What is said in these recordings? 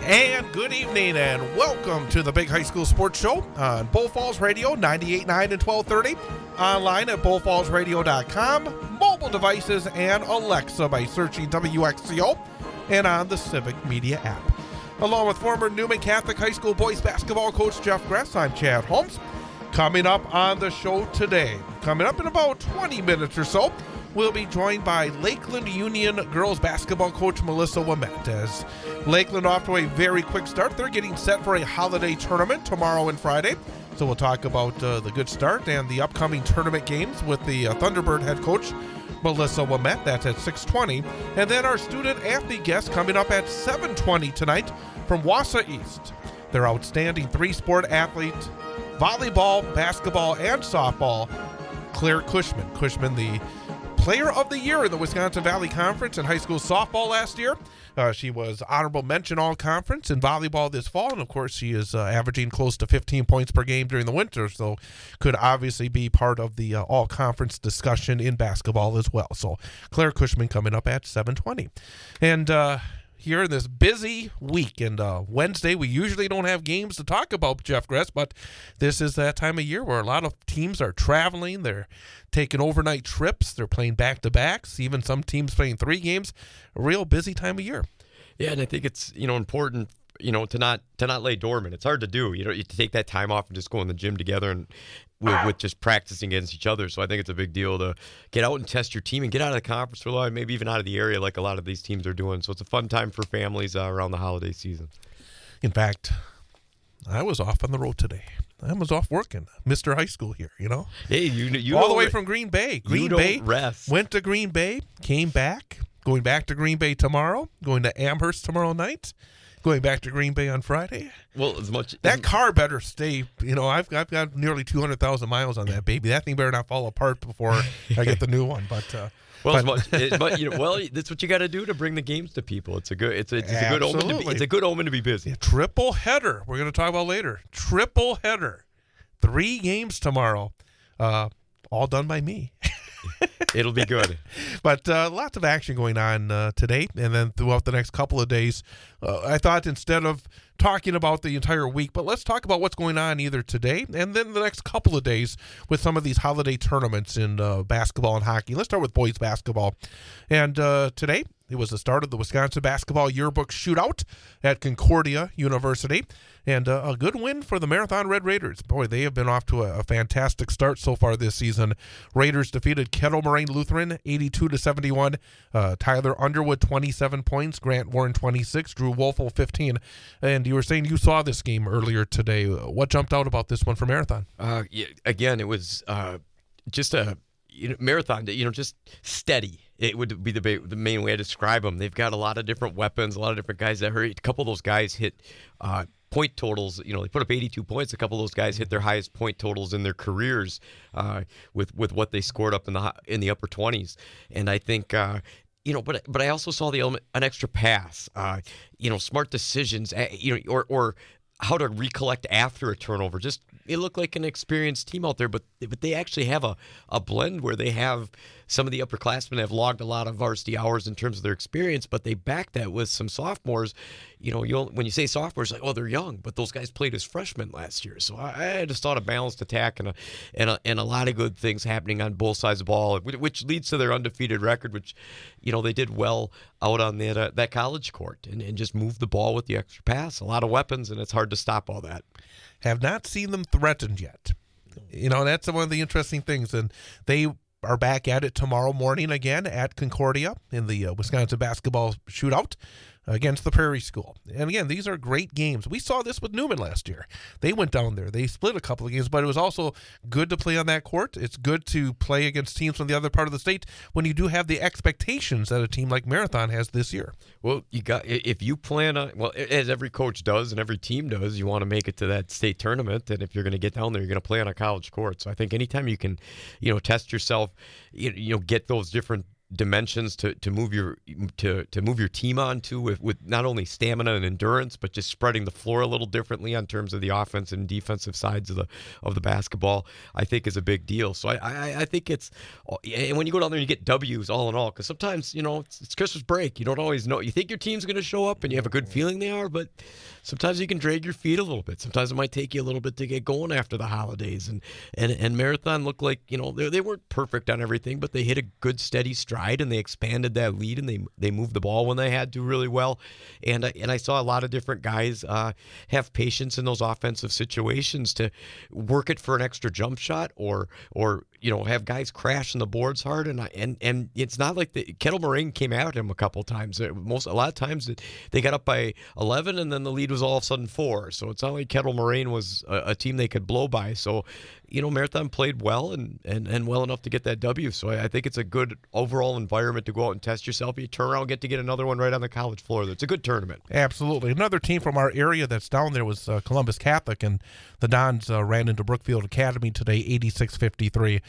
And good evening and welcome to the Big High School Sports Show on Bull Falls Radio 98.9 and 1230, online at bullfallsradio.com, mobile devices and Alexa by searching WXCO, and on the Civic Media app. Along with former Newman Catholic High School boys basketball coach Jeff Gress, I'm Chad Holmes. Coming up on the show today, coming up in about 20 minutes or so, we'll be joined by Lakeland Union girls basketball coach Melissa Ouimette. As Lakeland off to a very quick start, they're getting set for a holiday tournament tomorrow and Friday. So we'll talk about the good start and the upcoming tournament games with the Thunderbird head coach Melissa Ouimette. That's at 6:20. And then our student athlete guest coming up at 7:20 tonight from Wausau East. Their outstanding three-sport athlete, volleyball, basketball, and softball, Claire Cushman. Cushman, the Player of the Year in the Wisconsin Valley Conference in high school softball last year. She was honorable mention all-conference in volleyball this fall, and of course she is averaging close to 15 points per game during the winter, so could obviously be part of the all-conference discussion in basketball as well. So Claire Cushman coming up at 7:20. And here in this busy week, and Wednesday we usually don't have games to talk about, Jeff Gress, but this is that time of year where a lot of teams are traveling, they're taking overnight trips, they're playing back-to-backs, even some teams playing 3 games. A real busy time of year. Yeah, and I think it's important to not lay dormant. It's hard to do. You take that time off and just go in the gym together and with just practicing against each other. So I think it's a big deal to get out and test your team and get out of the conference for a while, maybe even out of the area like a lot of these teams are doing. So it's a fun time for families around the holiday season. In fact, I was off on the road today. I was off working, Mr. High School here, Hey, you all the way from Green Bay. Green Bay, rest. Went to Green Bay, came back, going back to Green Bay tomorrow, going to Amherst tomorrow night, going back to Green Bay on Friday. Well, that car better stay. I've got nearly 200,000 miles on that baby. That thing better not fall apart before I get the new one. But that's what you got to do to bring the games to people. It's a good good omen. It's a good omen to be busy. Yeah, triple header. We're going to talk about later. Triple header. 3 games tomorrow. All done by me. It'll be good. But lots of action going on today and then throughout the next couple of days. I thought instead of talking about the entire week, but let's talk about what's going on either today and then the next couple of days with some of these holiday tournaments in basketball and hockey. Let's start with boys basketball. And today, it was the start of the Wisconsin Basketball Yearbook Shootout at Concordia University. And a good win for the Marathon Red Raiders. Boy, they have been off to a fantastic start so far this season. Raiders defeated Kettle Moraine Lutheran 82-71. Tyler Underwood 27 points, Grant Warren 26, Drew Wolfel 15. And you were saying you saw this game earlier today. What jumped out about this one for Marathon? Again, it was just a Marathon, just steady. It would be the main way to describe them. They've got a lot of different weapons, a lot of different guys that hurt. A couple of those guys hit point totals. They put up 82 points. A couple of those guys hit their highest point totals in their careers with what they scored up in the upper 20s. And I think but I also saw the element, an extra pass, smart decisions, or how to recollect after a turnover. Just it looked like an experienced team out there, but they actually have a blend where they have some of the upperclassmen have logged a lot of varsity hours in terms of their experience, but they back that with some sophomores. When you say sophomores, like, oh, they're young, but those guys played as freshmen last year. So I just thought a balanced attack and a lot of good things happening on both sides of the ball, which leads to their undefeated record, which, they did well out on that college court and just moved the ball with the extra pass. A lot of weapons, and it's hard to stop all that. Have not seen them threatened yet. That's one of the interesting things. And they are back at it tomorrow morning again at Concordia in the Wisconsin Basketball Shootout against the Prairie School. And again, these are great games. We saw this with Newman last year. They went down there. They split a couple of games, but it was also good to play on that court. It's good to play against teams from the other part of the state when you do have the expectations that a team like Marathon has this year. Well, if you plan on, as every coach does and every team does, you want to make it to that state tournament. And if you're going to get down there, you're going to play on a college court. So I think anytime you can, test yourself, get those different dimensions to move your team onto with not only stamina and endurance, but just spreading the floor a little differently on terms of the offense and defensive sides of the basketball, I think is a big deal. So I think it's, and when you go down there and you get W's all in all, because sometimes, it's Christmas break. You don't always know. You think your team's going to show up and you have a good feeling they are, but sometimes you can drag your feet a little bit. Sometimes it might take you a little bit to get going after the holidays. And Marathon looked like, they weren't perfect on everything, but they hit a good steady stride and they expanded that lead and they moved the ball when they had to really well. And I saw a lot of different guys have patience in those offensive situations to work it for an extra jump shot or have guys crash on the boards hard. And it's not like Kettle Moraine came at him a couple times. A lot of times they got up by 11 and then the lead was all of a sudden 4. So it's not like Kettle Moraine was a team they could blow by. So, Marathon played well and well enough to get that W. So I think it's a good overall environment to go out and test yourself. You turn around, get to get another one right on the college floor. It's a good tournament. Absolutely. Another team from our area that's down there was Columbus Catholic, and the Dons ran into Brookfield Academy today, 86-53.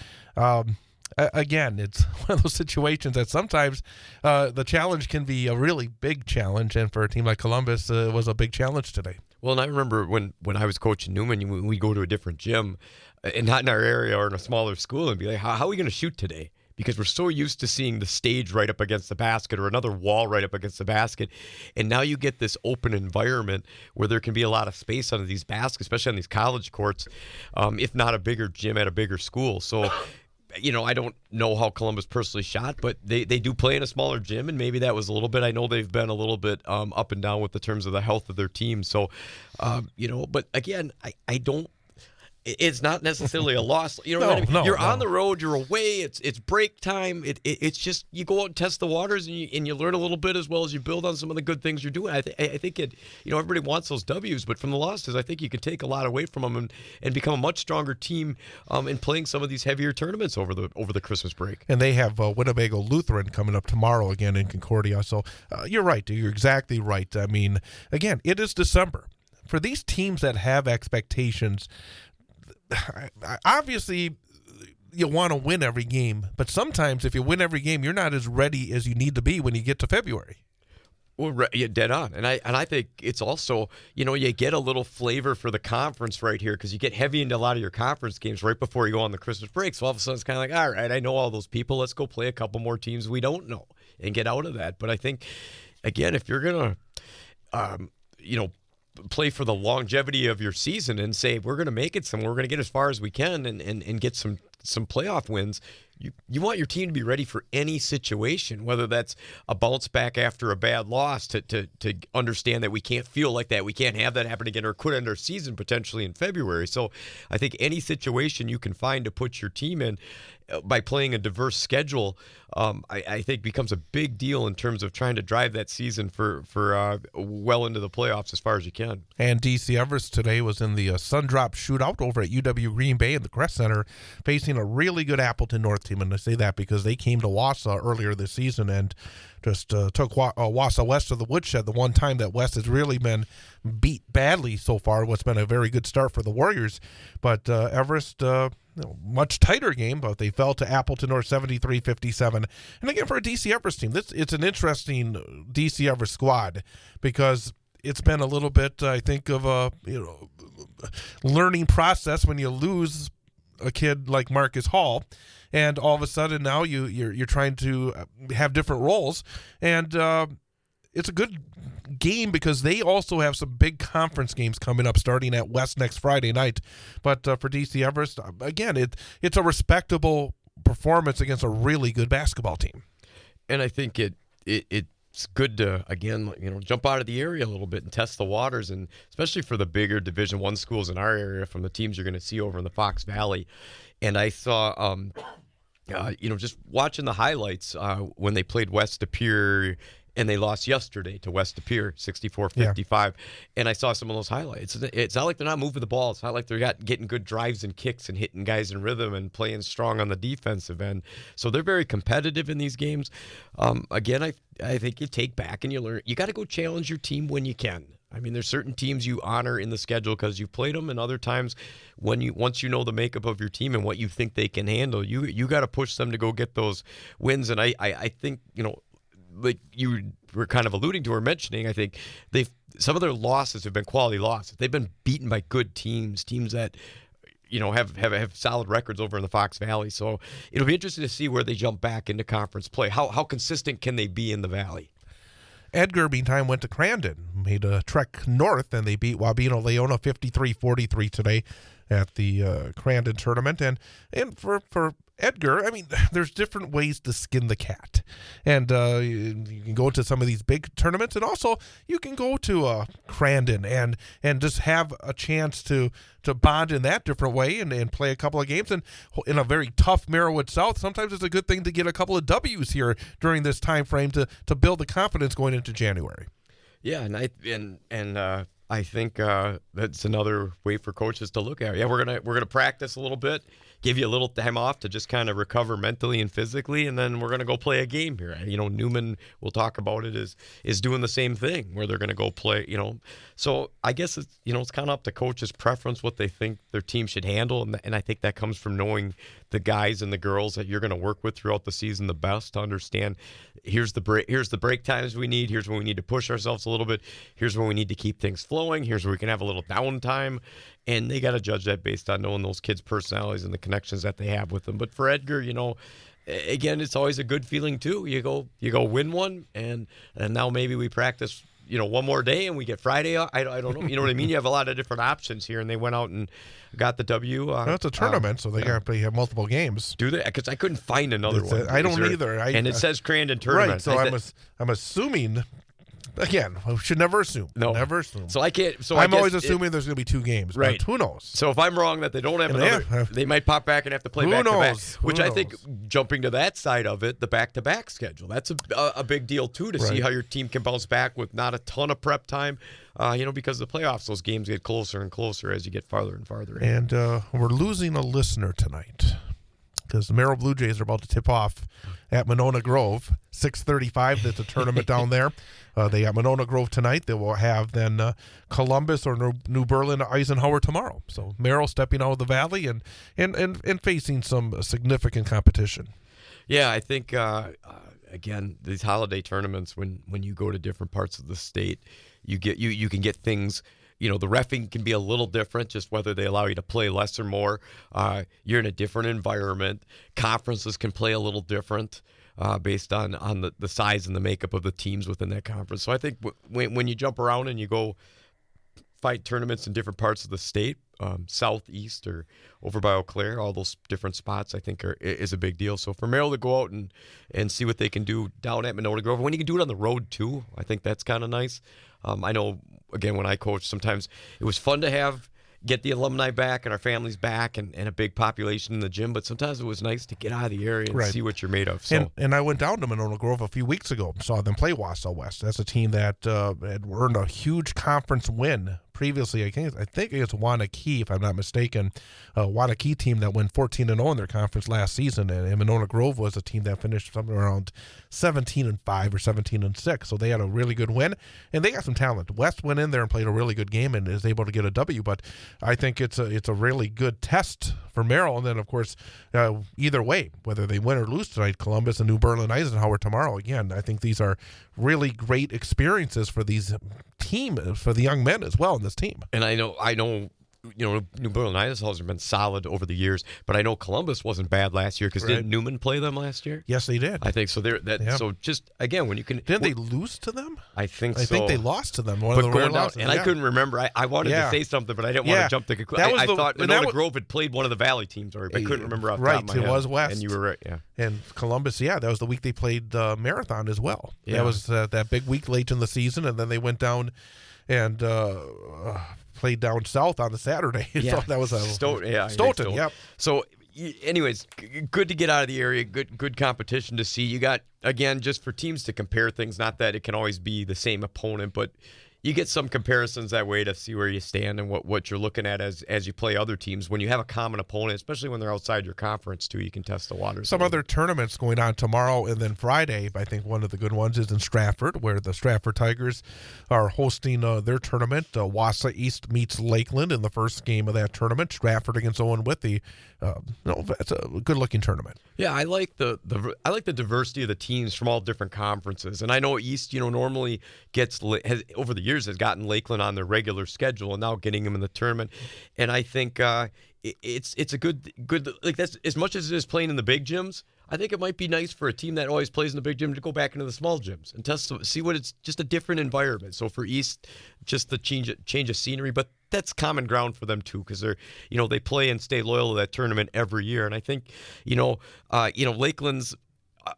Again, it's one of those situations that sometimes the challenge can be a really big challenge, and for a team like Columbus, it was a big challenge today. Well, and I remember when I was coaching Newman, we go to a different gym, and not in our area or in a smaller school, and be like, how are we going to shoot today? Because we're so used to seeing the stage right up against the basket or another wall right up against the basket. And now you get this open environment where there can be a lot of space on these baskets, especially on these college courts, if not a bigger gym at a bigger school. So, I don't know how Columbus personally shot, but they do play in a smaller gym, and maybe that was a little bit. I know they've been a little bit up and down with the terms of the health of their team. So, but again, I don't. It's not necessarily a loss. What I mean? You're on the road. You're away. It's break time. It's just you go out and test the waters and you learn a little bit as well as you build on some of the good things you're doing. I think everybody wants those W's, but from the losses, I think you can take a lot away from them and become a much stronger team in playing some of these heavier tournaments over the Christmas break. And they have Winnebago Lutheran coming up tomorrow again in Concordia. So you're right. You're exactly right. I mean, again, it is December. For these teams that have expectations, obviously you want to win every game, but sometimes if you win every game, you're not as ready as you need to be when you get to February. Well, you're dead on, and I think it's also you get a little flavor for the conference right here because you get heavy into a lot of your conference games right before you go on the Christmas break. So all of a sudden it's kind of like, all right, I know all those people. Let's go play a couple more teams we don't know and get out of that. But I think again, if you're gonna play for the longevity of your season and say we're going to make it somewhere, we're going to get as far as we can and get some playoff wins, you want your team to be ready for any situation, whether that's a bounce back after a bad loss to understand that we can't feel like that, we can't have that happen again, or could end our season potentially in February. So I think any situation you can find to put your team in by playing a diverse schedule, I think becomes a big deal in terms of trying to drive that season for well into the playoffs as far as you can. And DC Everest today was in the Sundrop shootout over at UW Green Bay in the Crest Center, facing a really good Appleton North team. And I say that because they came to Wausau earlier this season and just took Wausau West to the woodshed the one time that West has really been beat badly so far. What's been a very good start for the Warriors. But Everest, much tighter game, but they fell to Appleton North 73-57. And again, for a DC Everest team, it's an interesting DC Everest squad because it's been a little bit, I think, of a learning process when you lose a kid like Marcus Hall, and all of a sudden now you're trying to have different roles, and it's a good game because they also have some big conference games coming up starting at West next Friday night. But for DC Everest, again, it's a respectable performance against a really good basketball team. And I think it's good to, again, jump out of the area a little bit and test the waters, and especially for the bigger Division I schools in our area from the teams you're going to see over in the Fox Valley. And I saw, just watching the highlights when they played West De Pere, and they lost yesterday to West De Pere, 64-55. Yeah. And I saw some of those highlights. It's not like they're not moving the ball. It's not like they're getting good drives and kicks and hitting guys in rhythm and playing strong on the defensive end. So they're very competitive in these games. Again, I think you take back and you learn. You got to go challenge your team when you can. I mean, there's certain teams you honor in the schedule because you've played them, and other times once you know the makeup of your team and what you think they can handle, you got to push them to go get those wins. And I think, like you were kind of alluding to or mentioning, I think some of their losses have been quality losses. They've been beaten by good teams that have solid records over in the Fox Valley. So it'll be interesting to see where they jump back into conference play. How consistent can they be in the Valley? Edgar, meantime, went to Crandon, made a trek north, and they beat Wabeno Leona 53-43 today at the Crandon tournament. And for Edgar, I mean, there's different ways to skin the cat. And you can go to some of these big tournaments, and also you can go to Crandon and just have a chance to bond in that different way and play a couple of games. And in a very tough Merowith South, sometimes it's a good thing to get a couple of W's here during this time frame to build the confidence going into January. Yeah, and I think that's another way for coaches to look at it. Yeah, we're gonna practice a little bit, give you a little time off to just kind of recover mentally and physically, and then we're gonna go play a game here. Newman, we'll talk about it, is doing the same thing where they're gonna go play. So I guess it's kind of up to coaches' preference what they think their team should handle, and I think that comes from knowing the guys and the girls that you're going to work with throughout the season the best to understand here's the break times we need, here's when we need to push ourselves a little bit, here's when we need to keep things flowing, here's where we can have a little downtime, and they got to judge that based on knowing those kids' personalities and the connections that they have with them. But for Edgar, again, it's always a good feeling too. You go win one, and now maybe we practice one more day and we get Friday off. I don't know. You know what I mean? You have a lot of different options here, and they went out and got the W. It's a tournament, so they have multiple games. Do they? Because I couldn't find another one. I don't either. And it says Crandon tournament. Right, so I'm assuming. Again, we should never assume. No. Never assume. So I can't. So I'm always assuming there's going to be two games. Right. But who knows? So if I'm wrong that they don't have another, they might pop back and have to play back-to-back. Which I think, jumping to that side of it, the back-to-back schedule, that's a big deal too, to see how your team can bounce back with not a ton of prep time. Because the playoffs, those games get closer and closer as you get farther and farther in. And we're losing a listener tonight, because the Merrill Blue Jays are about to tip off at Monona Grove, 6:35. That's a tournament down there. They got Monona Grove tonight. They will have then Columbus or New Berlin, Eisenhower tomorrow. So Merrill stepping out of the valley and facing some significant competition. Yeah, I think again, these holiday tournaments, when you go to different parts of the state, you can get things. The reffing can be a little different, just whether they allow you to play less or more. You're in a different environment. Conferences can play a little different based on the size and the makeup of the teams within that conference. So I think when you jump around and you go fight tournaments in different parts of the state, southeast or over by Eau Claire, all those different spots, I think is a big deal. So for Merrill to go out and see what they can do down at Monona Grove, when you can do it on the road too, I think that's kind of nice. I know, again, when I coach, sometimes it was fun to get the alumni back and our families back and a big population in the gym, but sometimes it was nice to get out of the area and see what you're made of. So. And I went down to Monona Grove a few weeks ago, saw them play Wausau West. That's a team that had earned a huge conference win previously. I think it's Wanakee, if I'm not mistaken, a Wanakee team that went 14-0 in their conference last season, and Monona Grove was a team that finished somewhere around 17-5 or 17-6. So they had a really good win, and they got some talent. West went in there and played a really good game and is able to get a W. But I think it's a really good test for Merrill. And then, of course, either way, whether they win or lose tonight, Columbus and New Berlin, Eisenhower tomorrow. Again, I think these are really great experiences for these team, for the young men as well in this team. And I know. New Berlin Eisenhower has been solid over the years, but I know Columbus wasn't bad last year because didn't Newman play them last year? Yes, they did. I think so. So just again, when you can, didn't they lose to them? I think so. I think they lost to them. I couldn't remember. I wanted to say something, but I didn't want to jump to conclusion. I thought Monona Grove had played one of the Valley teams already, but I couldn't remember off the top of my head. It was West, and you were right. Yeah, and Columbus. Yeah, that was the week they played Marathon as well. Yeah. That was that big week late in the season, and then they went down and played down south on the Saturday. Yeah. So that was Stoughton. Yep. So, anyways, good to get out of the area. Good competition to see. You got, again, just for teams to compare things. Not that it can always be the same opponent, but you get some comparisons that way to see where you stand and what you're looking at as you play other teams. When you have a common opponent, especially when they're outside your conference too, you can test the waters. Some other tournaments going on tomorrow and then Friday. I think one of the good ones is in Stratford, where the Stratford Tigers are hosting their tournament. Wausau East meets Lakeland in the first game of that tournament. Stratford against Ouimette. It's a good-looking tournament. Yeah, I like the diversity of the teams from all different conferences. And I know East, normally over the years has gotten Lakeland on their regular schedule, and now getting them in the tournament. And I think it's a good like that's as much as it is playing in the big gyms. I think it might be nice for a team that always plays in the big gym to go back into the small gyms and see what it's just a different environment. So for East, just the change of scenery, but that's common ground for them too, because they play and stay loyal to that tournament every year. And I think Lakeland's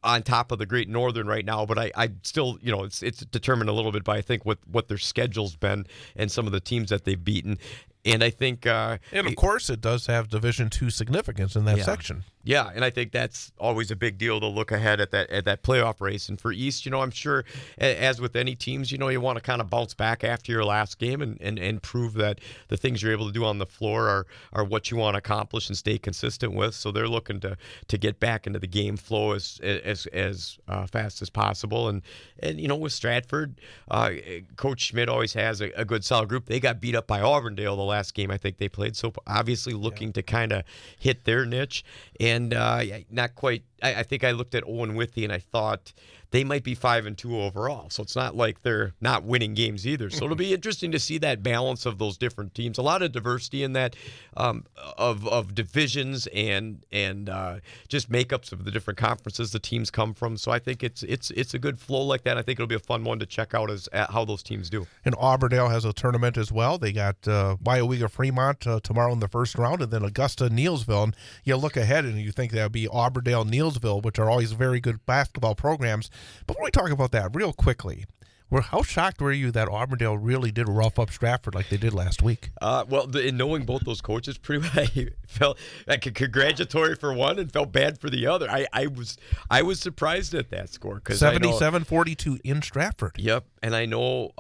on top of the Great Northern right now, but I still, it's determined a little bit by I think what their schedule's been and some of the teams that they've beaten. And I think, and of course, it does have Division II significance in that section. Yeah, and I think that's always a big deal to look ahead at that playoff race. And for East, I'm sure, as with any teams, you want to kind of bounce back after your last game and prove that the things you're able to do on the floor are what you want to accomplish and stay consistent with. So they're looking to get back into the game flow as fast as possible. And with Stratford, Coach Schmidt always has a good solid group. They got beat up by Auburndale the last game I think they played. So obviously looking to kind of hit their niche. And not quite. I think I looked at Ouimette and I thought they might be 5-2 overall. So it's not like they're not winning games either. So it'll be interesting to see that balance of those different teams. A lot of diversity in that of divisions and just makeups of the different conferences the teams come from. So I think it's a good flow like that. I think it'll be a fun one to check out at how those teams do. And Auburndale has a tournament as well. They got Wyowega Fremont tomorrow in the first round, and then Augusta Neillsville. And you look ahead and you think that would be Auburndale Neillsville, which are always very good basketball programs. Before we talk about that real quickly, how shocked were you that Auburndale really did rough up Stratford like they did last week? In knowing both those coaches, pretty much, I felt like congratulatory for one and felt bad for the other. I was surprised at that score, 77-42 in Stratford. Yep, and I know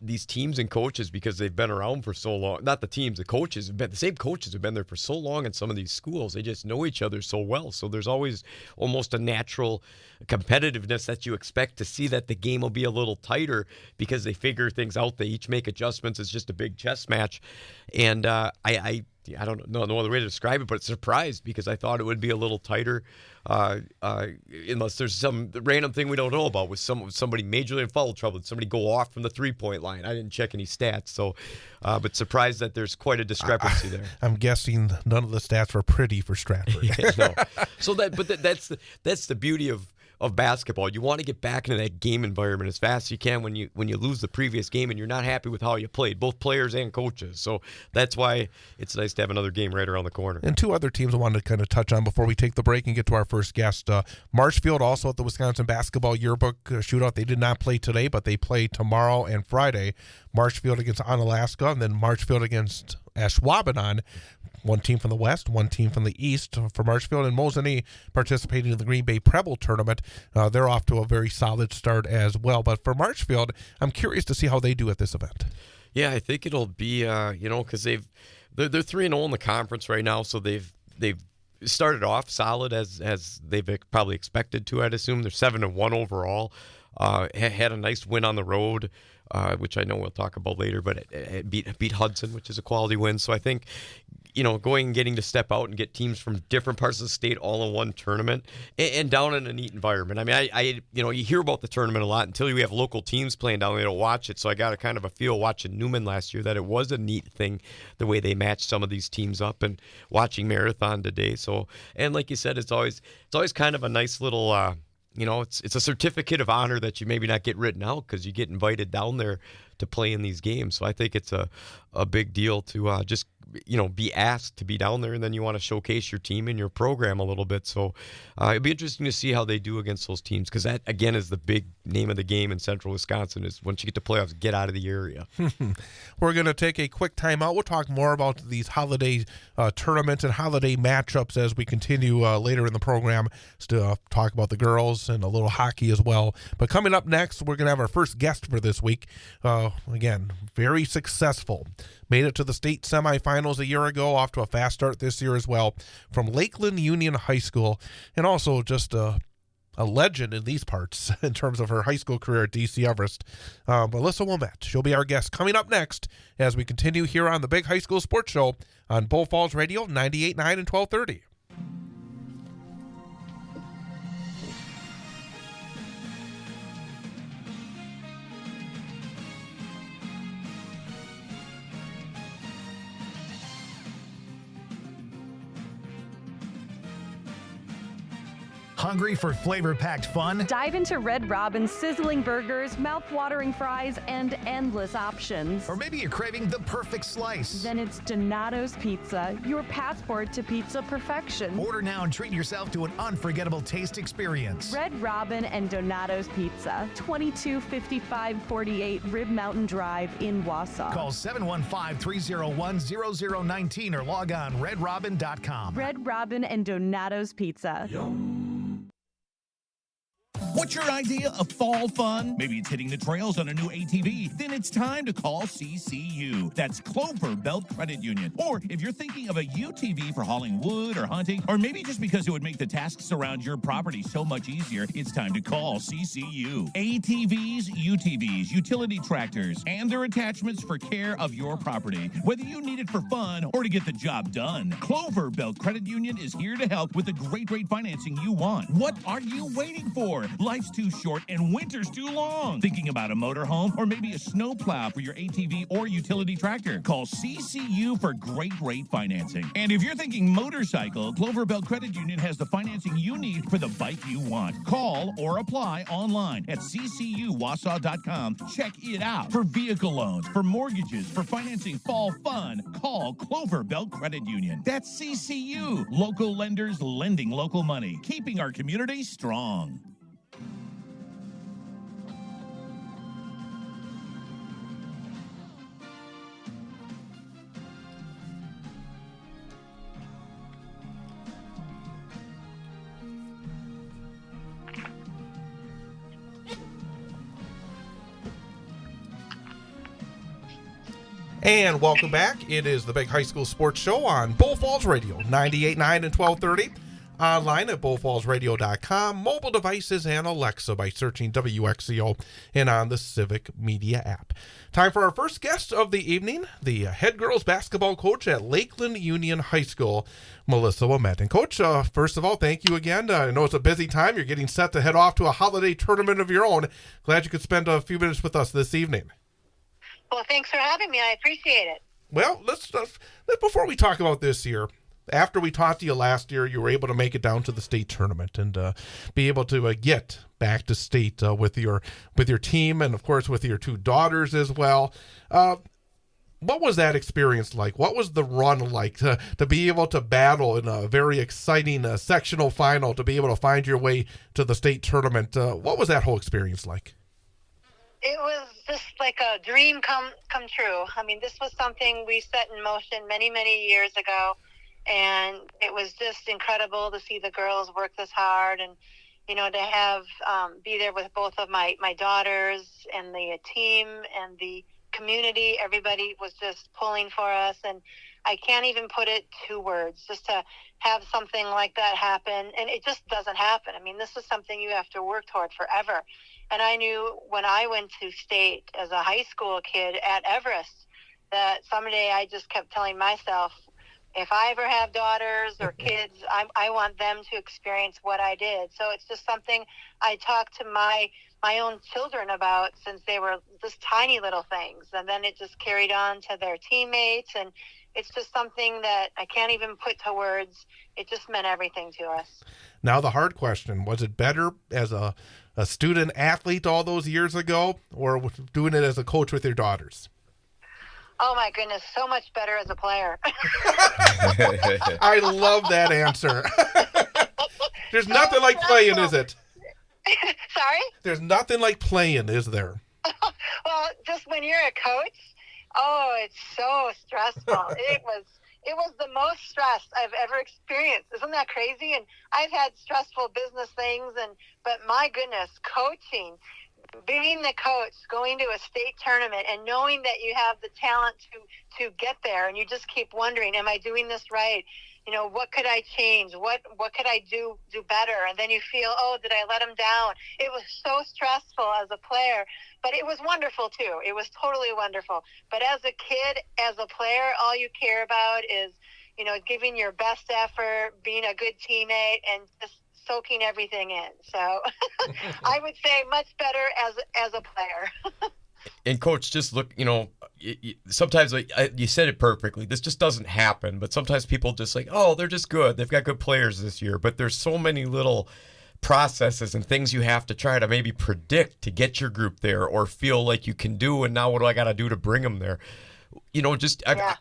these teams and coaches, because they've been around for so long. Not the teams, the coaches have been the same coaches have been there for so long in some of these schools. They just know each other so well. So there's always almost a natural competitiveness that you expect to see, that the game will be a little tighter because they figure things out. They each make adjustments. It's just a big chess match. And I don't know no other way to describe it, but surprised, because I thought it would be a little tighter, unless there's some random thing we don't know about with somebody majorly in foul trouble, somebody go off from the 3-point line. I didn't check any stats, so but surprised that there's quite a discrepancy there. I'm guessing none of the stats were pretty for Stratford. No. So that's the beauty of basketball. You want to get back into that game environment as fast as you can when you lose the previous game and you're not happy with how you played, both players and coaches. So that's why it's nice to have another game right around the corner. And two other teams I wanted to kind of touch on before we take the break and get to our first guest. Marshfield, also at the Wisconsin Basketball Yearbook Shootout. They did not play today, but they play tomorrow and Friday. Marshfield against Onalaska, and then Marshfield against Ashwaubenon. One team from the West, one team from the East for Marshfield, and Mosinee participating in the Green Bay Preble tournament. They're off to a very solid start as well. But for Marshfield, I'm curious to see how they do at this event. Yeah, I think it'll be, because they're 3-0 in the conference right now, so they've started off solid as they've probably expected to. I'd assume they're 7-1 overall. Had a nice win on the road, which I know we'll talk about later, but it beat Hudson, which is a quality win. So I think, going and getting to step out and get teams from different parts of the state all in one tournament and down in a neat environment. I mean, you hear about the tournament a lot until you have local teams playing down there. They don't watch it. So I got a kind of a feel watching Newman last year that it was a neat thing, the way they matched some of these teams up, and watching Marathon today. So, and like you said, it's always kind of a nice little, it's a certificate of honor that you maybe not get written out because you get invited down there to play in these games. So I think it's a big deal to just be asked to be down there, and then you want to showcase your team and your program a little bit. So it'd be interesting to see how they do against those teams, because that, again, is the big name of the game in Central Wisconsin, is once you get to playoffs, get out of the area. We're going to take a quick timeout. We'll talk more about these holiday tournaments and holiday matchups as we continue later in the program to talk about the girls and a little hockey as well. But coming up next, we're going to have our first guest for this week. Again, very successful. Made it to the state semifinals a year ago, off to a fast start this year as well, from Lakeland Union High School, and also just a legend in these parts in terms of her high school career at DC Everest. Melissa Ouimette, she'll be our guest coming up next as we continue here on the Big High School Sports Show on Bull Falls Radio 98.9 and 1230. Hungry for flavor-packed fun? Dive into Red Robin's sizzling burgers, mouth-watering fries, and endless options. Or maybe you're craving the perfect slice. Then it's Donato's Pizza, your passport to pizza perfection. Order now and treat yourself to an unforgettable taste experience. Red Robin and Donato's Pizza, 225548 Rib Mountain Drive in Wausau. Call 715-301-0019 or log on redrobin.com. Red Robin and Donato's Pizza. What's your idea of fall fun? Maybe it's hitting the trails on a new ATV. Then it's time to call CCU. That's Clover Belt Credit Union. Or if you're thinking of a UTV for hauling wood or hunting, or maybe just because it would make the tasks around your property so much easier, it's time to call CCU. ATVs, UTVs, utility tractors, and their attachments for care of your property. Whether you need it for fun or to get the job done, Clover Belt Credit Union is here to help with the great rate financing you want. What are you waiting for? Life's too short and winter's too long. Thinking about a motorhome or maybe a snowplow for your ATV or utility tractor? Call CCU for great rate financing. And if you're thinking motorcycle, Clover Belt Credit Union has the financing you need for the bike you want. Call or apply online at ccuwausau.com. Check it out. For vehicle loans, for mortgages, for financing fall fun, call Clover Belt Credit Union. That's CCU. Local lenders lending local money, keeping our community strong. And welcome back. It is the Big High School Sports Show on Bull Falls Radio, 98.9 and 1230. Online at bullfallsradio.com, mobile devices, and Alexa by searching WXCO and on the Civic Media app. Time for our first guest of the evening, the head girls basketball coach at Lakeland Union High School, Melissa Ouimette. And Coach, first of all, thank you again. I know it's a busy time. You're getting set to head off to a holiday tournament of your own. Glad you could spend a few minutes with us this evening. Well, thanks for having me. I appreciate it. Well, let's before we talk about this year, after we talked to you last year, you were able to make it down to the state tournament and be able to get back to state with your team and, of course, with your two daughters as well. What was that experience like? What was the run like to be able to battle in a very exciting sectional final, to be able to find your way to the state tournament? What was that whole experience like? It was just like a dream come true. I mean, this was something we set in motion many, many years ago, and it was just incredible to see the girls work this hard and, you know, to have be there with both of my daughters and the team and the community. Everybody was just pulling for us, and I can't even put it to words, just to have something like that happen. And it just doesn't happen. I mean, this is something you have to work toward forever. And I knew when I went to state as a high school kid at Everest that someday, I just kept telling myself, if I ever have daughters or kids, I want them to experience what I did. So it's just something I talked to my own children about since they were just tiny little things. And then it just carried on to their teammates. And it's just something that I can't even put to words. It just meant everything to us. Now the hard question, was it better as a student athlete all those years ago, or doing it as a coach with your daughters? Oh my goodness, so much better as a player. I love that answer. There's nothing like playing, is it? Sorry? There's nothing like playing, is there? Well, just when you're a coach, oh, it's so stressful. It was the most stress I've ever experienced. Isn't that crazy? And I've had stressful business things, but my goodness, coaching, being the coach, going to a state tournament and knowing that you have the talent to get there, and you just keep wondering, am I doing this right? What could I change? What could I do better? And then you feel, oh, did I let them down? It was so stressful as a player, but it was wonderful too. It was totally wonderful. But as a kid, as a player, all you care about is, giving your best effort, being a good teammate, and just soaking everything in. So I would say much better as a player. And Coach, just look, sometimes you said it perfectly. This just doesn't happen. But sometimes people just like, oh, they're just good. They've got good players this year. But there's so many little processes and things you have to try to maybe predict to get your group there or feel like you can do. And now what do I got to do to bring them there?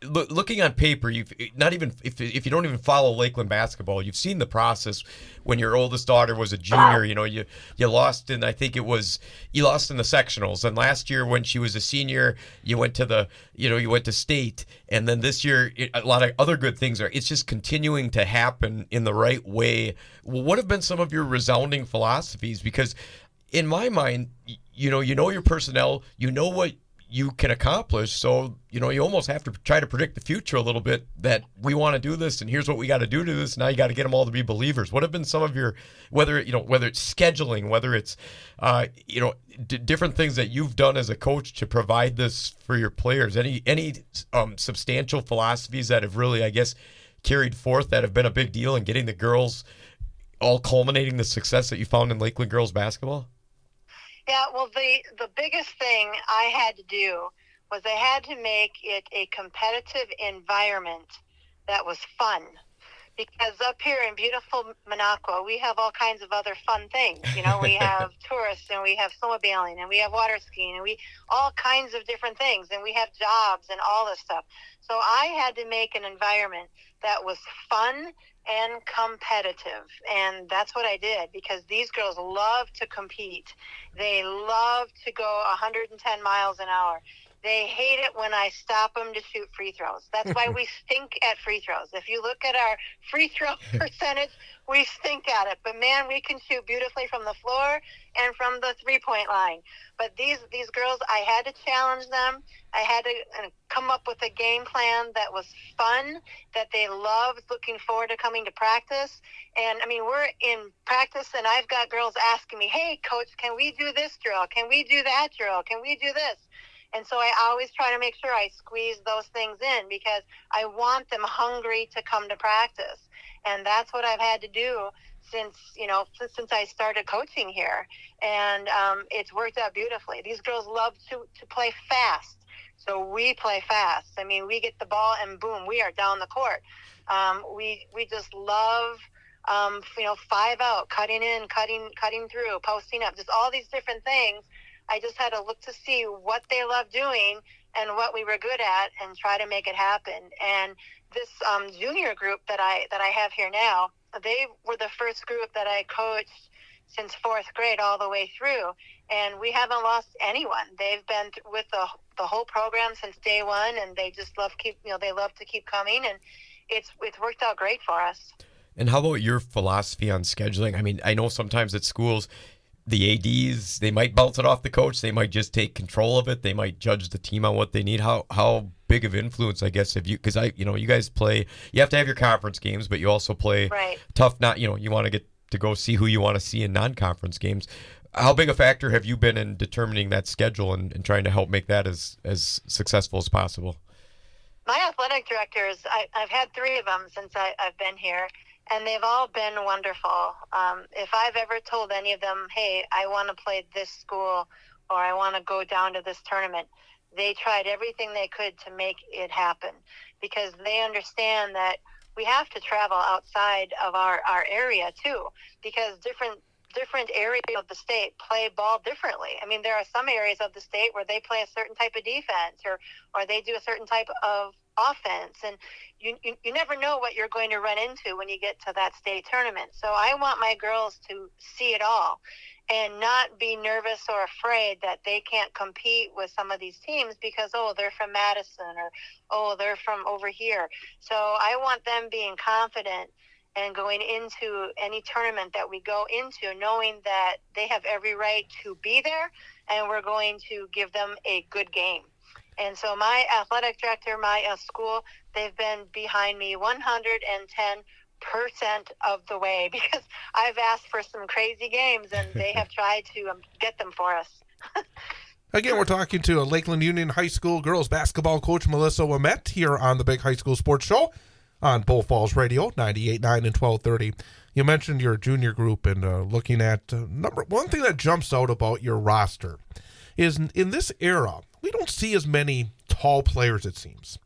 Looking on paper, you've not even if you don't even follow Lakeland basketball, you've seen the process. When your oldest daughter was a junior, you lost in, I think you lost in the sectionals, and last year when she was a senior, you went to state, and then this year a lot of other good things it's just continuing to happen in the right way. What have been some of your resounding philosophies? Because in my mind, you know your personnel, what you can accomplish. So, you almost have to try to predict the future a little bit, that we want to do this and here's what we got to do to this. Now you got to get them all to be believers. What have been some of your, whether it's scheduling, whether it's, different things that you've done as a coach to provide this for your players? Any substantial philosophies that have really, I guess, carried forth that have been a big deal in getting the girls all culminating the success that you found in Lakeland girls basketball? Yeah, well, the biggest thing I had to do was I had to make it a competitive environment that was fun. Because up here in beautiful Minocqua, we have all kinds of other fun things. We have tourists, and we have snowmobiling, and we have water skiing, and all kinds of different things, and we have jobs and all this stuff. So I had to make an environment that was fun and competitive, and that's what I did, because these girls love to compete. They love to go 110 miles an hour. They hate it when I stop them to shoot free throws. That's why we stink at free throws. If you look at our free throw percentage, we stink at it. But, man, we can shoot beautifully from the floor and from the three-point line. But these girls, I had to challenge them. I had to come up with a game plan that was fun, that they loved, looking forward to coming to practice. And, we're in practice, and I've got girls asking me, hey, Coach, can we do this drill? Can we do that drill? Can we do this? And so I always try to make sure I squeeze those things in, because I want them hungry to come to practice. And that's what I've had to do since I started coaching here. And it's worked out beautifully. These girls love to play fast. So we play fast. We get the ball and boom, we are down the court. We just love 5 out, cutting in, cutting through, posting up, just all these different things. I just had to look to see what they love doing and what we were good at, and try to make it happen. And this junior group that I have here now, they were the first group that I coached since 4th grade all the way through, and we haven't lost anyone. They've been with the whole program since day one, and they just love to keep coming, and it's worked out great for us. And how about your philosophy on scheduling? I know sometimes at schools, the ADs, they might bounce it off the coach. They might just take control of it. They might judge the team on what they need. How big of influence, I guess, have you? Because you guys play. You have to have your conference games, but you also play tough. You want to get to go see who you want to see in non-conference games. How big a factor have you been in determining that schedule and trying to help make that as successful as possible? My athletic directors, I've had 3 of them since I've been here. And they've all been wonderful. If I've ever told any of them, hey, I want to play this school, or I want to go down to this tournament, they tried everything they could to make it happen, because they understand that we have to travel outside of our area too, because different different areas of the state play ball differently. I mean, there are some areas of the state where they play a certain type of defense or they do a certain type of offense, and you never know what you're going to run into when you get to that state tournament. So I want my girls to see it all and not be nervous or afraid that they can't compete with some of these teams because, they're from Madison or, they're from over here. So I want them being confident and going into any tournament that we go into, knowing that they have every right to be there and we're going to give them a good game. And so my athletic director, my school, they've been behind me 110% of the way because I've asked for some crazy games and they have tried to get them for us. Again, we're talking to a Lakeland Union High School girls basketball coach, Melissa Ouimette, here on the Big High School Sports Show on Bull Falls Radio, 98.9 and 1230. You mentioned your junior group and looking at one thing that jumps out about your roster is in this era, we don't see as many tall players, it seems,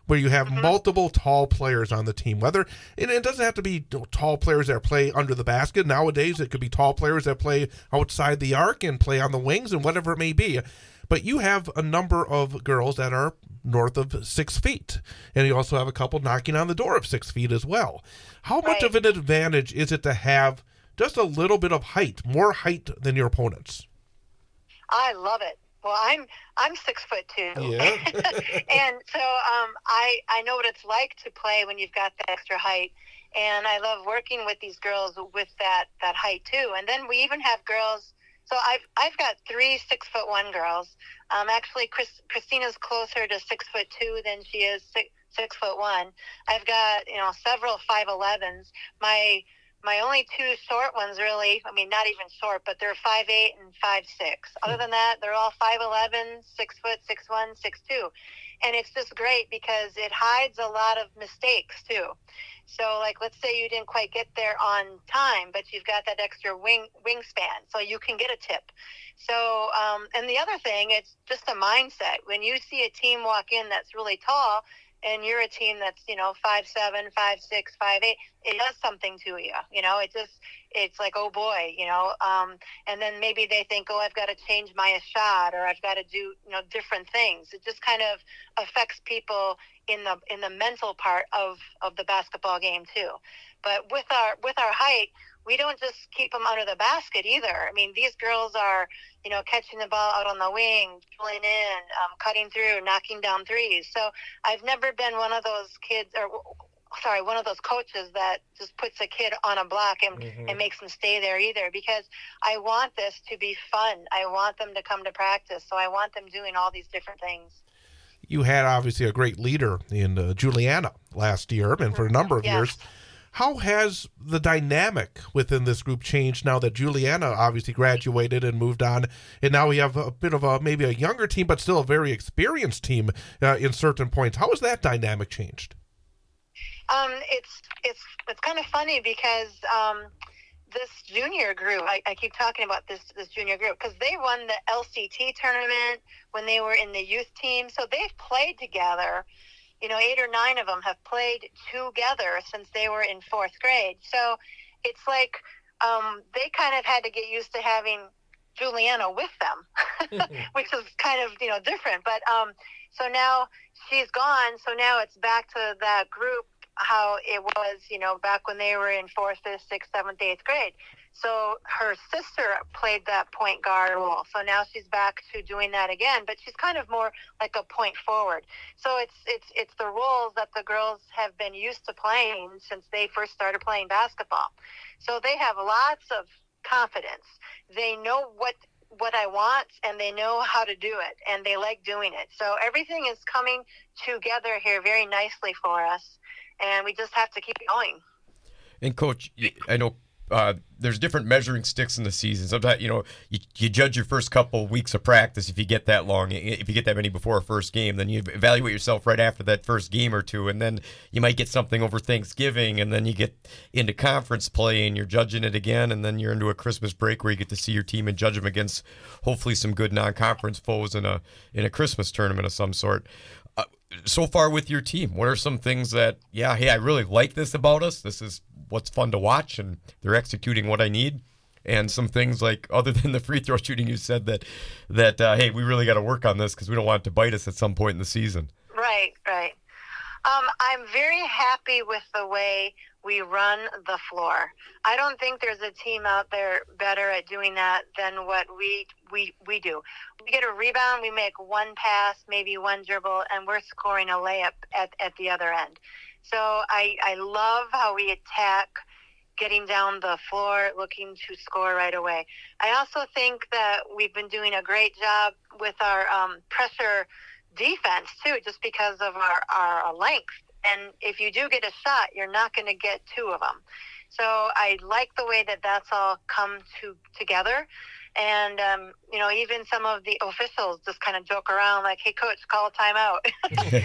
where you have multiple tall players on the team. And it doesn't have to be tall players that play under the basket. Nowadays, it could be tall players that play outside the arc and play on the wings and whatever it may be. But you have a number of girls that are north of 6 feet. And you also have a couple knocking on the door of 6 feet as well. How much of an advantage is it to have just a little bit of height, more height than your opponents? I love it. Well, I'm 6'2". Yeah. And so I know what it's like to play when you've got that extra height. And I love working with these girls with that height too. And then we even have girls. So I've got 3 6'1" girls. Actually, Christina's closer to 6'2" than she is 6'1". I've got several 5'11s. My only 2 short ones, really, I mean, not even short, but they're 5'8" and 5'6". Other than that, they're all 5'11", 6 foot, 6'1", 6'2". And it's just great because it hides a lot of mistakes, too. So, like, let's say you didn't quite get there on time, but you've got that extra wingspan, so you can get a tip. So, and the other thing, it's just a mindset. When you see a team walk in that's really tall, and you're a team that's, 5'7", 5'6", 5'8", it does something to you. It's like, oh boy, and then maybe they think, oh, I've got to change my shot or I've got to do, different things. It just kind of affects people in the mental part of the basketball game too. But with our height, we don't just keep them under the basket either. I mean, these girls are, catching the ball out on the wing, pulling in, cutting through, knocking down threes. So I've never been one of those one of those coaches that just puts a kid on a block and makes them stay there either, because I want this to be fun. I want them to come to practice. So I want them doing all these different things. You had obviously a great leader in Juliana last year and for a number of years. How has the dynamic within this group changed now that Juliana obviously graduated and moved on, and now we have a bit of maybe a younger team, but still a very experienced team in certain points? How has that dynamic changed? It's kind of funny because this junior group, I keep talking about this junior group because they won the LCT tournament when they were in the youth team, so they've played together. 8 or 9 of them have played together since they were in 4th grade. So it's like they kind of had to get used to having Juliana with them, which is kind of, different. But so now she's gone. So now it's back to that group, how it was, back when they were in 4th, 5th, 6th, 7th, 8th grade. So her sister played that point guard role. So now she's back to doing that again, but she's kind of more like a point forward. So it's the roles that the girls have been used to playing since they first started playing basketball. So they have lots of confidence. They know what I want, and they know how to do it, and they like doing it. So everything is coming together here very nicely for us, and we just have to keep going. And Coach, I know there's different measuring sticks in the season. Sometimes, you judge your first couple weeks of practice if you get that long. If you get that many before a first game, then you evaluate yourself right after that first game or two, and then you might get something over Thanksgiving, and then you get into conference play and you're judging it again, and then you're into a Christmas break where you get to see your team and judge them against hopefully some good non-conference foes in a Christmas tournament of some sort. So far with your team, what are some things that, I really like this about us? This is what's fun to watch, and they're executing what I need. And some things like, other than the free throw shooting, you said that hey, we really got to work on this because we don't want it to bite us at some point in the season. Right. I'm very happy with the way we run the floor. I don't think there's a team out there better at doing that than what we do. We get a rebound, we make one pass, maybe one dribble, and we're scoring a layup at the other end. So I love how we attack, getting down the floor, looking to score right away. I also think that we've been doing a great job with our pressure defense too, just because of our length. And if you do get a shot, you're not going to get two of them. So I like the way that that's all come together. And, even some of the officials just kind of joke around like, hey, coach, call a timeout.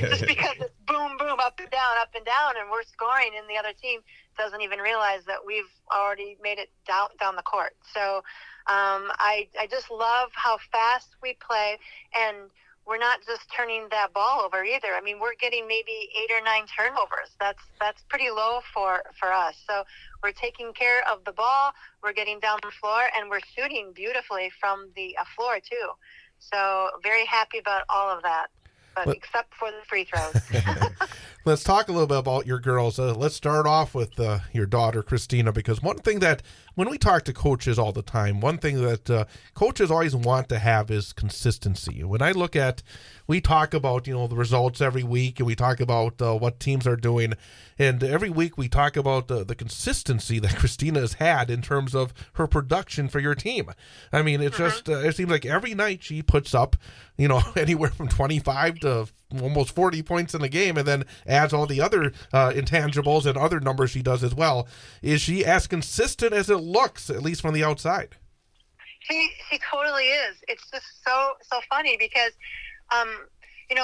Just because it's boom, boom, up and down, and we're scoring, and the other team doesn't even realize that we've already made it down the court. So I just love how fast we play, and we're not just turning that ball over either. I mean, we're getting maybe 8 or 9 turnovers. That's pretty low for us. So we're taking care of the ball, we're getting down the floor, and we're shooting beautifully from the floor too. So very happy about all of that, but except for the free throws. Let's talk a little bit about your girls. Let's start off with your daughter, Christina, because one thing that when we talk to coaches all the time, one thing that coaches always want to have is consistency. When I look at, we talk about, the results every week, and we talk about what teams are doing. And every week we talk about the consistency that Christina has had in terms of her production for your team. I mean, it's just, it seems like every night she puts up, anywhere from 25 to almost 40 points in a game, and then adds all the other intangibles and other numbers she does as well. Is she as consistent as it looks, at least from the outside? She totally is. It's just so funny because,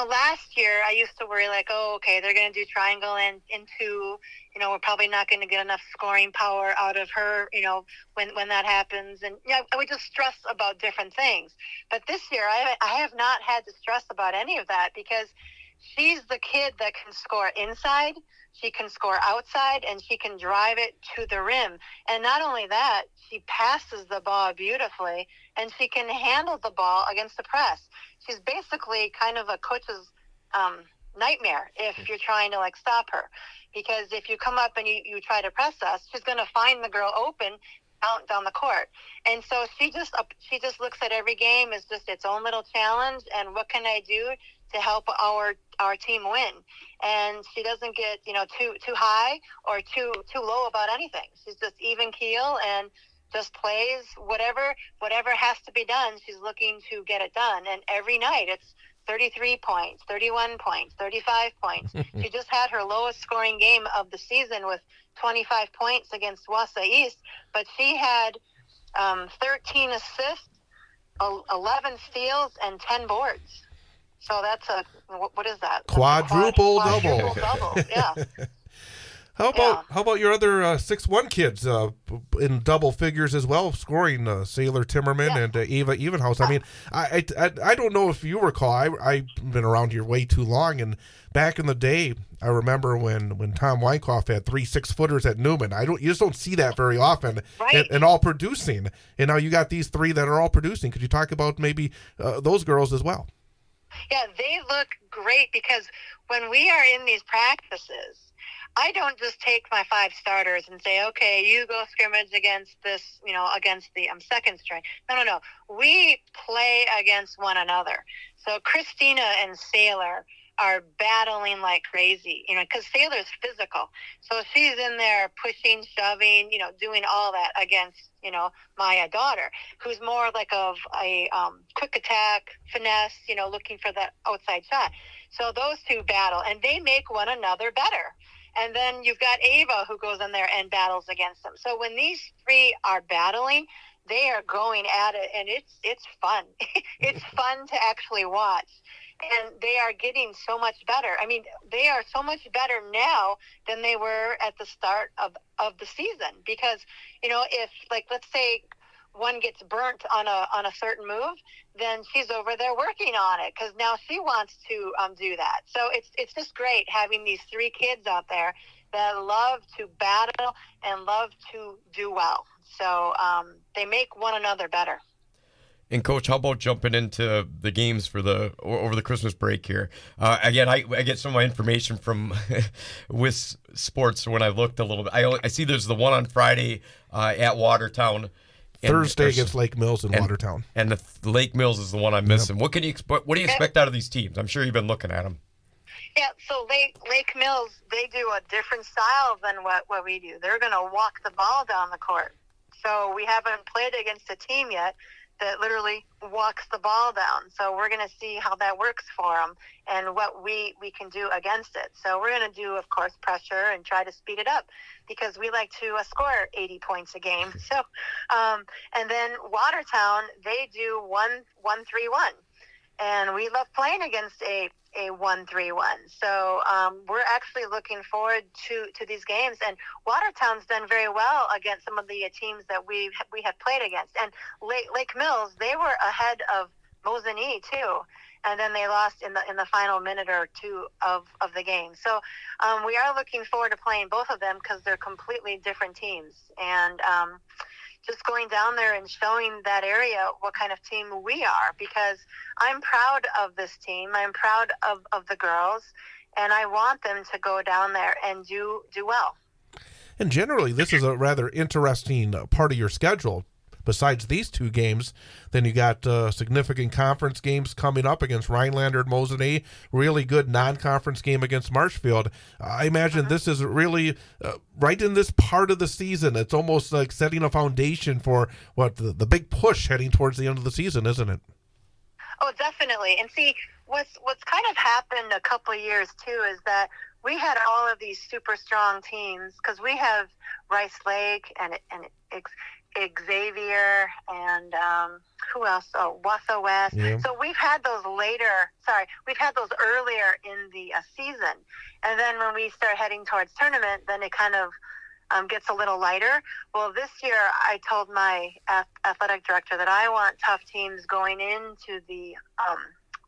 last year I used to worry like, oh, okay, they're going to do triangle and two. We're probably not going to get enough scoring power out of her, when that happens. And I would just stress about different things. But this year I have not had to stress about any of that because she's the kid that can score inside, she can score outside, and she can drive it to the rim. And not only that, she passes the ball beautifully, and she can handle the ball against the press. She's basically kind of a coach's nightmare if you're trying to stop her, because if you come up and you try to press us, she's going to find the girl open down the court. And so she just looks at every game as just its own little challenge, and what can I do to help our team win? And she doesn't get too high or too low about anything. She's just even keel and just plays whatever has to be done. She's looking to get it done, and every night it's 33 points, 31 points, 35 points. She just had her lowest scoring game of the season with 25 points against Wausau East, but she had 13 assists, 11 steals, and 10 boards. So that's what is that? Quadruple double. Yeah. How about your other 6'1" kids in double figures as well, scoring Sailor Timmerman and Eva Evenhouse? I mean, I don't know if you recall. I've been around here way too long, and back in the day, I remember when Tom Weinkoff had 3 6-footers at Newman. You just don't see that very often, right? And all producing. And now you got these 3 that are all producing. Could you talk about maybe those girls as well? Yeah, they look great because when we are in these practices, I don't just take my 5 starters and say, okay, you go scrimmage against this, against the second string. No. We play against one another. So Christina and Sailor are battling like crazy, because Sailor's physical. So she's in there pushing, shoving, doing all that against, my daughter, who's more like of a quick attack, finesse, looking for that outside shot. So those 2 battle, and they make one another better. And then you've got Ava who goes in there and battles against them. So when these 3 are battling, they are going at it, and it's fun. It's fun to actually watch. And they are getting so much better. I mean, they are so much better now than they were at the start of the season. Because, if, let's say one gets burnt on a certain move, then she's over there working on it because now she wants to do that. So it's just great having these 3 kids out there that love to battle and love to do well. So they make one another better. And Coach, how about jumping into the games for over the Christmas break here? Again, I get some of my information from with sports when I looked a little bit. I see there's the one on Friday at Watertown. Thursday against Lake Mills in Watertown. And the Lake Mills is the one I'm missing. Yep. What do you expect out of these teams? I'm sure you've been looking at them. Yeah, so Lake Mills, they do a different style than what we do. They're going to walk the ball down the court. So we haven't played against a team yet that literally walks the ball down. So we're going to see how that works for them and what we can do against it. So we're going to do, of course, pressure and try to speed it up because we like to score 80 points a game. So, and then Watertown, they do 1-3-1. And we love playing against a 1-3-1. So we're actually looking forward to these games. And Watertown's done very well against some of the teams that we have played against. And Lake Mills, they were ahead of Mosinee too. And then they lost in the final minute or two of the game. So we are looking forward to playing both of them because they're completely different teams. And just going down there and showing that area what kind of team we are, because I'm proud of this team. I'm proud of the girls, and I want them to go down there and do well. And generally, this is a rather interesting part of your schedule. Besides these two games, then you got significant conference games coming up against Rhinelander and Mosinee, really good non-conference game against Marshfield. I imagine this is really right in this part of the season. It's almost like setting a foundation for the big push heading towards the end of the season, isn't it? Oh, definitely. And see, what's kind of happened a couple of years too is that we had all of these super strong teams because we have Rice Lake and Xavier and who else? Oh, Wausau West. Yeah. So we've had those earlier in the season. And then when we start heading towards tournament, then it kind of gets a little lighter. Well, this year I told my athletic director that I want tough teams going into the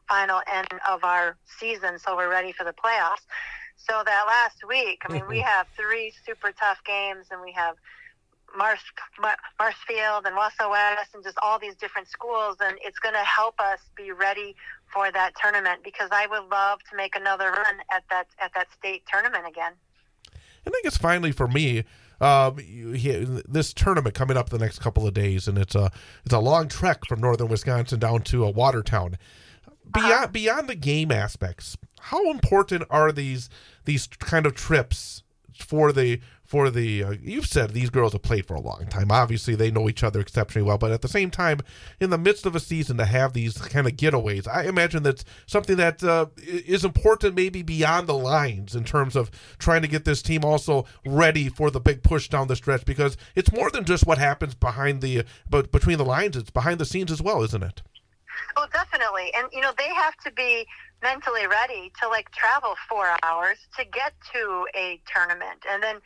final end of our season so we're ready for the playoffs. So that last week, I mean, we have 3 super tough games, and we have Marshfield and Wausau West and just all these different schools, and it's going to help us be ready for that tournament because I would love to make another run at that state tournament again. I think it's finally for me. This tournament coming up the next couple of days, and it's a long trek from northern Wisconsin down to Watertown. Beyond the game aspects, how important are these kind of trips for the you've said these girls have played for a long time. Obviously, they know each other exceptionally well, but at the same time, in the midst of a season, to have these kind of getaways, I imagine that's something that is important maybe beyond the lines in terms of trying to get this team also ready for the big push down the stretch, because it's more than just what happens between the lines. It's behind the scenes as well, isn't it? Oh, definitely. And, they have to be mentally ready to travel 4 hours to get to a tournament. And then,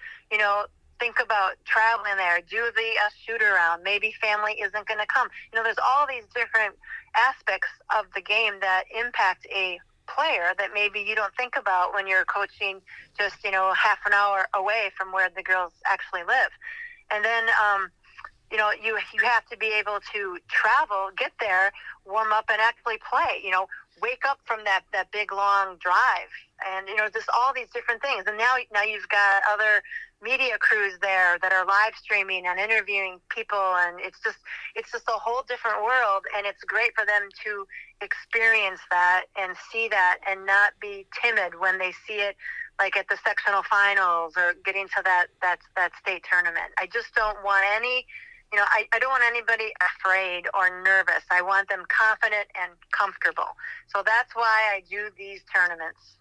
think about traveling there, do the shoot around. Maybe family isn't going to come. There's all these different aspects of the game that impact a player that maybe you don't think about when you're coaching just, half an hour away from where the girls actually live. And then, you have to be able to travel, get there, warm up, and actually play. Wake up from that big long drive, and just all these different things. And now you've got other media crews there that are live streaming and interviewing people, and it's just a whole different world. And it's great for them to experience that and see that, and not be timid when they see it, like at the sectional finals or getting to that state tournament. I just don't want any. I don't want anybody afraid or nervous. I want them confident and comfortable. So that's why I do these tournaments.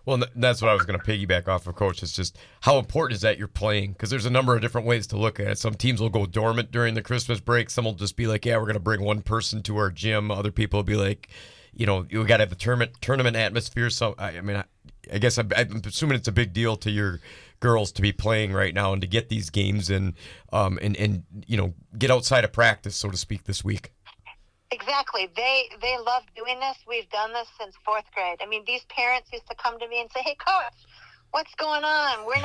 Well, that's what I was going to piggyback off of, Coach. It's just how important is that you're playing? Because there's a number of different ways to look at it. Some teams will go dormant during the Christmas break. Some will just be like, yeah, we're going to bring one person to our gym. Other people will be like, you got to have the tournament atmosphere. So, I guess I'm assuming it's a big deal to your girls to be playing right now and to get these games and get outside of practice, so to speak, this week. Exactly. They love doing this. We've done this since 4th grade. These parents used to come to me and say, hey, Coach, what's going on? We're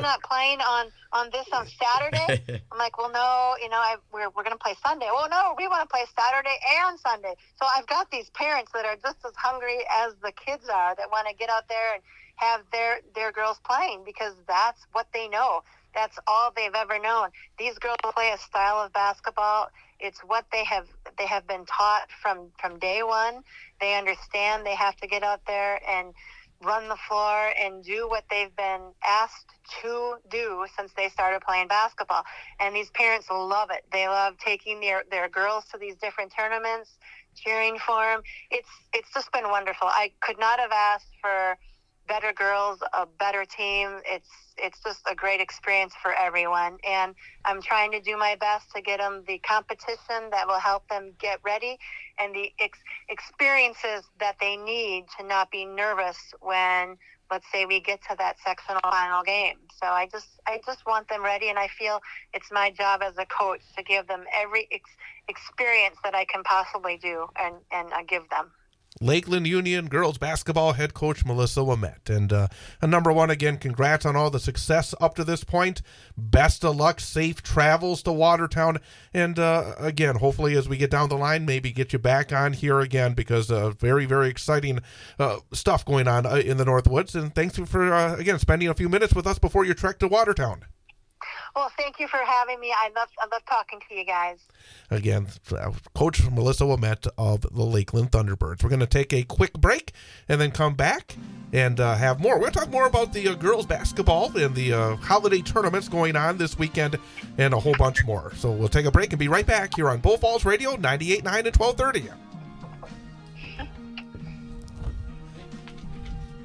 not playing on Saturday. I'm like, well, no, we're going to play Sunday. Well, no, we want to play Saturday and Sunday. So I've got these parents that are just as hungry as the kids are, that want to get out there and have their girls playing, because that's what they know. That's all they've ever known. These girls play a style of basketball. It's what they have been taught from day one. They understand they have to get out there and run the floor and do what they've been asked to do since they started playing basketball. And these parents love it. They love taking their girls to these different tournaments, cheering for them. It's just been wonderful. I could not have asked for better girls, a better team. It's just a great experience for everyone. And I'm trying to do my best to get them the competition that will help them get ready, and the experiences that they need to not be nervous when, let's say, we get to that sectional final game. So I just want them ready, and I feel it's my job as a coach to give them every experience that I can possibly do and give them. Lakeland Union girls basketball head coach Melissa Ouimette. And number one, again, congrats on all the success up to this point. Best of luck, safe travels to Watertown. And again, hopefully as we get down the line, maybe get you back on here again, because very, very exciting stuff going on in the Northwoods. And thanks for, again, spending a few minutes with us before your trek to Watertown. Well, thank you for having me. I love talking to you guys. Again, Coach Melissa Ouimette of the Lakeland Thunderbirds. We're going to take a quick break and then come back and have more. We're going to talk more about the girls basketball and the holiday tournaments going on this weekend and a whole bunch more. So we'll take a break and be right back here on Bull Falls Radio 98.9 and 1230.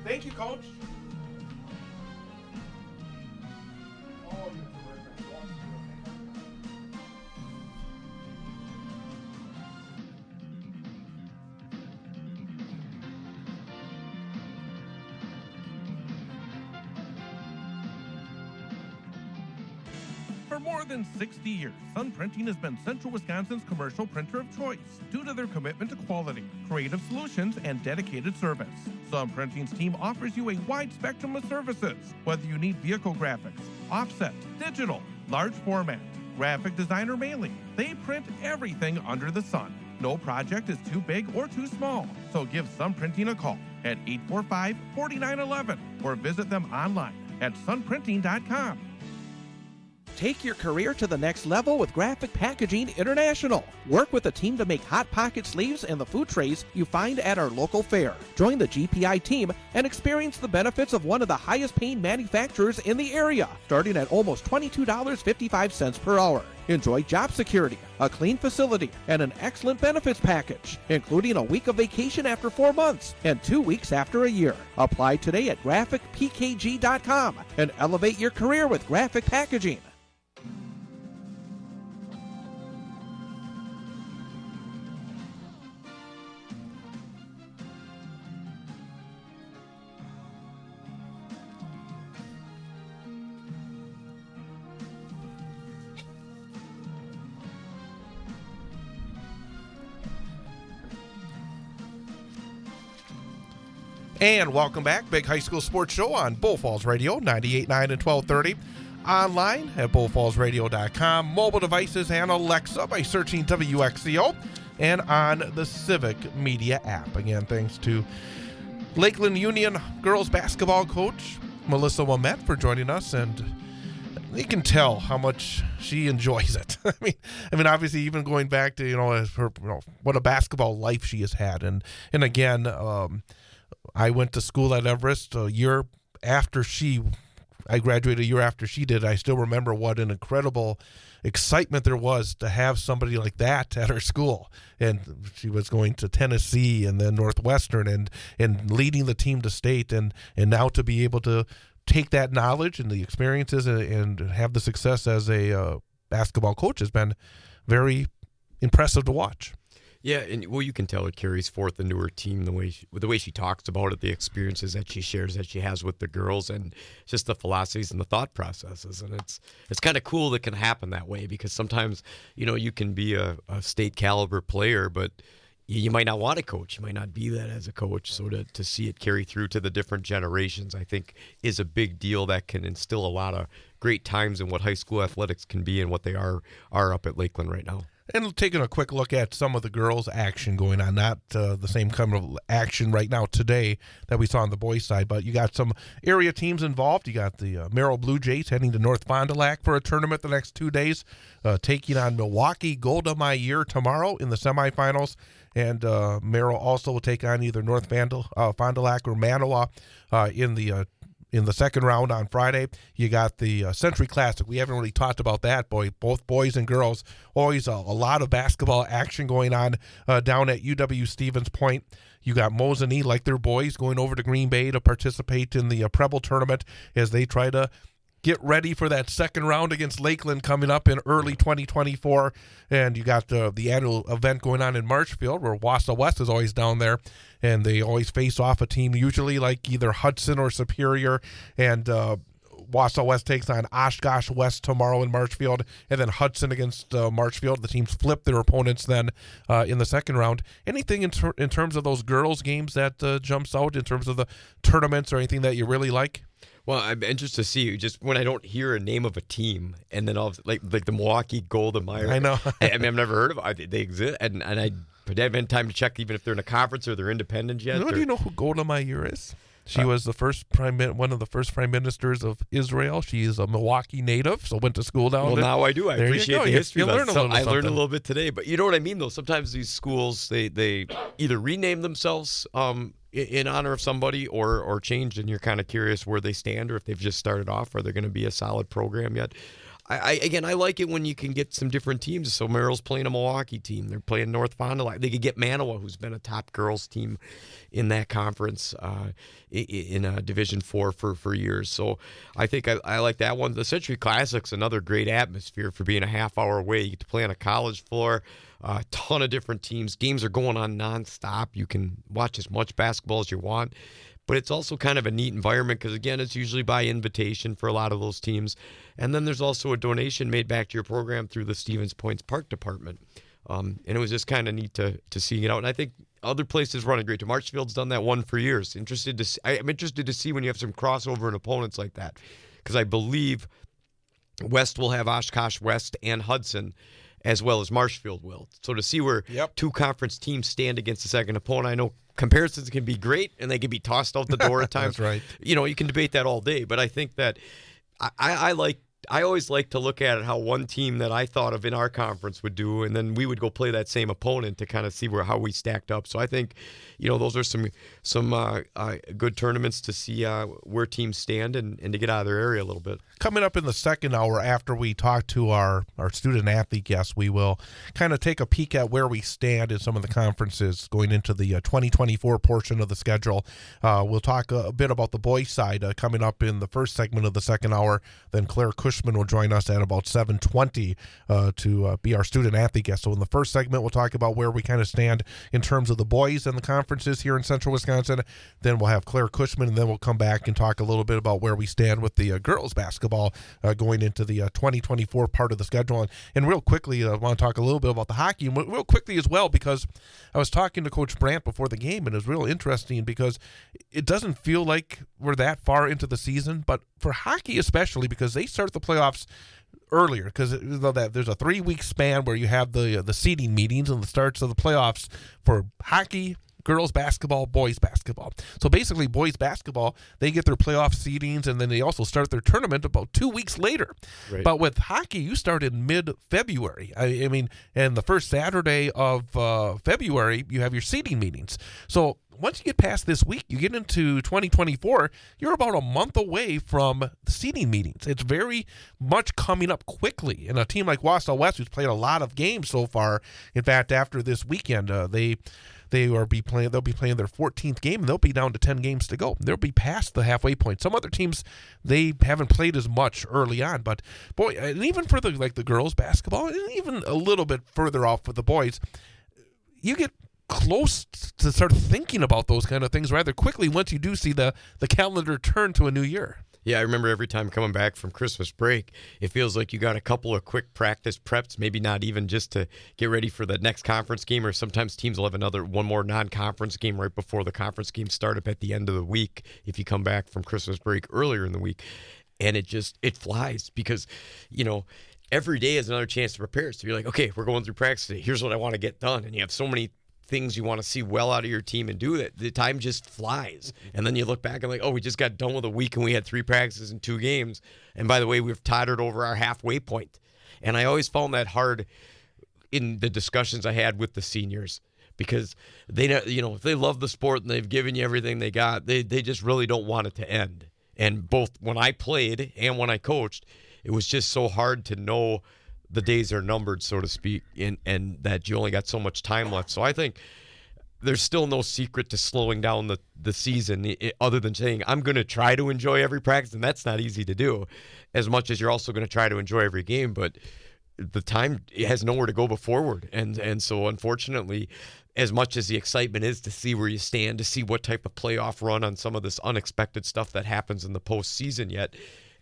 Thank you, Coach. For more than 60 years, Sun Printing has been Central Wisconsin's commercial printer of choice due to their commitment to quality, creative solutions, and dedicated service. Sun Printing's team offers you a wide spectrum of services, whether you need vehicle graphics, offset, digital, large format, graphic design, or mailing. They print everything under the sun. No project is too big or too small, so give Sun Printing a call at 845-4911 or visit them online at sunprinting.com. Take your career to the next level with Graphic Packaging International. Work with a team to make Hot Pocket sleeves and the food trays you find at our local fair. Join the GPI team and experience the benefits of one of the highest paying manufacturers in the area, starting at almost $22.55 per hour. Enjoy job security, a clean facility, and an excellent benefits package, including a week of vacation after 4 months and 2 weeks after a year. Apply today at graphicpkg.com and elevate your career with Graphic Packaging. And welcome back. Big High School Sports Show on Bull Falls Radio, 98.9 and 1230. Online at bullfallsradio.com. Mobile devices and Alexa by searching WXCO. And on the Civic Media app. Again, thanks to Lakeland Union girls basketball coach Melissa Ouimette for joining us. And you can tell how much she enjoys it. I mean, obviously, even going back to, her, what a basketball life she has had. And again, I went to school at Everest a year after I graduated a year after she did. I still remember what an incredible excitement there was to have somebody like that at her school. And she was going to Tennessee and then Northwestern and leading the team to state. And now to be able to take that knowledge and the experiences and have the success as a basketball coach has been very impressive to watch. Yeah, and you can tell it carries forth into her team the way she talks about it, the experiences that she shares, that she has with the girls, and just the philosophies and the thought processes. And it's kind of cool that it can happen that way, because sometimes you can be a state caliber player, but you might not want to coach. You might not be that as a coach. So to see it carry through to the different generations, I think, is a big deal that can instill a lot of great times in what high school athletics can be and what they are up at Lakeland right now. And taking a quick look at some of the girls' action going on, not the same kind of action right now today that we saw on the boys' side, but you got some area teams involved. You got the Merrill Blue Jays heading to North Fond du Lac for a tournament the next 2 days, taking on Milwaukee Golda Meir tomorrow in the semifinals. And Merrill also will take on either North Fond du Lac or Manawa in the second round on Friday. You got the Century Classic. We haven't really talked about that, both boys and girls. Always a lot of basketball action going on down at UW Stevens Point. You got Mosinee, like their boys, going over to Green Bay to participate in the Preble tournament as they try to get ready for that second round against Lakeland coming up in early 2024. And you got the annual event going on in Marshfield where Wausau West is always down there. And they always face off a team usually like either Hudson or Superior. And Wausau West takes on Oshkosh West tomorrow in Marshfield. And then Hudson against Marshfield. The teams flip their opponents then in the second round. Anything in terms of those girls' games that jumps out in terms of the tournaments or anything that you really like? Well, I'm interested to see just when I don't hear a name of a team, and then like the Milwaukee Golda Meir. I know. I mean, I've never heard of it. They exist, and I haven't had time to check even if they're in a conference or they're independent yet. Do you know who Golda Meir is? She was one of the first prime ministers of Israel. She is a Milwaukee native, so went to school down there. Well, now I do. I appreciate the history. I learned a little bit today, but you know what I mean, though. Sometimes these schools they either rename themselves in honor of somebody or changed, and you're kind of curious where they stand or if they've just started off. Are they going to be a solid program yet? I like it when you can get some different teams. So Merrill's playing a Milwaukee team. They're playing North Fond du Lac. They could get Manawa, who's been a top girls team in that conference in Division 4 for years. So I think I like that one. The Century Classic's another great atmosphere for being a half hour away. You get to play on a college floor. A ton of different teams. Games are going on nonstop. You can watch as much basketball as you want. But it's also kind of a neat environment because, again, it's usually by invitation for a lot of those teams. And then there's also a donation made back to your program through the Stevens Point's Park Department. And it was just kind of neat to see it out. And I think other places run it great. Marshfield's done that one for years. I'm interested to see when you have some crossover in opponents like that because I believe West will have Oshkosh West and Hudson as well as Marshfield will. So to see where two conference teams stand against the second opponent, I know comparisons can be great and they can be tossed out the door at times. That's right. You know, you can debate that all day, but I think that I always like to look at it how one team that I thought of in our conference would do, and then we would go play that same opponent to kind of see how we stacked up. So I think, you know, those are some good tournaments to see where teams stand and to get out of their area a little bit. Coming up in the second hour after we talk to our student athlete guests, we will kind of take a peek at where we stand in some of the conferences going into the 2024 portion of the schedule. We'll talk a bit about the boys' side coming up in the first segment of the second hour. Then Claire Cushman will join us at about 7:20 to be our student athlete guest. So in the first segment, we'll talk about where we kind of stand in terms of the boys and the conferences here in Central Wisconsin. Then we'll have Claire Cushman, and then we'll come back and talk a little bit about where we stand with the girls basketball going into the 2024 part of the schedule. And real quickly, I want to talk a little bit about the hockey, and real quickly as well, because I was talking to Coach Brandt before the game, and it was real interesting because it doesn't feel like we're that far into the season, but for hockey especially, because they start the playoffs earlier, because there's a 3-week span where you have the seeding meetings and the starts of the playoffs for hockey, girls basketball, boys basketball. So basically boys basketball, they get their playoff seedings and then they also start their tournament about 2 weeks later. Right. But with hockey, you start in mid-February. I mean, and the first Saturday of February, you have your seeding meetings. So once you get past this week, you get into 2024, you're about a month away from the seeding meetings. It's very much coming up quickly. And a team like Wausau West, who's played a lot of games so far, in fact, after this weekend, they'll be playing their 14th game, and they'll be down to 10 games to go. They'll be past the halfway point. Some other teams, they haven't played as much early on, but boy, and even for the girls basketball, and even a little bit further off for the boys, you get close to start thinking about those kind of things rather quickly once you do see the calendar turn to a new year. Yeah, I remember every time coming back from Christmas break, it feels like you got a couple of quick practice preps, maybe not even just to get ready for the next conference game, or sometimes teams will have one more non-conference game right before the conference game start up at the end of the week if you come back from Christmas break earlier in the week. And it flies because, every day is another chance to prepare. So you're like, okay, we're going through practice today. Here's what I want to get done. And you have so many things you want to see well out of your team and do that. The time just flies. And then you look back and like, oh, we just got done with a week and we had 3 practices and 2 games. And by the way, we've tottered over our halfway point. And I always found that hard in the discussions I had with the seniors because they love the sport and they've given you everything they got. They just really don't want it to end. And both when I played and when I coached, it was just so hard to know the days are numbered, so to speak, and that you only got so much time left. So I think there's still no secret to slowing down the season other than saying, I'm going to try to enjoy every practice, and that's not easy to do, as much as you're also going to try to enjoy every game. But the time has nowhere to go but forward. And so, unfortunately, as much as the excitement is to see where you stand, to see what type of playoff run on some of this unexpected stuff that happens in the postseason yet,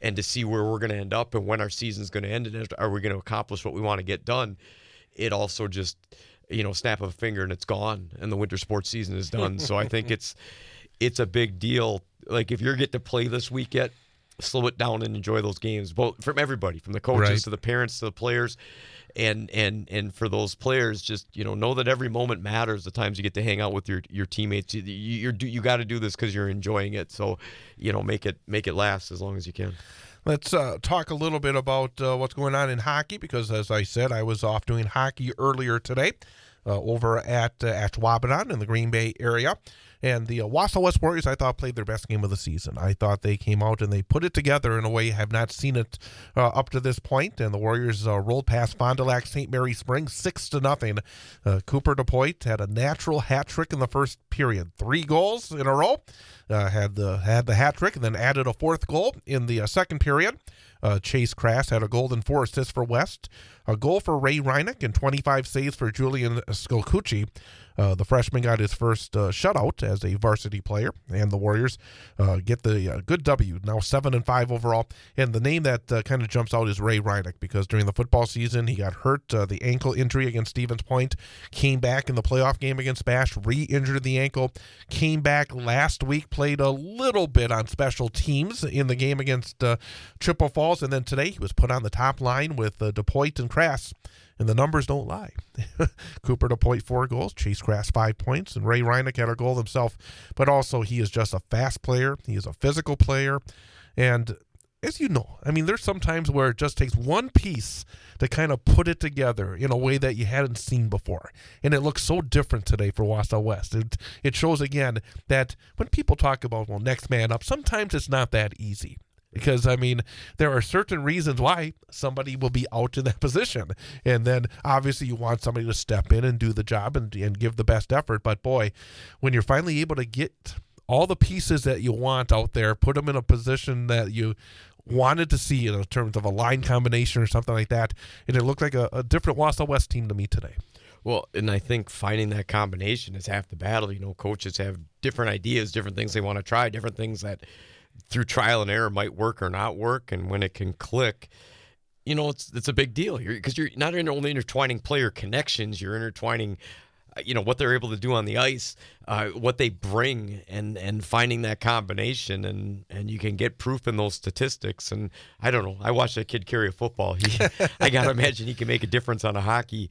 and to see where we're going to end up and when our season's going to end and are we going to accomplish what we want to get done, it also just, snap of a finger and it's gone and the winter sports season is done. So I think it's a big deal. Like if you're getting to play this week yet, slow it down and enjoy those games, both from everybody, from the coaches Right. to the parents to the players. And for those players, just know that every moment matters. The times you get to hang out with your teammates, you got to do this because you're enjoying it. So, make it last as long as you can. Let's talk a little bit about what's going on in hockey because, as I said, I was off doing hockey earlier today over at Wausau in the Green Bay area. And the Wausau West Warriors, I thought, played their best game of the season. I thought they came out and they put it together in a way I have not seen it up to this point. And the Warriors rolled past Fond du Lac St. Mary Springs 6-0. Cooper DePoit had a natural hat trick in the first period. 3 goals in a row. Had the hat trick and then added a 4th goal in the second period. Chase Crass had a goal and 4 assists for West. A goal for Ray Reinick and 25 saves for Julian Skolkuchi. The freshman got his first shutout as a varsity player, and the Warriors get the good W, now 7-5 overall. And the name that kind of jumps out is Ray Reinick because during the football season, he got hurt, the ankle injury against Stevens Point, came back in the playoff game against Bash, re-injured the ankle, came back last week, played a little bit on special teams in the game against Chippewa Falls, and then today he was put on the top line with DePoit and Crass. And the numbers don't lie. Cooper DePoit 4 goals, Chase Crass 5 points, and Ray Reinick had a goal himself. But also he is just a fast player. He is a physical player. And as you know, there's some times where it just takes one piece to kind of put it together in a way that you hadn't seen before. And it looks so different today for Wausau West. It shows again that when people talk about, next man up, sometimes it's not that easy. Because, there are certain reasons why somebody will be out in that position. And then, obviously, you want somebody to step in and do the job and give the best effort. But, boy, when you're finally able to get all the pieces that you want out there, put them in a position that you wanted to see in terms of a line combination or something like that, and it looked like a different Wausau West team to me today. Well, and I think finding that combination is half the battle. Coaches have different ideas, different things they want to try, different things that through trial and error might work or not work, and when it can click, it's a big deal because you're not only intertwining player connections, you're intertwining what they're able to do on the ice, what they bring, and finding that combination, and you can get proof in those statistics. And I don't know, I watched that kid carry a football. I gotta imagine he can make a difference on a hockey,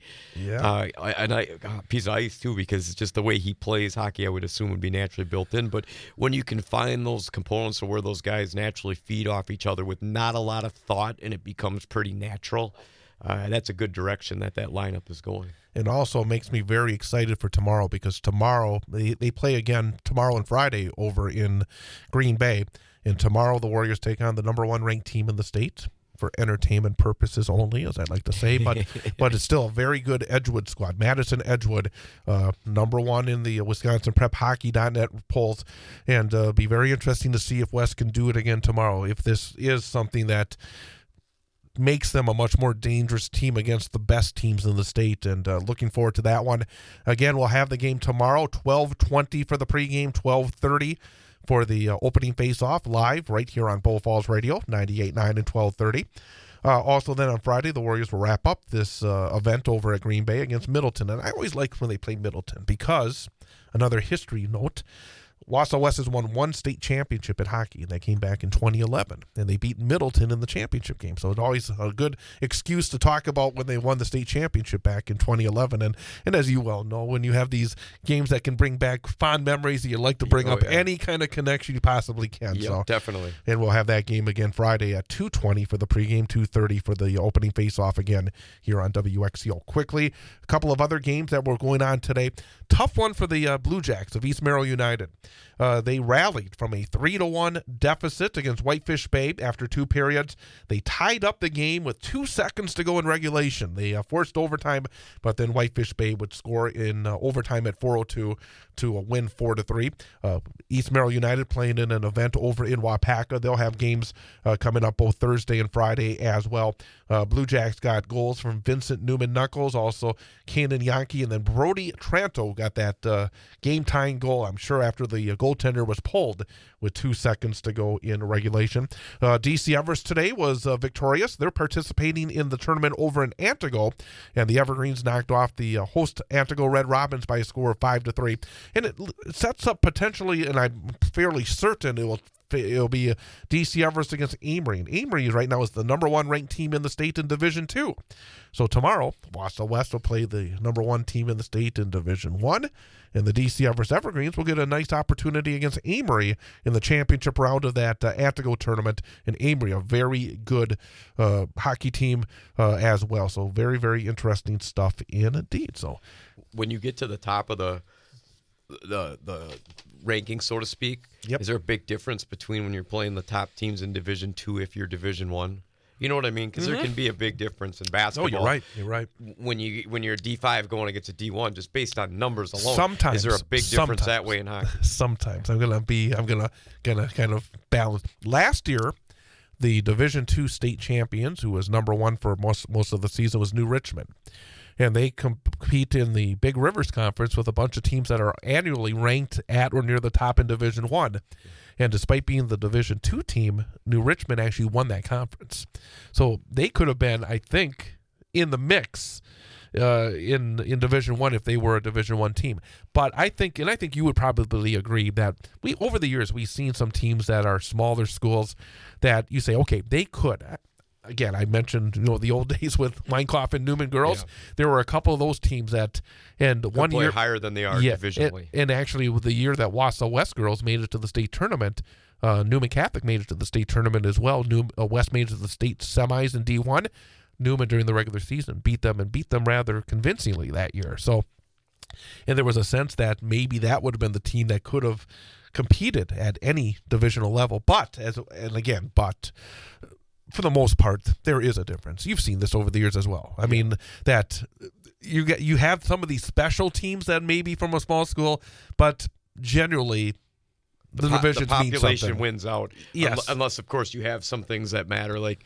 piece of ice too, because just the way he plays hockey, I would assume would be naturally built in. But when you can find those components of where those guys naturally feed off each other with not a lot of thought, and it becomes pretty natural. That's a good direction that lineup is going. It also makes me very excited for tomorrow because tomorrow they play again tomorrow and Friday over in Green Bay. And tomorrow the Warriors take on the number 1 ranked team in the state for entertainment purposes only, as I'd like to say. But it's still a very good Edgewood squad. Madison Edgewood, number 1 in the Wisconsin Prep Hockey.net polls. And be very interesting to see if West can do it again tomorrow. If this is something that makes them a much more dangerous team against the best teams in the state, and looking forward to that one. Again, we'll have the game tomorrow, 12:20 for the pregame, 12:30 for the opening face-off live right here on Bull Falls Radio, 98.9 and 1230. Also then on Friday, the Warriors will wrap up this event over at Green Bay against Middleton. And I always like when they play Middleton because, another history note, Wausau West has won one state championship at hockey, and that came back in 2011, and they beat Middleton in the championship game. So it's always a good excuse to talk about when they won the state championship back in 2011. And as you well know, when you have these games that can bring back fond memories, you like to bring up any kind of connection you possibly can. Yeah, so, definitely. And we'll have that game again Friday at 2:20 for the pregame, 2:30 for the opening face-off again here on WXCO. Quickly, a couple of other games that were going on today. Tough one for the Blue Jacks of East Merrill United. They rallied from a 3-1 deficit against Whitefish Bay after 2 periods. They tied up the game with 2 seconds to go in regulation. They forced overtime, but then Whitefish Bay would score in overtime at 4:02 to win 4-3. East Merrill United playing in an event over in Wapaka. They'll have games coming up both Thursday and Friday as well. Blue Jacks got goals from Vincent Newman Knuckles, also Kanan Yankee, and then Brody Tranto got that game-tying goal, I'm sure, after the goaltender was pulled with 2 seconds to go in regulation. DC Everest today was victorious. They're participating in the tournament over in Antigo, and the Evergreens knocked off the host Antigo Red Robins by a score of 5-3. And it sets up potentially, and I'm fairly certain it'll be DC Everest against Amory. And Amory right now is the number 1 ranked team in the state in Division 2. So tomorrow, Wausau West will play the number 1 team in the state in Division 1. And the DC Everest Evergreens will get a nice opportunity against Amory in the championship round of that Antigo tournament. And Amory, a very good hockey team as well. So very, very interesting stuff indeed. So when you get to the top of the ranking, so to speak, is there a big difference between when you're playing the top teams in Division 2 if you're Division 1? You know what I mean? Because there can be a big difference in basketball. Oh, you're right. When you're a D5 going against a D1, just based on numbers alone. Sometimes is there a big difference that way in hockey? Sometimes I'm gonna kind of balance. Last year, the Division 2 state champions, who was number 1 for most of the season, was New Richmond. And they compete in the Big Rivers Conference with a bunch of teams that are annually ranked at or near the top in Division 1. And despite being the Division 2 team, New Richmond actually won that conference. So they could have been, I think, in the mix in Division 1 if they were a Division 1 team. But I think you would probably agree that over the years we've seen some teams that are smaller schools that you say, okay, they could. Again, I mentioned the old days with Weinkauf and Newman girls. Yeah. There were a couple of those teams that, and could one play year higher than they are divisionally. And actually, with the year that Wausau West girls made it to the state tournament, Newman Catholic made it to the state tournament as well. West made it to the state semis in D1. Newman during the regular season beat them rather convincingly that year. So, and there was a sense that maybe that would have been the team that could have competed at any divisional level. But for the most part, there is a difference. You've seen this over the years as well. I mean, that you have some of these special teams that may be from a small school, but generally the divisions mean something. The population wins out. Yes. Unless, of course, you have some things that matter, like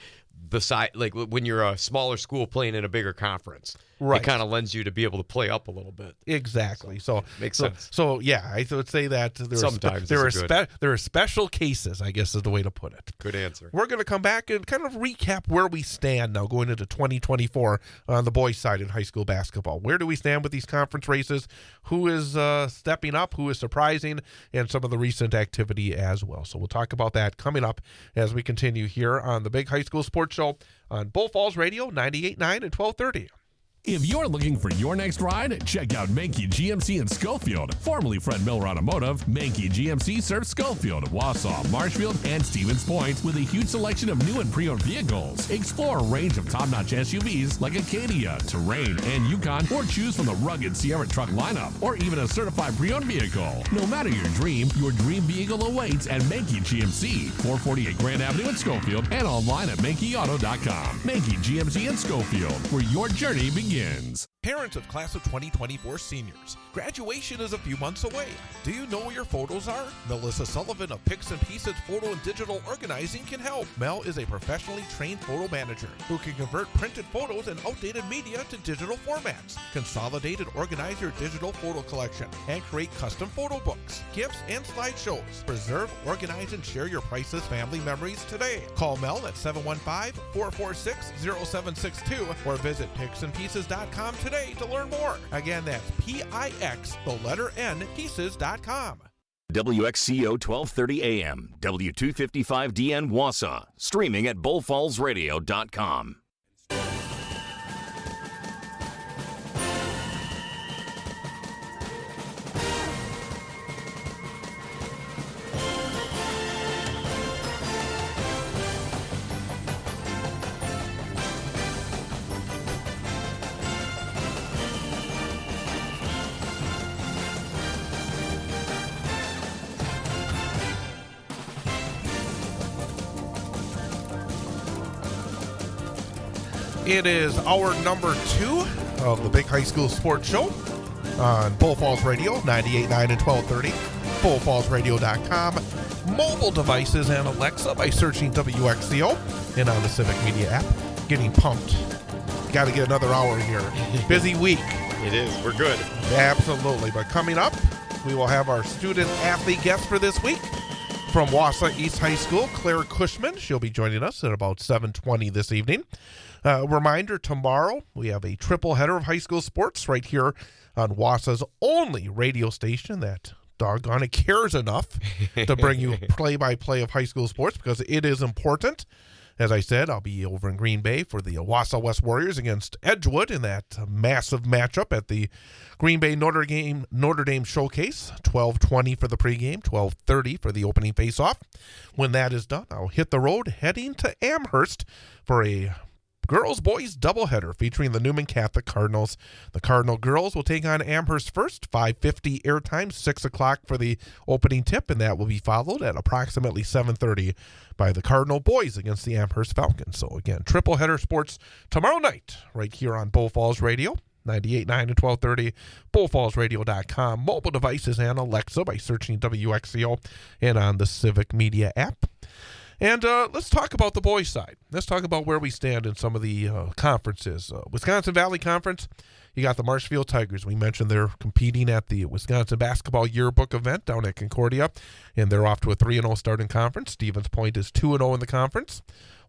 the size, like when you're a smaller school playing in a bigger conference. Right. It kind of lends you to be able to play up a little bit. Exactly. So makes sense. So yeah, I would say that there are special cases, I guess is the way to put it. Good answer. We're going to come back and kind of recap where we stand now going into 2024 on the boys' side in high school basketball. Where do we stand with these conference races? Who is stepping up? Who is surprising? And some of the recent activity as well. So we'll talk about that coming up as we continue here on the Big High School Sports Show on Bull Falls Radio, 98.9 and 1230. If you're looking for your next ride, check out Mankey GMC in Schofield. Formerly Fred Miller Automotive, Mankey GMC serves Schofield, Wausau, Marshfield, and Stevens Point with a huge selection of new and pre-owned vehicles. Explore a range of top-notch SUVs like Acadia, Terrain, and Yukon, or choose from the rugged Sierra truck lineup, or even a certified pre-owned vehicle. No matter your dream vehicle awaits at Mankey GMC, 448 Grand Avenue in Schofield, and online at MankeyAuto.com. Mankey GMC in Schofield, where your journey begins. Parents of class of 2024 seniors, graduation is a few months away. Do you know where your photos are? Melissa Sullivan of Picks and Pieces Photo and Digital Organizing can help. Mel is a professionally trained photo manager who can convert printed photos and outdated media to digital formats, consolidate and organize your digital photo collection, and create custom photo books, gifts, and slideshows. Preserve, organize, and share your priceless family memories today. Call Mel at 715-446-0762 or visit picksandpieces.com today to learn more. Again, that's PIX, the letter N, pieces.com. WXCO 1230 AM, W255DN Wausau, streaming at bullfallsradio.com. It is hour number 2 of the Big High School Sports Show on Bull Falls Radio, 98.9 and 1230, bullfallsradio.com, mobile devices, and Alexa by searching WXCO, and on the Civic Media app. Getting pumped. Got to get another hour here. Busy week. It is. We're good. Absolutely. But coming up, we will have our student-athlete guest for this week from Wausau East High School, Claire Cushman. She'll be joining us at about 7:20 this evening. Reminder, tomorrow we have a triple header of high school sports right here on Wausau's only radio station that doggone it cares enough to bring you play-by-play of high school sports because it is important. As I said, I'll be over in Green Bay for the Wausau West Warriors against Edgewood in that massive matchup at the Green Bay Notre Dame Showcase. 12:20 for the pregame, 12:30 for the opening faceoff. When that is done, I'll hit the road heading to Amherst for a girls-boys doubleheader featuring the Newman Catholic Cardinals. The Cardinal girls will take on Amherst first, 5:50 airtime, 6 o'clock for the opening tip, and that will be followed at approximately 7:30 by the Cardinal boys against the Amherst Falcons. So again, triple header sports tomorrow night right here on Bull Falls Radio, 98.9 and 1230, bullfallsradio.com, mobile devices, and Alexa by searching WXCO and on the Civic Media app. And let's talk about the boys' side. Let's talk about where we stand in some of the conferences. Wisconsin Valley Conference, you got the Marshfield Tigers. We mentioned they're competing at the Wisconsin Basketball Yearbook event down at Concordia, and they're off to a 3-0 start in conference. Stevens Point is 2-0 in the conference.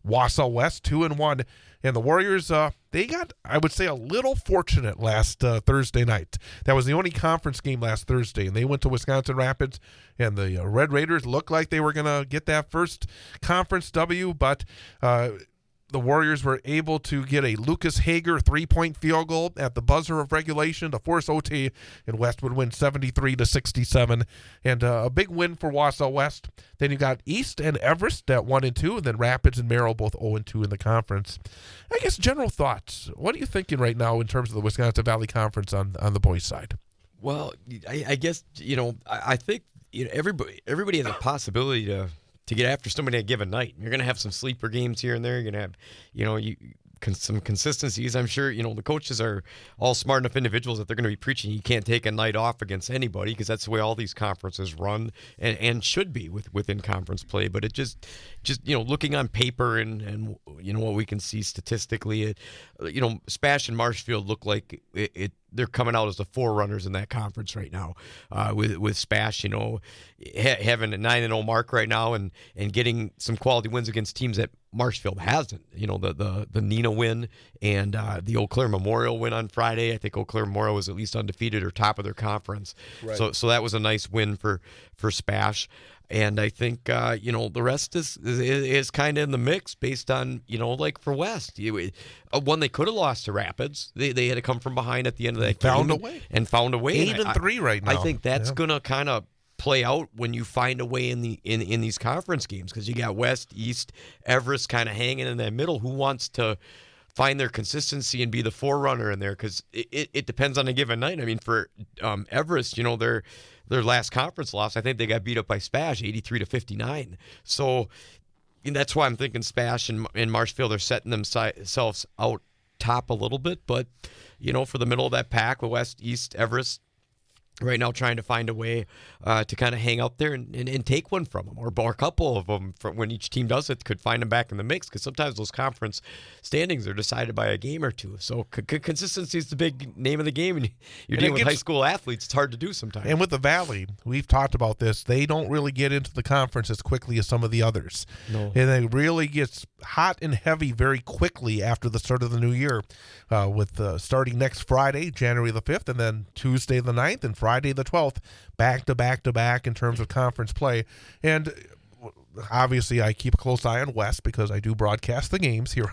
Wausau West 2-1, and the Warriors they got, I would say, a little fortunate last Thursday night. That was the only conference game last Thursday, and they went to Wisconsin Rapids, and the Red Raiders looked like they were going to get that first conference W, but the Warriors were able to get a Lucas Hager 3-point field goal at the buzzer of regulation to force OT, and West would win 73-67, and a big win for Wausau West. Then you got East and Everest at 1-2, and then Rapids and Merrill both 0-2 in the conference. I guess general thoughts. What are you thinking right now in terms of the Wisconsin Valley Conference on the boys' side? Well, I guess, I think everybody has a possibility to get after somebody at a given night. You're going to have some sleeper games here and there. You're going to have, some consistencies. I'm sure, the coaches are all smart enough individuals that they're going to be preaching you can't take a night off against anybody because that's the way all these conferences run and should be within conference play. But it just looking on paper and what we can see statistically, Spash and Marshfield look like they're coming out as the forerunners in that conference right now. With Spash, having a 9-0 mark right now and getting some quality wins against teams that Marshfield hasn't. The Nina win and the Eau Claire Memorial win on Friday. I think Eau Claire Memorial was at least undefeated or top of their conference. Right. So that was a nice win for Spash. And I think, the rest is kind of in the mix based on, like for West. One they could have lost to Rapids. They had to come from behind at the end of that game. Found a way. 8-3 right now. I think that's going to kind of play out when you find a way in these conference games because you got West, East, Everest kind of hanging in that middle. Who wants to find their consistency and be the forerunner in there? Because it depends on a given night. I mean, for Everest, their last conference loss, I think they got beat up by Spash 83-59. So that's why I'm thinking Spash and Marshfield are setting themselves out top a little bit, but for the middle of that pack, the West, East, Everest, right now trying to find a way to kind of hang out there and take one from them, or a couple of them from when each team does it, could find them back in the mix, because sometimes those conference standings are decided by a game or two. So consistency is the big name of the game, and you're dealing with high school athletes. It's hard to do sometimes. And with the Valley, we've talked about this, they don't really get into the conference as quickly as some of the others. No. And it really gets hot and heavy very quickly after the start of the new year, with starting next Friday, January the 5th, and then Tuesday the 9th, and Friday the 12th, back to back to back in terms of conference play. And obviously I keep a close eye on West because I do broadcast the games here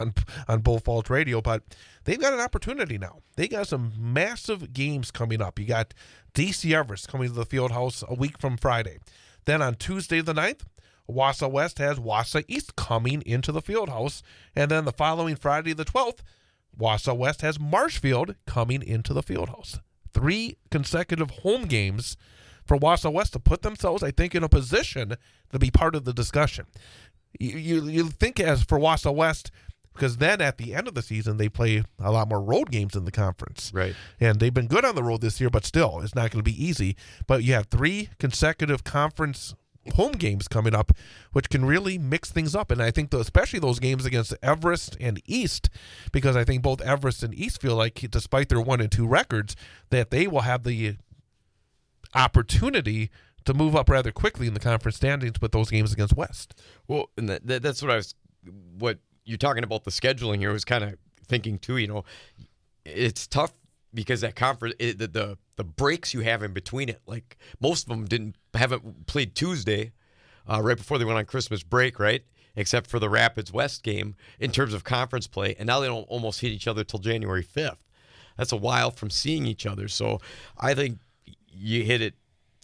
on Bull Falls Radio, but they've got an opportunity now. They got some massive games coming up. You got DC Everest coming to the field house a week from Friday. Then on Tuesday the 9th, Wausau West has Wausau East coming into the field house. And then the following Friday the 12th, Wausau West has Marshfield coming into the field house. 3 consecutive home games for Wausau West to put themselves, I think, in a position to be part of the discussion. You think as for Wausau West, because then at the end of the season, they play a lot more road games in the conference. Right. And they've been good on the road this year, but still, it's not going to be easy. But you have 3 consecutive conference home games coming up, which can really mix things up. And I think especially those games against Everest and East, because I think both Everest and East feel like, despite their 1-2 records, that they will have the opportunity to move up rather quickly in the conference standings with those games against West. Well, and that's what you're talking about, the scheduling here, was kind of thinking too. It's tough because that conference, the breaks you have in between it, like most of them haven't played Tuesday, right before they went on Christmas break, right? Except for the Rapids West game in terms of conference play, and now they don't almost hit each other till January 5th. That's a while from seeing each other. So I think you hit it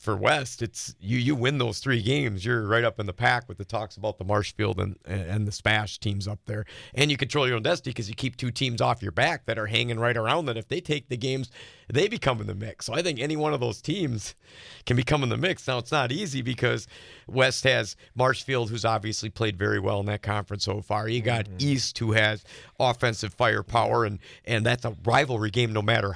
for West. It's you win those 3 games, you're right up in the pack with the talks about the Marshfield and the Spash teams up there, and you control your own destiny because you keep 2 teams off your back that are hanging right around that. If they take the games, they become in the mix. So I think any one of those teams can become in the mix. Now, it's not easy because West has Marshfield, who's obviously played very well in that conference so far. You got East, who has offensive firepower, and that's a rivalry game no matter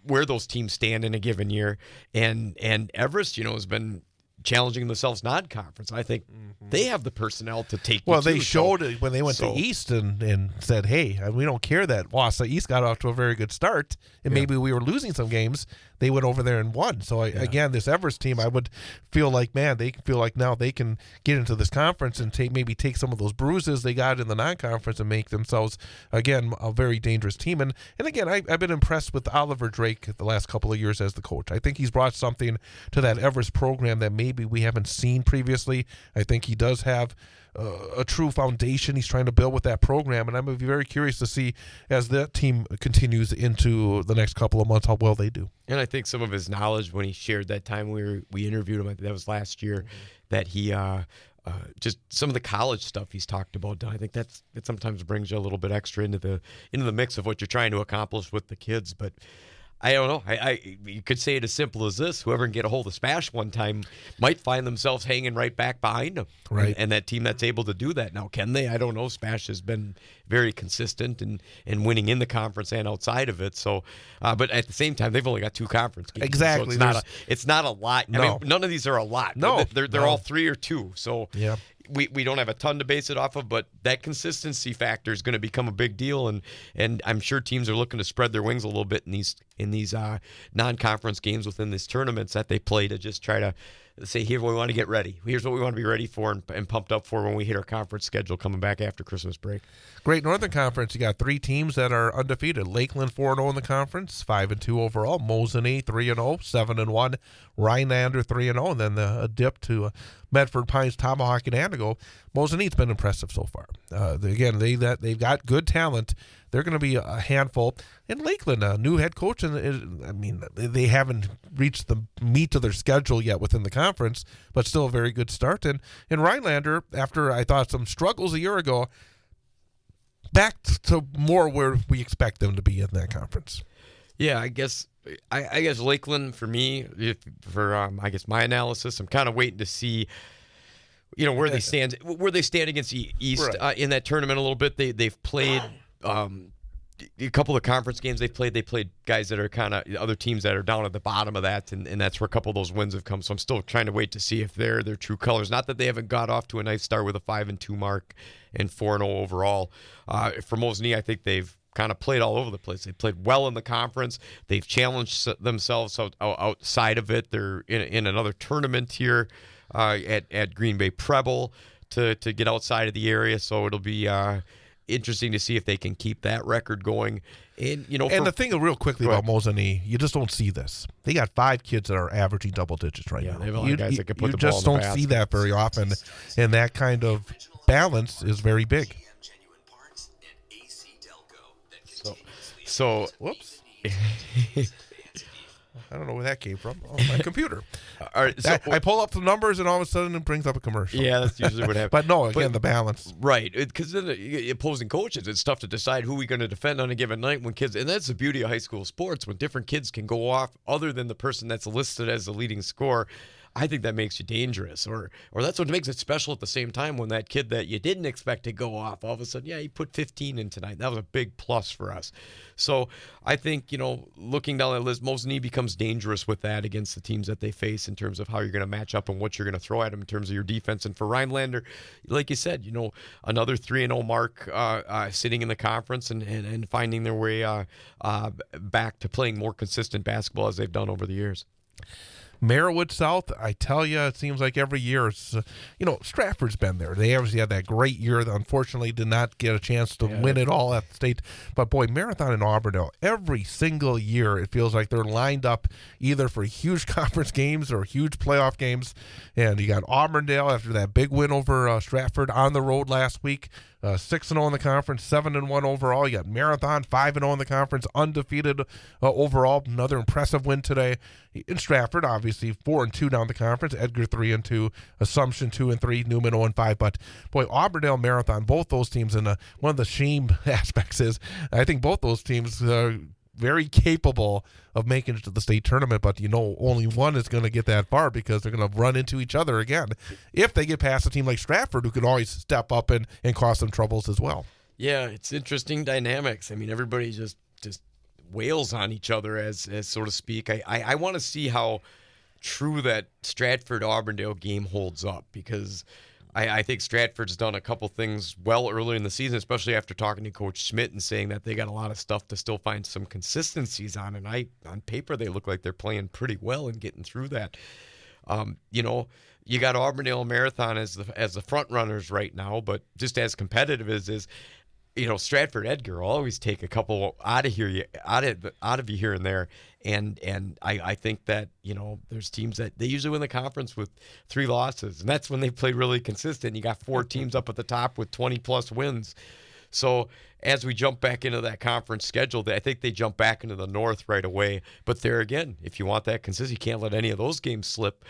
where those teams stand in a given year. And Everest, has been challenging themselves non-conference. I think they have the personnel to take. Well, they showed it when they went to East and said, "Hey, we don't care that Wausau East got off to a very good start, and maybe we were losing some games. They went over there and won." So again, this Everest team, I would feel like, they feel like now they can get into this conference and take some of those bruises they got in the non-conference and make themselves again a very dangerous team. And again, I've been impressed with Oliver Drake the last couple of years as the coach. I think he's brought something to that Everest program that maybe we haven't seen previously. I think he does have a true foundation he's trying to build with that program, and I'm going to be very curious to see as that team continues into the next couple of months how well they do. And I think some of his knowledge when he shared that time we interviewed him, I think that was last year, that he just some of the college stuff he's talked about. I think it sometimes brings you a little bit extra into the mix of what you're trying to accomplish with the kids, but. I don't know. You could say it as simple as this. Whoever can get a hold of Spash one time might find themselves hanging right back behind them. Right. And that team that's able to do that. Now, can they? I don't know. Spash has been very consistent in winning in the conference and outside of it. So, but at the same time, they've only got 2 conference games. Exactly. So it's not a lot. No. I mean, none of these are a lot. No. They're all 3 or 2. So yeah. We don't have a ton to base it off of, but that consistency factor is going to become a big deal, and I'm sure teams are looking to spread their wings a little bit in these non-conference games within these tournaments that they play, to just try to say, here's what we want to get ready. Here's what we want to be ready for and pumped up for when we hit our conference schedule coming back after Christmas break. Great Northern Conference. You got 3 teams that are undefeated. Lakeland 4-0 in the conference, 5-2 overall. Mosinee 3-0, 7-1. Rhinelander 3-0, and then a dip to Medford Pines, Tomahawk, and Antigo. Mosinee's been impressive so far. Again, they've got good talent. They're going to be a handful. And Lakeland, a new head coach, and they haven't reached the meat of their schedule yet within the conference, but still a very good start. And Rhinelander, after I thought some struggles a year ago, back to more where we expect them to be in that conference. Yeah, I guess Lakeland, for me, I guess my analysis, I'm kind of waiting to see, where they stand against the East right. In that tournament a little bit. They've played a couple of conference games they played guys that are kind of other teams that are down at the bottom of that, and that's where a couple of those wins have come. So I'm still trying to wait to see if they're their true colors. Not that they haven't got off to a nice start with a 5-2 mark and 4-0 overall. For Mosinee, I think they've kind of played all over the place. They played well in the conference. They've challenged themselves outside of it. They're in another tournament here at Green Bay Preble to get outside of the area. So it'll be interesting to see if they can keep that record going. And the thing real quickly about Mosinee, you just don't see this. They got 5 kids that are averaging double digits right now. They have a lot of guys that can put the ball in the You just don't see that very often, and that kind of balance is very big. So whoops. I don't know where that came from. Oh, my computer. All right, so, I pull up the numbers, and all of a sudden it brings up a commercial. Yeah, that's usually what happens. But no, again, the balance. Right, because then the opposing coaches, it's tough to decide who we're going to defend on a given night when kids, and that's the beauty of high school sports, when different kids can go off other than the person that's listed as the leading scorer. I think that makes you dangerous, or that's what makes it special at the same time when that kid that you didn't expect to go off, all of a sudden, he put 15 in tonight. That was a big plus for us. So I think, looking down that list, Mosinee becomes dangerous with that against the teams that they face in terms of how you're going to match up and what you're going to throw at them in terms of your defense. And for Rhinelander, like you said, another 3-0 mark sitting in the conference and finding their way back to playing more consistent basketball as they've done over the years. Merriwood South, I tell you, it seems like every year it's, Stratford's been there. They obviously had that great year that unfortunately did not get a chance to win it all at the state. But boy, Marathon and Auburndale, every single year it feels like they're lined up either for huge conference games or huge playoff games. And you got Auburndale after that big win over Stratford on the road last week. 6-0 in the conference, 7-1 overall. You got Marathon, 5-0 in the conference, undefeated overall. Another impressive win today. In Stratford, obviously, 4-2 down the conference. Edgar 3-2, Assumption 2-3, Newman 0-5. But boy, Auburndale, Marathon, both those teams. And one of the shame aspects is I think both those teams are very capable of making it to the state tournament, but only one is going to get that far because they're going to run into each other again if they get past a team like Stratford, who could always step up and cause some troubles as well. Yeah, it's interesting dynamics. I mean, everybody just wails on each other, as so to speak. I want to see how true that Stratford-Auburndale game holds up, because I think Stratford's done a couple things well early in the season, especially after talking to Coach Schmidt and saying that they got a lot of stuff to still find some consistencies on. And on paper, they look like they're playing pretty well and getting through that. You got Auburndale and Marathon as the front runners right now, but just as competitive as Stratford Edgar will always take a couple out of you here and there, and I think that there's teams that they usually win the conference with 3 losses, and that's when they play really consistent. You got 4 teams up at the top with 20+ wins. So as we jump back into that conference schedule, I think they jump back into the North right away. But there again, if you want that consistency, you can't let any of those games slip.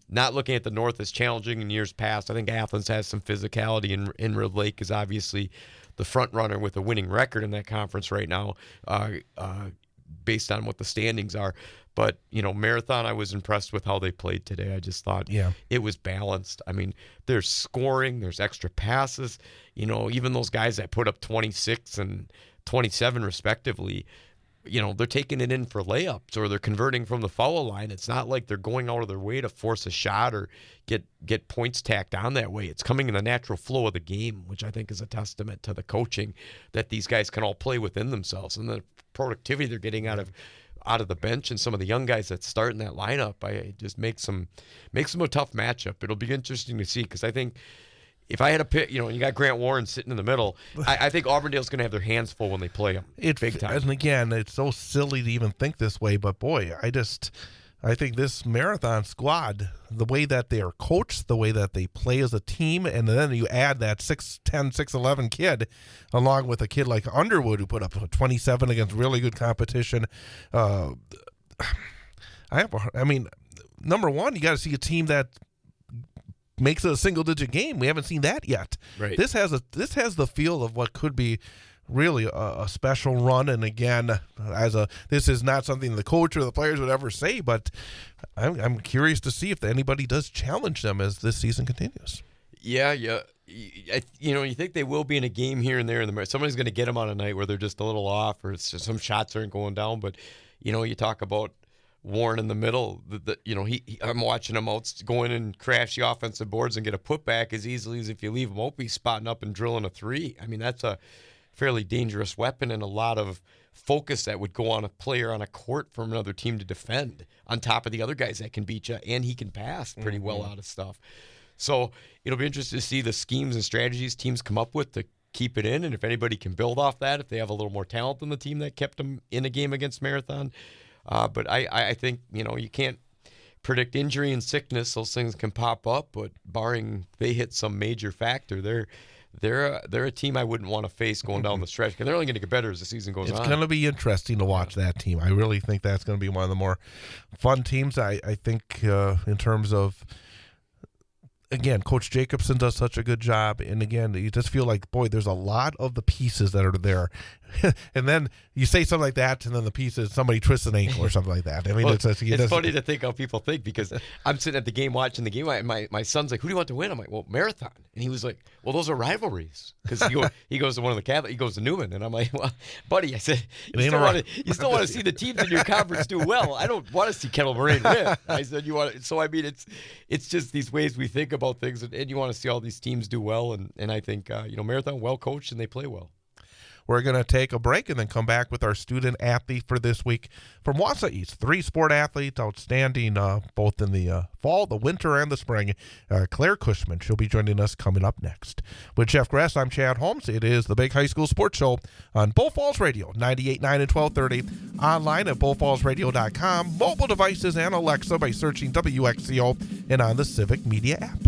Not looking at the North as challenging in years past. I think Athens has some physicality, and Red Lake is obviously the front runner with a winning record in that conference right now, based on what the standings are. But, Marathon, I was impressed with how they played today. I just thought it was balanced. I mean, there's scoring, there's extra passes. Even those guys that put up 26 and 27 respectively, they're taking it in for layups, or they're converting from the foul line. It's not like they're going out of their way to force a shot or get points tacked on that way. It's coming in the natural flow of the game, which I think is a testament to the coaching that these guys can all play within themselves, and the productivity they're getting out of the bench, and some of the young guys that start in that lineup. I just makes them a tough matchup. It'll be interesting to see, because I think if I had a pick, you got Grant Warren sitting in the middle, I think Auburndale's going to have their hands full when they play them. Big time. And again, it's so silly to even think this way, but boy, I think this Marathon squad, the way that they are coached, the way that they play as a team, and then you add that 6'10", 6'11" kid, along with a kid like Underwood who put up 27 against really good competition. Number one, you got to see a team that makes it a single-digit game. We haven't seen that yet. Right. This has the feel of what could be really a special run, and again, this is not something the coach or the players would ever say, but I'm curious to see if anybody does challenge them as this season continues. Yeah. You think they will be in a game here and there. Somebody's going to get them on a night where they're just a little off, or it's just some shots aren't going down. But you talk about Warren in the middle. I'm watching him go in and crash the offensive boards and get a putback as easily as if you leave him open. He's spotting up and drilling a three. I mean, that's a fairly dangerous weapon and a lot of focus that would go on a player on a court from another team to defend on top of the other guys that can beat you, and he can pass pretty well out of stuff. So it'll be interesting to see the schemes and strategies teams come up with to keep it in, and if anybody can build off that, if they have a little more talent than the team that kept them in a game against Marathon. But I think, you can't predict injury and sickness. Those things can pop up, but barring they hit some major factor, they're a team I wouldn't want to face going down the stretch, because they're only going to get better as the season goes on. It's going to be interesting to watch that team. I really think that's going to be one of the more fun teams. I think in terms of, again, Coach Jacobson does such a good job. And again, you just feel like, boy, there's a lot of the pieces that are there. And then you say something like that, and then the pieces, somebody twists an ankle or something like that. I mean, it's funny to think how people think, because I'm sitting at the game watching the game, and my son's like, who do you want to win? I'm like, well, Marathon. And he was like, well, those are rivalries. Because he goes to one of the Catholic, he goes to Newman. And I'm like, well, buddy, I said, you still want to see the teams in your conference do well. I don't want to see Kettle Moraine win. I said, so I mean, it's just these ways we think about things, and you want to see all these teams do well. And I think, Marathon well coached, and they play well. We're going to take a break and then come back with our student athlete for this week from Wausau East. 3 sport athletes, outstanding both in the fall, the winter, and the spring. Claire Cushman, she'll be joining us coming up next. With Jeff Grass, I'm Chad Holmes. It is the Big High School Sports Show on Bull Falls Radio, 98.9 and 1230, online at bullfallsradio.com, mobile devices, and Alexa by searching WXCO, and on the Civic Media app.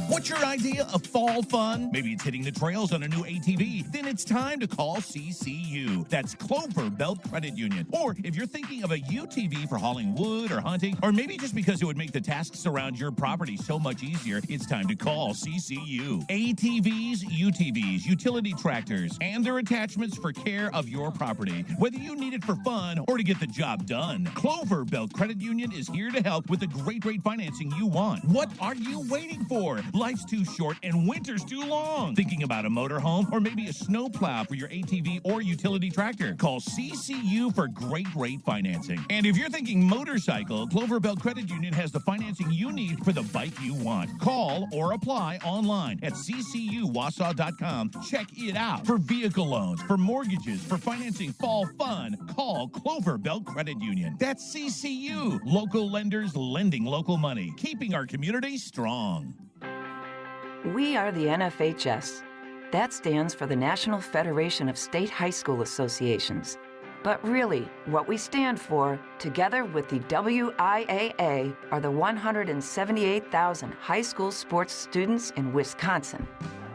What's your idea of fall fun? Maybe it's hitting the trails on a new ATV. Then it's time to call CCU. That's Clover Belt Credit Union. Or if you're thinking of a UTV for hauling wood or hunting, or maybe just because it would make the tasks around your property so much easier, it's time to call CCU. ATVs, UTVs, utility tractors, and their attachments for care of your property. Whether you need it for fun or to get the job done, Clover Belt Credit Union is here to help with the great rate financing you want. What are you waiting for? Life's too short and winter's too long. Thinking about a motorhome or maybe a snowplow for your ATV or utility tractor? Call CCU for great rate financing. And if you're thinking motorcycle, Clover Belt Credit Union has the financing you need for the bike you want. Call or apply online at ccuwausau.com. Check it out. For vehicle loans, for mortgages, for financing fall fun, call Clover Belt Credit Union. That's CCU. Local lenders lending local money, keeping our community strong. We are the NFHS. That stands for the National Federation of State High School Associations. But really, what we stand for, together with the WIAA, are the 178,000 high school sports students in Wisconsin.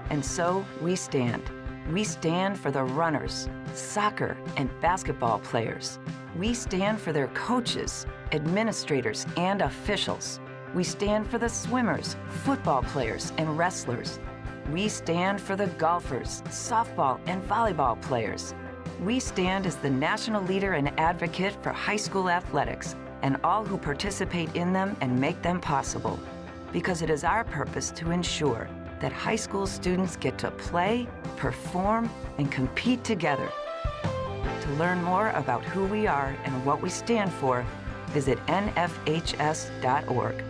And so we stand. We stand for the runners, soccer and basketball players. We stand for their coaches, administrators, and officials. We stand for the swimmers, football players, and wrestlers. We stand for the golfers, softball, and volleyball players. We stand as the national leader and advocate for high school athletics and all who participate in them and make them possible. Because it is our purpose to ensure that high school students get to play, perform, and compete together. To learn more about who we are and what we stand for, visit nfhs.org.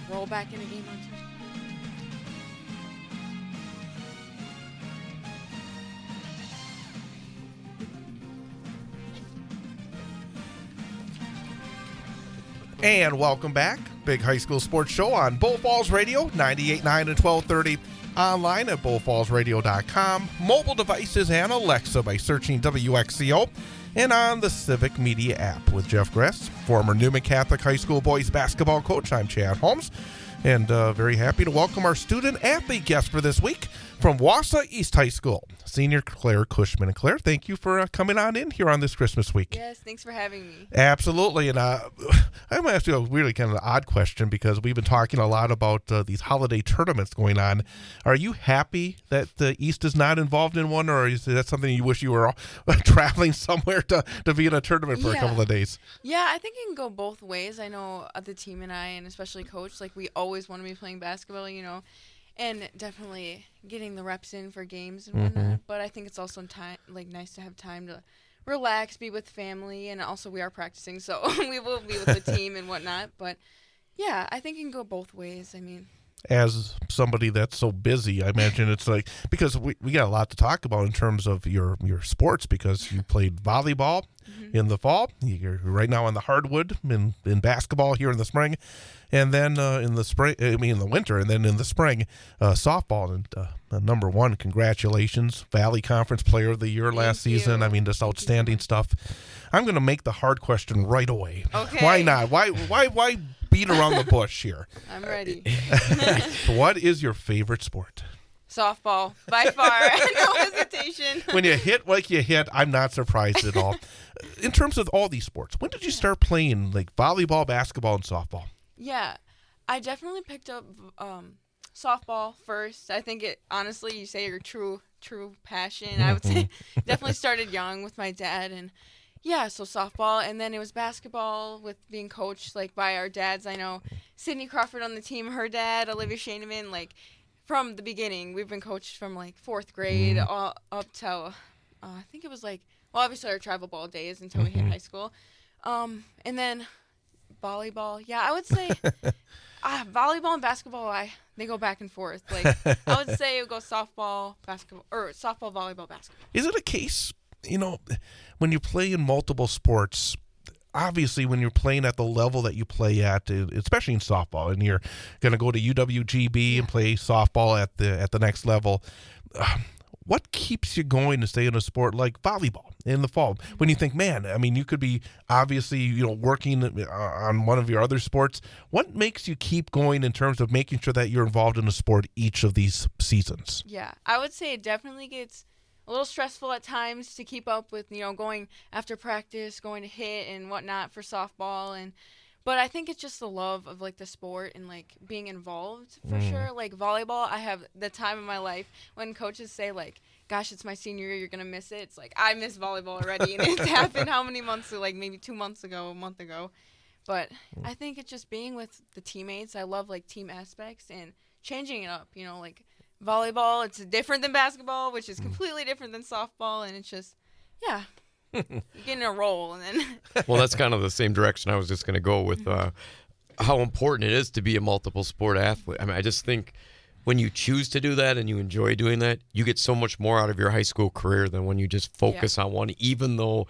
Roll back in a game on Tuesday. And welcome back. Big High School Sports Show on Bull Falls Radio, 98.9 and 1230. Online at bullfallsradio.com. Mobile devices and Alexa by searching WXCO. and on the Civic Media app. With Jeff Gress, former Newman Catholic High School boys basketball coach, I'm Chad Holmes, and very happy to welcome our student-athlete guest for this week from Wausau East High School, senior Claire Cushman. And Claire, thank you for coming on in here on this Christmas week. Yes, thanks for having me. Absolutely. And I'm going to ask you a really kind of an odd question, because we've been talking a lot about these holiday tournaments going on. Are you happy that the East is not involved in one, or is that something you wish you were traveling somewhere to be in a tournament for a couple of days? Yeah, I think it can go both ways. I know the team and I, and especially Coach, like we always want to be playing basketball, and definitely getting the reps in for games and whatnot. But I think it's also nice to have time to relax, be with family, and also we are practicing, so we will be with the team and whatnot. But yeah, I think it can go both ways. I mean, as somebody that's so busy, I imagine it's like, because we got a lot to talk about in terms of your sports, because you played volleyball in the fall. You're right now on the hardwood in basketball here in the spring, and then in the winter, and then in the spring, softball. And number one, congratulations, Valley Conference Player of the Year last season. I mean, just outstanding stuff. I'm going to make the hard question right away. Okay. Why not? Why beat around the bush here? I'm ready. What is your favorite sport? Softball, by far. No hesitation. When you hit like you hit, I'm not surprised at all. In terms of all these sports, when did you start playing like volleyball, basketball, and softball? Yeah, I definitely picked up softball first. I think it, honestly, you say your true passion. I would say definitely started young with my dad, and yeah, so softball, and then it was basketball with being coached like by our dads. I know Sydney Crawford on the team, her dad, Olivia Shaneman, like from the beginning, we've been coached from like 4th grade all up till I think it was like, well, obviously our travel ball days until we hit high school, and then volleyball. Yeah, I would say volleyball and basketball, they go back and forth. Like I would say it would go softball, basketball, or softball, volleyball, basketball. Is it a case, when you play in multiple sports, obviously when you're playing at the level that you play at, especially in softball, and you're going to go to UWGB and play softball at the next level, what keeps you going to stay in a sport like volleyball in the fall? When you think, man, I mean, you could be obviously, working on one of your other sports. What makes you keep going in terms of making sure that you're involved in a sport each of these seasons? Yeah, I would say it definitely gets a little stressful at times to keep up with, going after practice, going to hit and whatnot for softball. But I think it's just the love of, like, the sport and, like, being involved for sure. Like, volleyball, I have the time of my life when coaches say, like, gosh, it's my senior year, you're going to miss it. It's like, I miss volleyball already. And it's happened how many months ago? Like, maybe 2 months ago, a month ago. But I think it's just being with the teammates. I love, like, team aspects and changing it up. Like, volleyball, it's different than basketball, which is completely different than softball. And it's just, yeah. You get in a roll, and then well, that's kind of the same direction I was just going to go with how important it is to be a multiple sport athlete. I mean, I just think when you choose to do that and you enjoy doing that, you get so much more out of your high school career than when you just focus on one, even though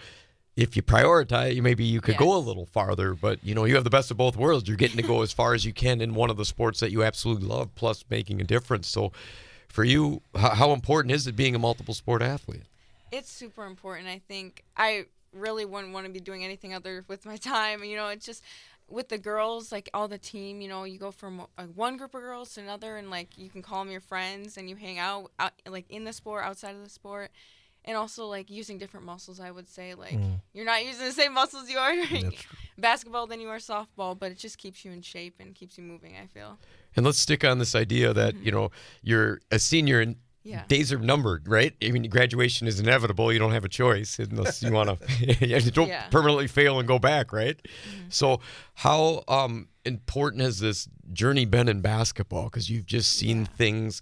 if you prioritize, maybe you could go a little farther, but you have the best of both worlds. You're getting to go as far as you can in one of the sports that you absolutely love, plus making a difference. So for you, how important is it being a multiple sport athlete? It's super important. I think I really wouldn't want to be doing anything other with my time. It's just with the girls, like all the team, you go from one group of girls to another, and like you can call them your friends, and you hang out like in the sport, outside of the sport, and also like using different muscles. I would say like you're not using the same muscles you are during basketball than you are softball, but it just keeps you in shape and keeps you moving, I feel. And let's stick on this idea that you're a senior and days are numbered, right? I mean, graduation is inevitable. You don't have a choice unless you want to. You don't permanently fail and go back, right? So how important has this journey been in basketball? Because you've just seen things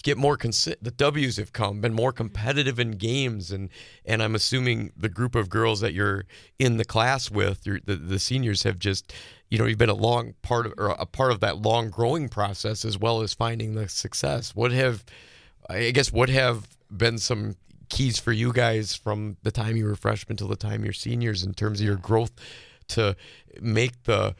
get more the W's have been more competitive in games, and I'm assuming the group of girls that you're in the class with, the seniors, have just you've been a part of that long growing process as well as finding the success. What have been some keys for you guys from the time you were freshmen till the time you're seniors in terms of your growth to make the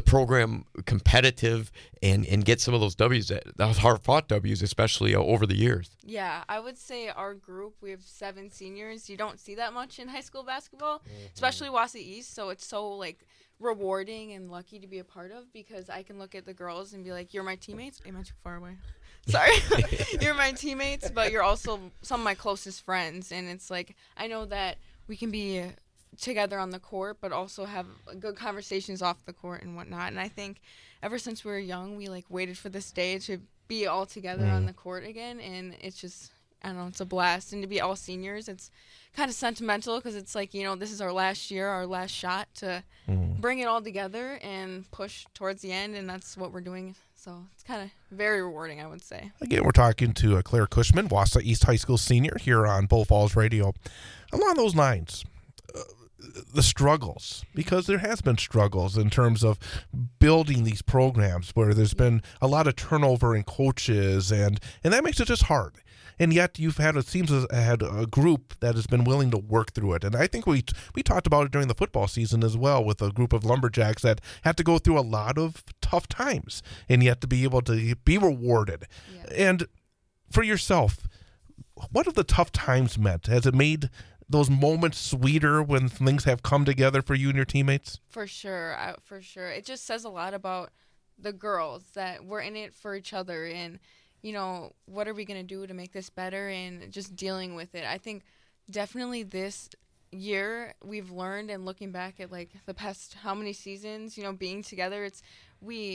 program competitive and get some of those W's, those hard-fought W's, especially over the years? Yeah, I would say our group, we have 7 seniors. You don't see that much in high school basketball, especially Wausau East, so it's so, like, rewarding and lucky to be a part of, because I can look at the girls and be like, you're my teammates. Am I too far away? Sorry. You're my teammates, but you're also some of my closest friends, and it's like, I know that we can be together on the court, but also have good conversations off the court and whatnot. And I think ever since we were young, we like waited for this day to be all together on the court again, and it's just, I don't know, it's a blast. And to be all seniors, it's kind of sentimental, because it's like, you know, this is our last year, our last shot to bring it all together and push towards the end, and that's what we're doing. So it's kind of very rewarding, I would say. Again, we're talking to Claire Cushman, Wausau East High School senior, here on Bull Falls Radio. Along those lines, the struggles, because there has been struggles in terms of building these programs where there's been a lot of turnover in coaches, and that makes it just hard. And yet you've had, it seems, had a group that has been willing to work through it. And I think we talked about it during the football season as well, with a group of Lumberjacks that had to go through a lot of tough times, and yet to be able to be rewarded. Yeah. And for yourself, what have the tough times meant? Has it made those moments sweeter when things have come together for you and your teammates? For sure. For sure. It just says a lot about the girls, that we're in it for each other, and you know, what are we going to do to make this better, and just dealing with it. I think definitely this year we've learned, and looking back at like the past how many seasons, you know, being together, it's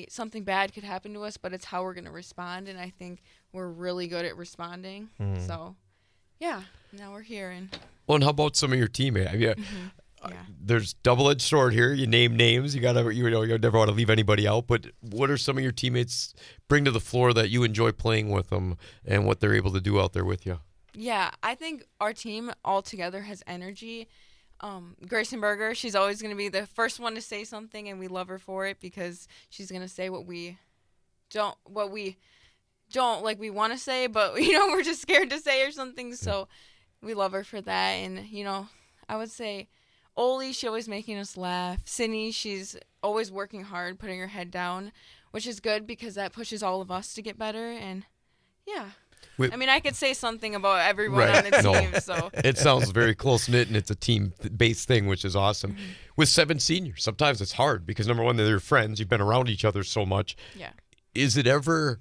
something bad could happen to us, but it's how we're going to respond, and I think we're really good at responding. So yeah, now we're here. Well, and how about some of your teammates? I mean, there's double-edged sword here. You name names. You never want to leave anybody out. But what are some of your teammates bring to the floor that you enjoy playing with them, and what they're able to do out there with you? Yeah, I think our team all together has energy. Grayson Berger, she's always going to be the first one to say something, and we love her for it, because she's going to say what we don't like we want to say, but you know, we're just scared to say or something. So we love her for that. And you know, I would say Oli, she's always making us laugh. Cindy, she's always working hard, putting her head down, which is good, because that pushes all of us to get better. And yeah, I mean, I could say something about everyone on the team. So it sounds very close-knit, and it's a team-based thing, which is awesome. With 7 seniors, sometimes it's hard, because number one, they're your friends. You've been around each other so much. Yeah. Is it ever,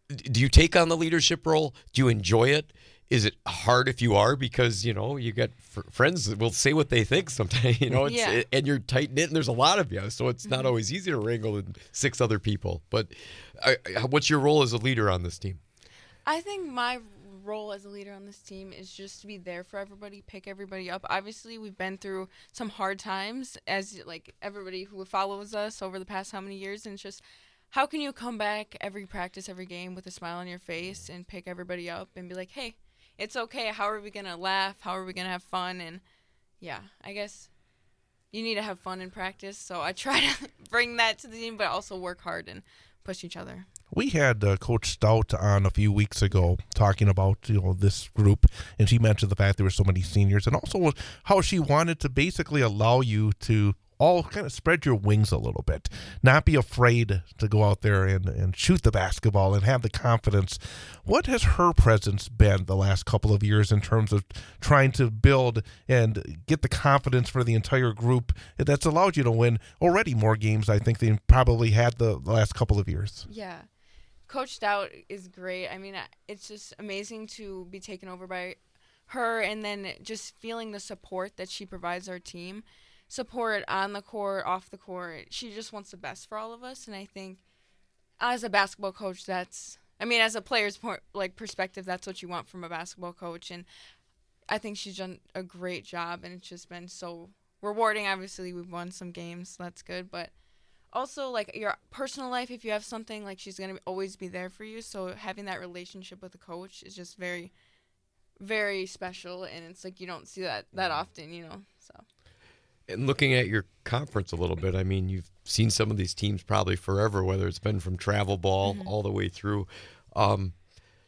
do you take on the leadership role? Do you enjoy it? Is it hard if you are, because, you know, you got friends that will say what they think sometimes, you know, and you're tight-knit, and there's a lot of you, so it's not always easy to wrangle in 6 other people. But what's your role as a leader on this team? I think my role as a leader on this team is just to be there for everybody, pick everybody up. Obviously, we've been through some hard times, as like everybody who follows us over the past how many years, and it's just, how can you come back every practice, every game with a smile on your face and pick everybody up and be like, hey, it's okay. How are we going to laugh? How are we going to have fun? And yeah, I guess you need to have fun in practice. So I try to bring that to the team, but also work hard and push each other. We had Coach Stout on a few weeks ago talking about, you know, this group, and she mentioned the fact there were so many seniors, and also how she wanted to basically allow you to all kind of spread your wings a little bit, not be afraid to go out there and shoot the basketball and have the confidence. What has her presence been the last couple of years in terms of trying to build and get the confidence for the entire group that's allowed you to win already more games, I think, than probably had the last couple of years? Yeah. Coach Stout is great. I mean, it's just amazing to be taken over by her, and then just feeling the support that she provides our team. Support on the court, off the court. She just wants the best for all of us, and I think as a basketball coach, as a player's perspective, that's what you want from a basketball coach, and I think she's done a great job, and it's just been so rewarding. Obviously, we've won some games, so that's good, but also, like, your personal life, if you have something, like, she's going to always be there for you, so having that relationship with a coach is just very, very special, and it's like you don't see that often, you know, so. And looking at your conference a little bit, I mean, you've seen some of these teams probably forever, whether it's been from travel ball all the way through.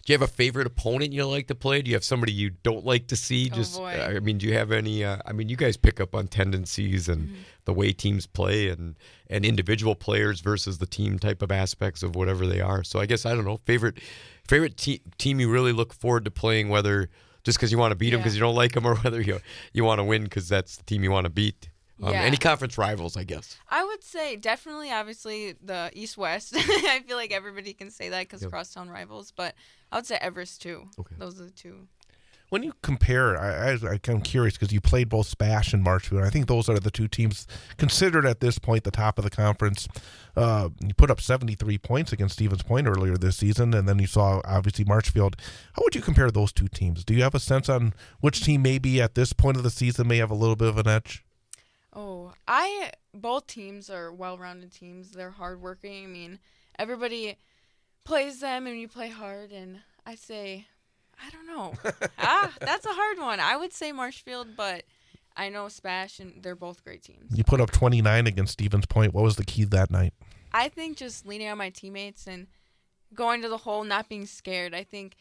Do you have a favorite opponent you like to play? Do you have somebody you don't like to see? Boy. I mean, do you have any? I mean, you guys pick up on tendencies and the way teams play and individual players versus the team type of aspects of whatever they are. So I guess I don't know. Favorite team you really look forward to playing, whether just because you want to beat them because you don't like them, or whether you want to win because that's the team you want to beat. Any conference rivals, I guess. I would say definitely, obviously, the East-West. I feel like everybody can say that because crosstown rivals, but I would say Everest, too. Okay. Those are the two. When you compare, I'm curious because you played both Spash and Marshfield. I think those are the two teams considered at this point the top of the conference. You put up 73 points against Stevens Point earlier this season, and then you saw, obviously, Marshfield. How would you compare those two teams? Do you have a sense on which team maybe at this point of the season may have a little bit of an edge? Oh, both teams are well-rounded teams. They're hardworking. I mean, everybody plays them and you play hard, and I say, I don't know. That's a hard one. I would say Marshfield, but I know Spash, and they're both great teams. You put up 29 against Stevens Point. What was the key that night? I think just leaning on my teammates and going to the hole, not being scared. I think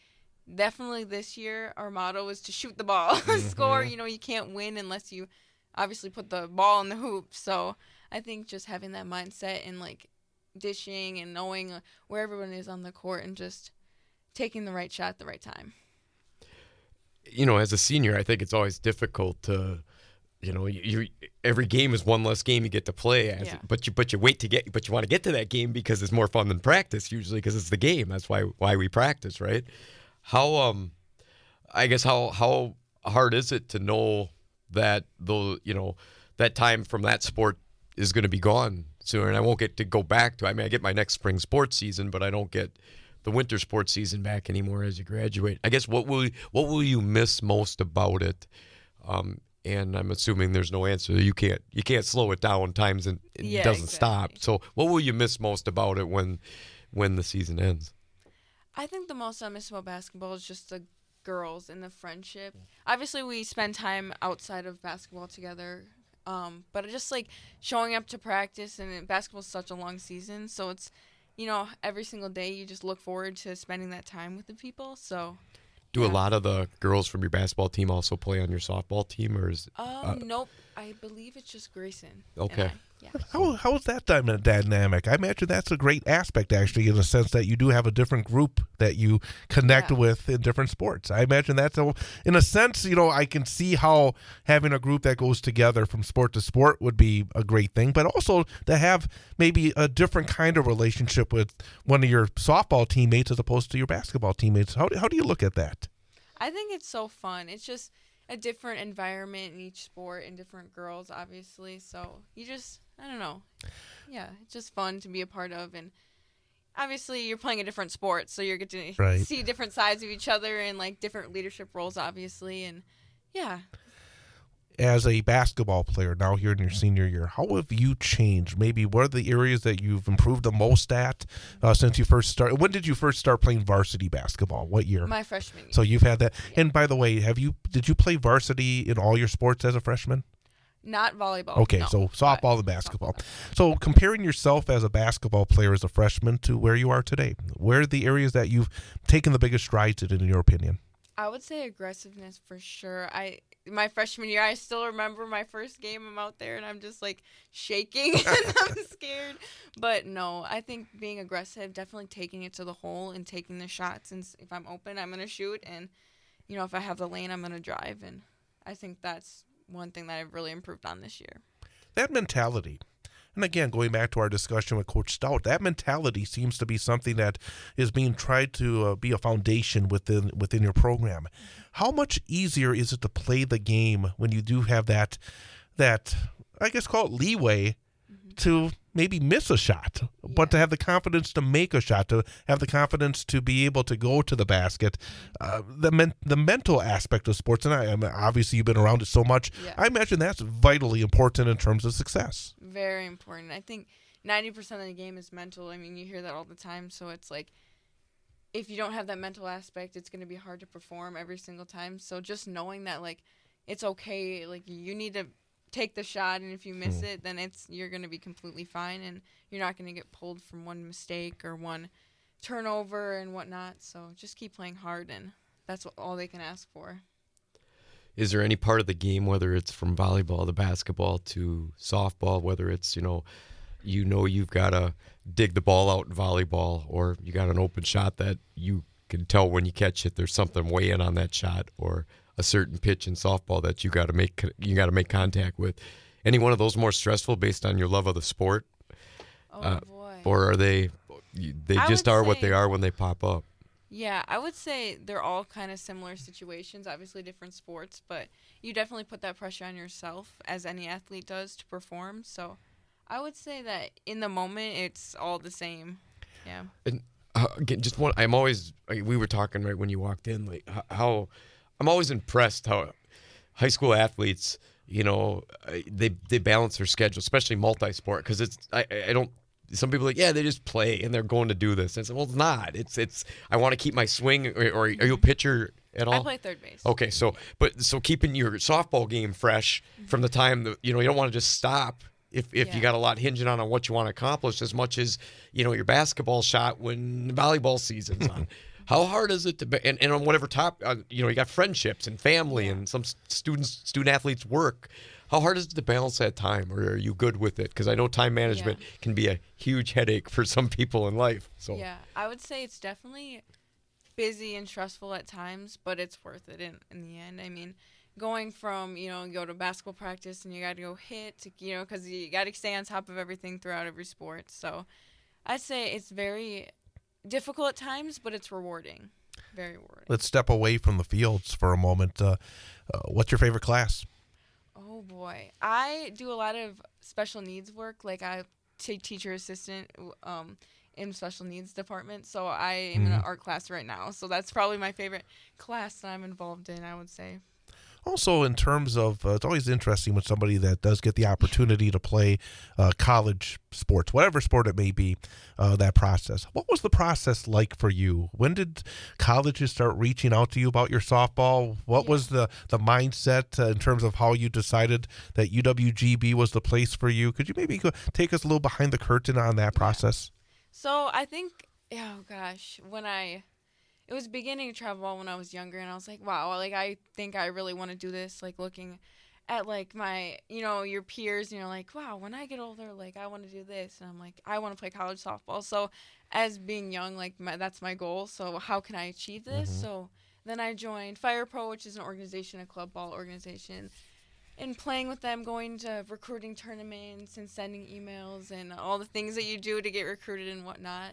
definitely this year our motto is to shoot the ball, score. You can't win unless you obviously put the ball in the hoop. So I think just having that mindset and like dishing and knowing where everyone is on the court and just taking the right shot at the right time. As a senior, I think it's always difficult to, every game is one less game you get to play but you want to get to that game because it's more fun than practice usually because it's the game. That's why we practice, right? How hard is it to know that that time from that sport is going to be gone sooner, and I won't get to go back to. I mean, I get my next spring sports season, but I don't get the winter sports season back anymore as you graduate. I guess what will you miss most about it? And I'm assuming there's no answer. You can't slow it down. Times and it doesn't stop. So what will you miss most about it when the season ends? I think the most I miss about basketball is just the girls and the friendship. Obviously, we spend time outside of basketball together, but just like showing up to practice, and basketball is such a long season, so it's every single day you just look forward to spending that time with the people. So do a lot of the girls from your basketball team also play on your softball team, or is nope, I believe it's just Grayson. Okay. How is that dynamic? I imagine that's a great aspect, actually, in the sense that you do have a different group that you connect with in different sports. I imagine that's, in a sense, I can see how having a group that goes together from sport to sport would be a great thing, but also to have maybe a different kind of relationship with one of your softball teammates as opposed to your basketball teammates. How do you look at that? I think it's so fun. It's just a different environment in each sport and different girls, obviously. So I don't know. Yeah, it's just fun to be a part of. And obviously you're playing a different sport, so you're getting to see different sides of each other and like different leadership roles, obviously. And yeah. As a basketball player now here in your senior year, how have you changed? Maybe what are the areas that you've improved the most at since you first started? When did you first start playing varsity basketball? What year? My freshman year. So you've had that. Yeah. And by the way, did you play varsity in all your sports as a freshman? Not volleyball. Okay, no, so softball and basketball. So comparing yourself as a basketball player as a freshman to where you are today, where are the areas that you've taken the biggest strides in your opinion? I would say aggressiveness for sure. My freshman year, I still remember my first game. I'm out there and I'm just like shaking and I'm scared. But no, I think being aggressive, definitely taking it to the hole and taking the shots. And if I'm open, I'm going to shoot. And, if I have the lane, I'm going to drive. And I think that's one thing that I've really improved on this year. That mentality. And again, going back to our discussion with Coach Stout, that mentality seems to be something that is being tried to be a foundation within your program. How much easier is it to play the game when you do have that I guess call it leeway to maybe miss a shot, but to have the confidence to make a shot, to have the confidence to be able to go to the basket, the mental aspect of sports, and obviously you've been around it so much, I imagine that's vitally important in terms of success. Very important. I think 90% of the game is mental. I mean, you hear that all the time, so it's like if you don't have that mental aspect, it's going to be hard to perform every single time. So just knowing that, like, it's okay, like, you need to take the shot, and if you miss it, then you're going to be completely fine, and you're not going to get pulled from one mistake or one turnover and whatnot. So just keep playing hard, and that's all they can ask for. Is there any part of the game, whether it's from volleyball to basketball to softball, whether it's, you've got to dig the ball out in volleyball, or you got an open shot that you can tell when you catch it there's something way in on that shot, or a certain pitch in softball that you got to make contact with? Any one of those more stressful based on your love of the sport? Oh boy. Or are they just are what they are when they pop up? Yeah, I would say they're all kind of similar situations, obviously different sports, but you definitely put that pressure on yourself, as any athlete does, to perform. So I would say that in the moment, it's all the same. Yeah. And again, we were talking right when you walked in, like how I'm always impressed how high school athletes, they balance their schedule, especially multi-sport, because I don't. Some people are like, yeah, they just play and they're going to do this. And it's, well, it's not. It's I want to keep my swing. Or are you a pitcher at all? I play third base. Okay, so keeping your softball game fresh from the time that you don't want to just stop if you got a lot hinging on what you want to accomplish, as much as your basketball shot when volleyball season's on. How hard is it to be, and on whatever top you got friendships and family and some student athletes work. How hard is it to balance that time, or are you good with it? Because I know time management can be a huge headache for some people in life. So yeah, I would say it's definitely busy and stressful at times, but it's worth it in the end. I mean, going from go to basketball practice and you got to go hit to because you got to stay on top of everything throughout every sport. So I'd say it's very difficult at times, but it's rewarding, very rewarding. Let's step away from the fields for a moment. What's your favorite class? Oh boy, I do a lot of special needs work. Like I take teacher assistant in special needs department. So I am in an art class right now. So that's probably my favorite class that I'm involved in, I would say. Also, in terms of, it's always interesting when somebody that does get the opportunity to play college sports, whatever sport it may be, that process. What was the process like for you? When did colleges start reaching out to you about your softball? What was the mindset in terms of how you decided that UWGB was the place for you? Could you maybe take us a little behind the curtain on that process? So I think, oh gosh, it was beginning to travel ball when I was younger, and I was like, wow, like I think I really want to do this. Like looking at like my, your peers, and you're like, wow, when I get older, like I want to do this, and I'm like, I want to play college softball. So as being young, like that's my goal. So how can I achieve this? So then I joined Fire Pro, which is an organization, a club ball organization, and playing with them, going to recruiting tournaments and sending emails and all the things that you do to get recruited and whatnot.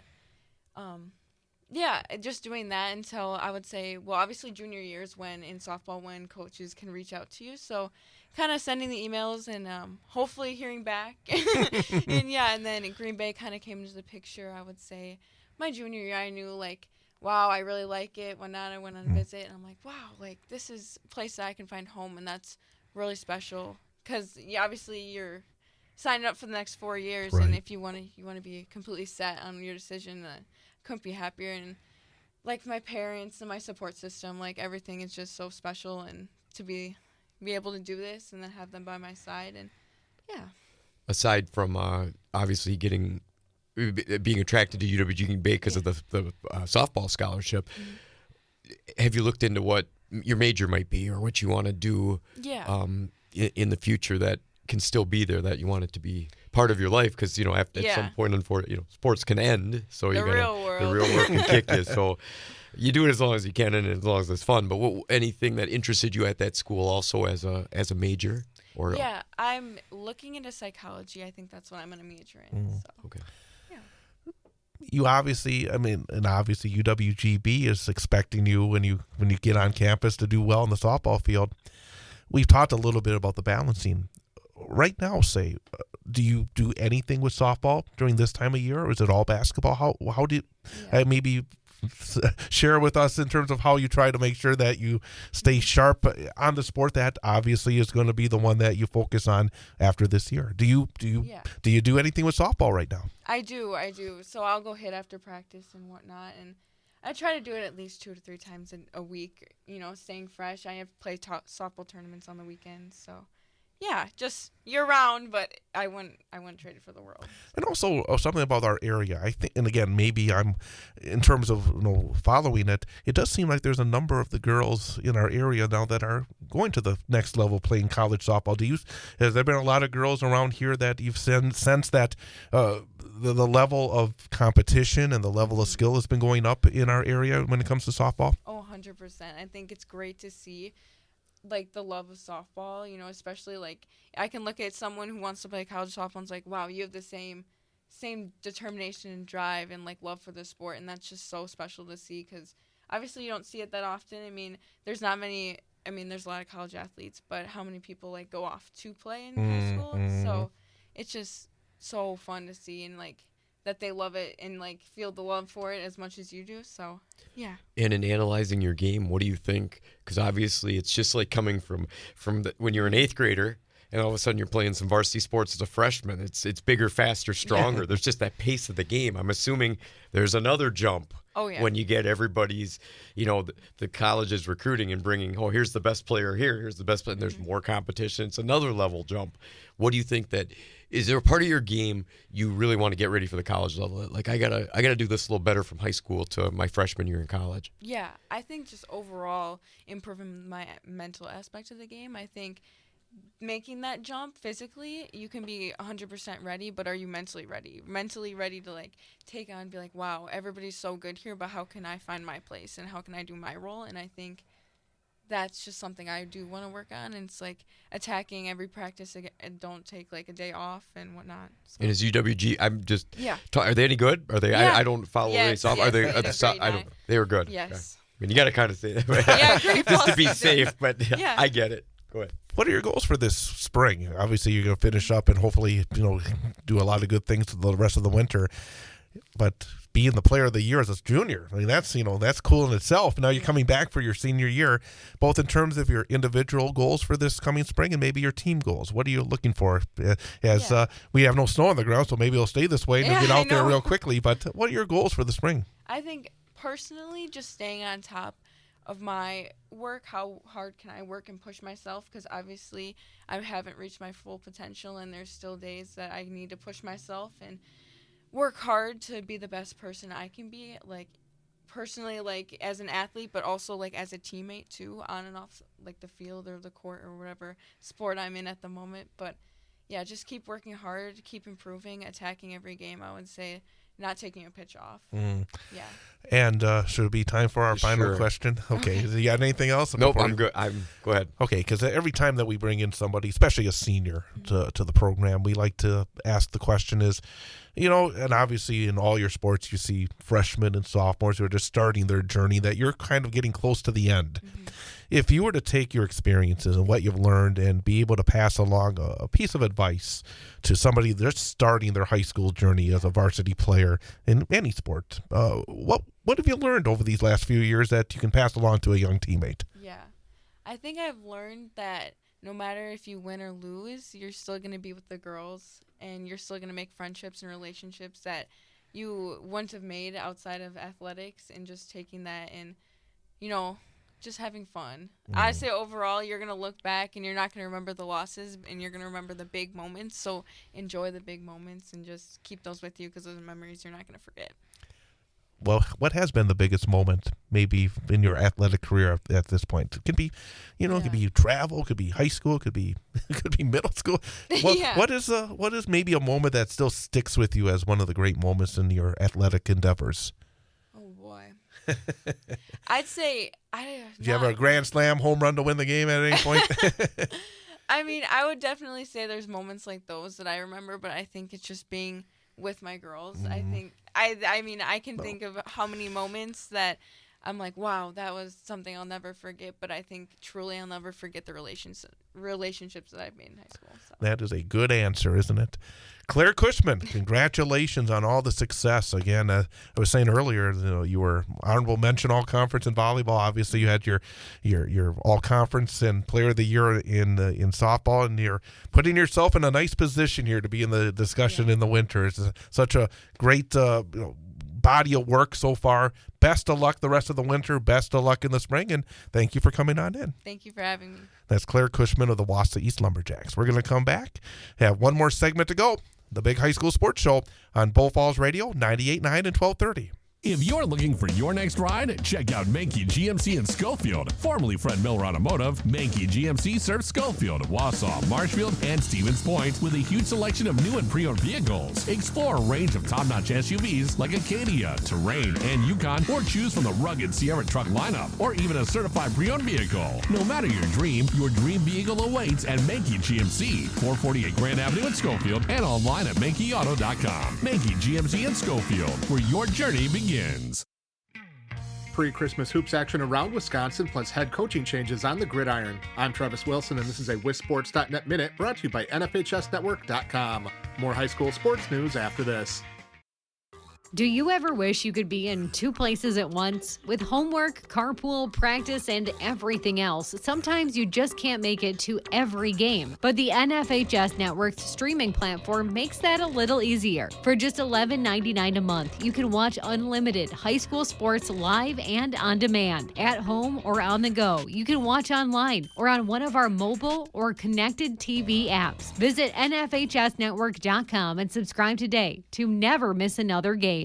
Yeah, just doing that until I would say, well, obviously junior years when coaches can reach out to you. So kind of sending the emails and hopefully hearing back. And then Green Bay kind of came into the picture, I would say. My junior year, I knew, like, wow, I really like it. When I went on a visit, and I'm like, wow, like, this is a place that I can find home, and that's really special. Because, obviously, you're signing up for the next 4 years, right. And if you want to be completely set on your decision, couldn't be happier. And like my parents and my support system, like everything is just so special, and to be able to do this and then have them by my side. And aside from obviously being attracted to UWG Bay because of the softball scholarship, have you looked into what your major might be or what you want to do in the future that can still be there, that you want it to be part of your life? Because at some point, sports can end, so the real world can kick you. So you do it as long as you can and as long as it's fun. But anything that interested you at that school also as a major? Or I'm looking into psychology. I think that's what I'm going to major in. So. Okay. You obviously, UWGB is expecting you when you get on campus to do well in the softball field. We've talked a little bit about the balancing. Right now, do you do anything with softball during this time of year, or is it all basketball? How do you maybe share with us in terms of how you try to make sure that you stay sharp on the sport that obviously is going to be the one that you focus on after this year? Do you do anything with softball right now? I do. So I'll go hit after practice and whatnot, and I try to do it at least 2 to 3 times a week. Staying fresh. I have played softball tournaments on the weekends, so. yeah, just year round, but I wouldn't trade it for the world. And also something about our area, I think, and again, maybe I'm, in terms of following it, it does seem like there's a number of the girls in our area now that are going to the next level playing college softball. Has there been a lot of girls around here that you've sensed that the level of competition and the level of skill has been going up in our area when it comes to softball? Oh, 100%. I think it's great to see like the love of softball, especially like I can look at someone who wants to play college softball and it's like, wow, you have the same determination and drive and like love for the sport, and that's just so special to see because obviously you don't see it that often. I mean, there's not many. I mean, there's a lot of college athletes, but how many people like go off to play in high school? So it's just so fun to see and like that they love it and like feel the love for it as much as you do. So yeah. And in analyzing your game, what do you think? Because obviously it's just like coming from when you're an 8th grader and all of a sudden you're playing some varsity sports as a freshman. It's bigger, faster, stronger. Yeah. There's just that pace of the game. I'm assuming there's another jump. Oh, yeah. When you get everybody's, the colleges recruiting and bringing, here's the best player here, here's the best player, and there's more competition. It's another level jump. What do you think is there a part of your game you really want to get ready for the college level? Like, I gotta do this a little better from high school to my freshman year in college. Yeah, I think just overall improving my mental aspect of the game. I think making that jump physically, you can be 100% ready, but are you mentally ready? Mentally ready to like take on and be like, wow, everybody's so good here, but how can I find my place and how can I do my role? And I think that's just something I do want to work on. And it's like attacking every practice and don't take like a day off and whatnot. So. And is UWG? I'm just. Yeah. Are they any good? Are they? Yeah. I don't follow any soft. Yes, are they? I don't. They were good. Yes. Okay. I mean, you got to kind of say that. Yeah, great just to be season. safe, but Yeah. I get it. Go ahead. What are your goals for this spring? Obviously, you're going to finish up and hopefully, do a lot of good things the rest of the winter. But being the player of the year as a junior, I mean, that's cool in itself. Now you're coming back for your senior year, both in terms of your individual goals for this coming spring and maybe your team goals. What are you looking for? We have no snow on the ground, so maybe it'll stay this way and you'll get out there real quickly. But what are your goals for the spring? I think personally, just staying on top of my work, how hard can I work and push myself, because obviously I haven't reached my full potential and there's still days that I need to push myself and work hard to be the best person I can be, like personally, like as an athlete, but also like as a teammate too, on and off like the field or the court or whatever sport I'm in at the moment. But yeah, just keep working hard, keep improving, attacking every game, I would say. Not taking a pitch off. Yeah. And should it be time for our final question? Okay. You got anything else? Nope, I'm good. Go ahead. Okay, because every time that we bring in somebody, especially a senior, to the program, we like to ask the question is, and obviously in all your sports you see freshmen and sophomores who are just starting their journey that you're kind of getting close to the end. Mm-hmm. If you were to take your experiences and what you've learned and be able to pass along a piece of advice to somebody that's starting their high school journey as a varsity player in any sport, what have you learned over these last few years that you can pass along to a young teammate? Yeah. I think I've learned that no matter if you win or lose, you're still going to be with the girls and you're still going to make friendships and relationships that you wouldn't have made outside of athletics, and just taking that and, just having fun. I say overall, you're going to look back and you're not going to remember the losses and you're going to remember the big moments. So enjoy the big moments and just keep those with you, because those are memories you're not going to forget. Well, what has been the biggest moment maybe in your athletic career at this point? It could be, it could be travel, it could be high school, it could be middle school. What is maybe a moment that still sticks with you as one of the great moments in your athletic endeavors? Oh boy. I'd say Did you have a grand slam home run to win the game at any point? I mean, I would definitely say there's moments like those that I remember, but I think it's just being with my girls. I think I can think of how many moments that I'm like, wow, that was something I'll never forget. But I think truly I'll never forget the relationships that I've made in high school. So. That is a good answer, isn't it? Claire Cushman, congratulations on all the success. Again, I was saying earlier, you were honorable mention all conference in volleyball. Obviously, you had your all conference and player of the year in softball, and you're putting yourself in a nice position here to be in the discussion in the winter. It's such a great body of work so far. Best of luck the rest of the winter. Best of luck in the spring, and thank you for coming on in. Thank you for having me. That's Claire Cushman of the Wausau East Lumberjacks. We're going to come back, have one more segment to go. The Big High School Sports Show on Bull Falls Radio, 98.9 and 1230. If you're looking for your next ride, check out Mankey GMC in Schofield. Formerly Fred Miller Automotive, Mankey GMC serves Schofield, Wausau, Marshfield, and Stevens Point with a huge selection of new and pre-owned vehicles. Explore a range of top-notch SUVs like Acadia, Terrain, and Yukon, or choose from the rugged Sierra truck lineup, or even a certified pre-owned vehicle. No matter your dream vehicle awaits at Mankey GMC, 448 Grand Avenue in Schofield, and online at MankeyAuto.com. Mankey GMC in Schofield, where your journey begins. Pre-Christmas hoops action around Wisconsin, plus head coaching changes on the gridiron. I'm Travis Wilson, and this is a WisSports.net Minute brought to you by NFHSNetwork.com. More high school sports news after this. Do you ever wish you could be in two places at once? With homework, carpool, practice, and everything else, sometimes you just can't make it to every game. But the NFHS Network's streaming platform makes that a little easier. For just $11.99 a month, you can watch unlimited high school sports live and on demand, at home or on the go. You can watch online or on one of our mobile or connected TV apps. Visit NFHSNetwork.com and subscribe today to never miss another game.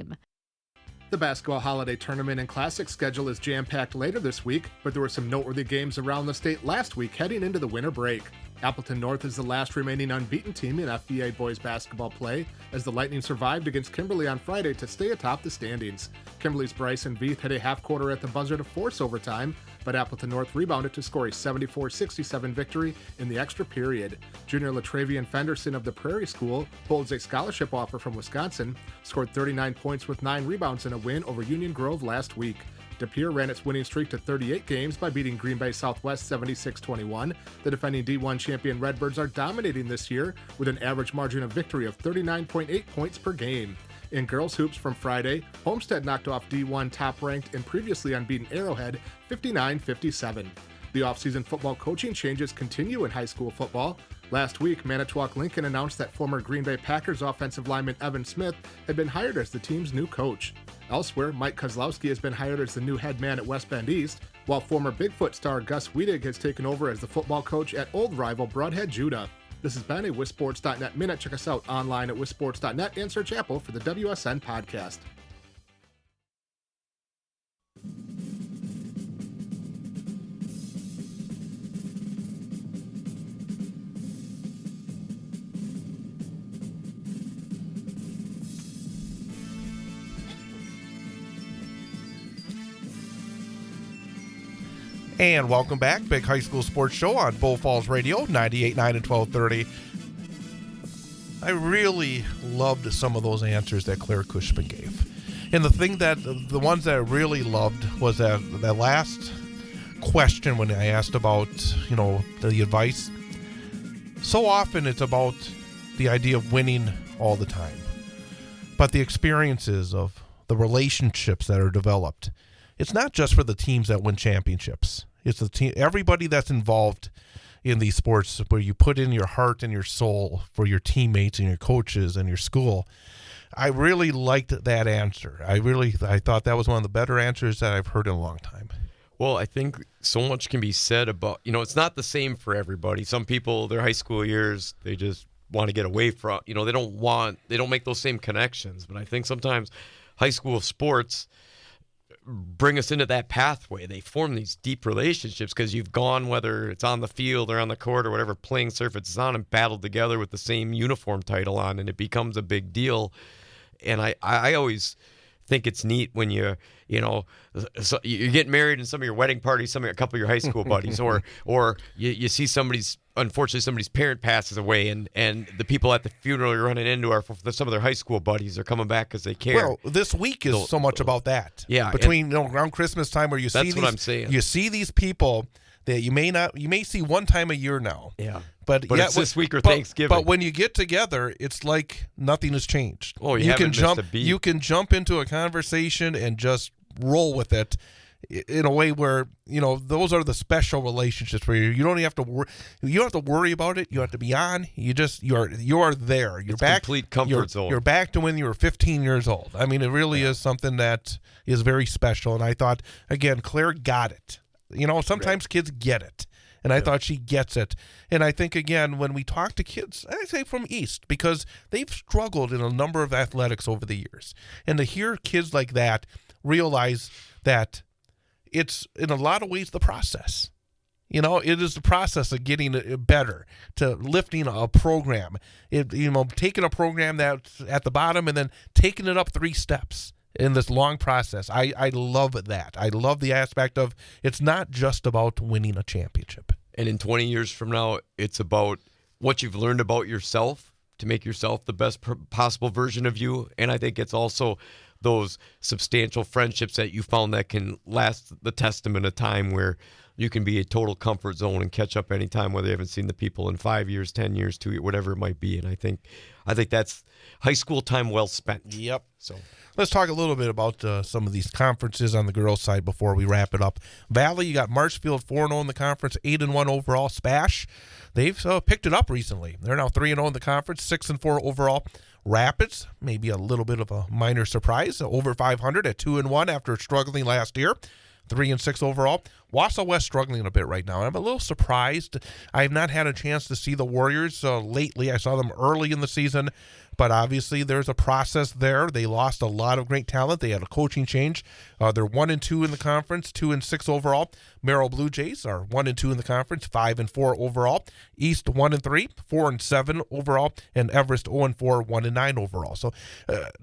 The basketball holiday tournament and classic schedule is jam-packed later this week, but there were some noteworthy games around the state last week heading into the winter break. Appleton North is the last remaining unbeaten team in FBA boys basketball play, as the Lightning survived against Kimberly on Friday to stay atop the standings. Kimberly's Bryson Veith had a half quarter at the buzzer to force overtime, but Appleton North rebounded to score a 74-67 victory in the extra period. Junior Latravian Fenderson of the Prairie School holds a scholarship offer from Wisconsin, scored 39 points with 9 rebounds in a win over Union Grove last week. De Pere ran its winning streak to 38 games by beating Green Bay Southwest 76-21. The defending D1 champion Redbirds are dominating this year with an average margin of victory of 39.8 points per game. In girls hoops from Friday, Homestead knocked off D1 top-ranked and previously unbeaten Arrowhead 59-57. The offseason football coaching changes continue in high school football. Last week, Manitowoc Lincoln announced that former Green Bay Packers offensive lineman Evan Smith had been hired as the team's new coach. Elsewhere, Mike Kozlowski has been hired as the new head man at West Bend East, while former Bigfoot star Gus Wiedig has taken over as the football coach at old rival Broadhead Judah. This has been a WisSports.net Minute. Check us out online at WisSports.net and search Apple for the WSN podcast. And welcome back, Big High School Sports Show on Bull Falls Radio, 98.9 and 1230. I really loved some of those answers that Claire Cushman gave. And the ones that I really loved was that last question when I asked about, the advice. So often it's about the idea of winning all the time. But the experiences of the relationships that are developed, it's not just for the teams that win championships. It's the team, everybody that's involved in these sports, where you put in your heart and your soul for your teammates and your coaches and your school. I really liked that answer. I thought that was one of the better answers that I've heard in a long time. Well, I think so much can be said about, it's not the same for everybody. Some people, their high school years, they just want to get away from, they don't make those same connections. But I think sometimes high school sports bring us into that pathway. They form these deep relationships because you've gone, whether it's on the field or on the court or whatever playing surface it's on, and battled together with the same uniform title on, and it becomes a big deal. And I always think it's neat when you get married and some of your wedding parties, a couple of your high school buddies, or you see unfortunately somebody's parent passes away, and the people at the funeral you're running into are some of their high school buddies are coming back because they care. Well, this week is so much about that. Yeah, between around Christmas time, where you see what I'm saying. You see these people that you may see one time a year now. Yeah. But it's this week or Thanksgiving. But when you get together, it's like nothing has changed. Oh, you haven't missed a beat. You can jump into a conversation and just roll with it. in a way where, those are the special relationships where you don't have to worry about it. You have to be on. You're there. You're back. Complete comfort zone. You're back to when you were 15 years old. I mean, it really is something that is very special. And I thought, again, Claire got it. Sometimes kids get it. And I thought she gets it. And I think, again, when we talk to kids, I say from East, because they've struggled in a number of athletics over the years. And to hear kids like that realize that it's, in a lot of ways, the process. It is the process of getting better, to lifting a program. Taking a program that's at the bottom and then taking it up 3 steps in this long process. I love that. I love the aspect of it's not just about winning a championship. And in 20 years from now, it's about what you've learned about yourself to make yourself the best possible version of you. And I think it's also those substantial friendships that you found that can last the testament of time, where you can be a total comfort zone and catch up anytime, whether you haven't seen the people in 5 years, 10 years, 2 years, whatever it might be. And I think that's high school time well spent. Yep. So let's talk a little bit about some of these conferences on the girls' side before we wrap it up. Valley, you got Marshfield 4-0 in the conference, 8-1 overall. Spash, they've picked it up recently. They're now 3-0 in the conference, 6-4 overall. Rapids, maybe a little bit of a minor surprise, over 500 at 2-1 after struggling last year. 3-6 overall. Wausau West struggling a bit right now. I'm a little surprised. I have not had a chance to see the Warriors lately. I saw them early in the season, but obviously there's a process there. They lost a lot of great talent. They had a coaching change. They're 1-2 in the conference, 2-6 overall. Merrill Blue Jays are 1-2 in the conference, 5-4 overall. East 1-3, 4-7 overall, and Everest 0-4, 1-9 overall. So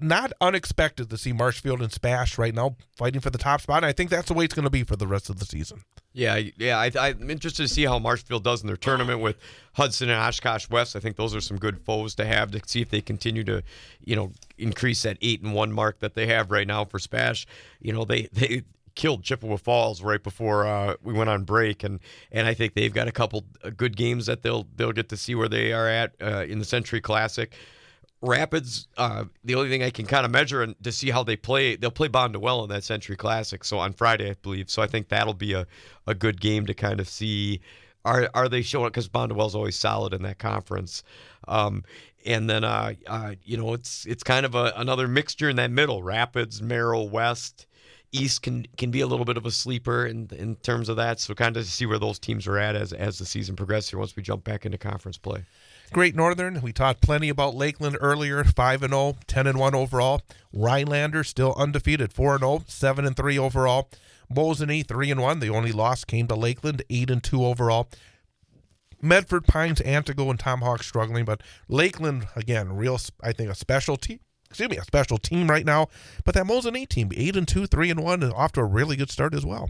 not unexpected to see Marshfield and Spash right now fighting for the top spot. And I think that's the way it's going to be for the rest of the season. Yeah. I'm interested to see how Marshfield does in their tournament with Hudson and Oshkosh West. I think those are some good foes to have, to see if they continue to, increase that 8-1 mark that they have right now for Spash. They killed Chippewa Falls right before we went on break, and I think they've got a couple good games that they'll get to see where they are at in the Century Classic. Rapids, the only thing I can kind of measure and to see how they'll play Bondwell in that Century Classic, so on Friday, I believe. So I think that'll be a good game to kind of see, are they showing, because Bondwell's always solid in that conference. And then, it's kind of another mixture in that middle. Rapids, Merrill, West, East can be a little bit of a sleeper in terms of that. So kind of to see where those teams are at as the season progresses here once we jump back into conference play. Great Northern, we talked plenty about Lakeland earlier, 5-0, 10-1 overall. Rhinelander still undefeated, 4-0, 7-3 overall. Mosinee 3-1. The only loss came to Lakeland, 8-2 overall. Medford, Pines, Antigo, and Tomahawk struggling, but Lakeland, again, I think a special team right now. But that Mosinee team, 8-2, 3-1, and off to a really good start as well.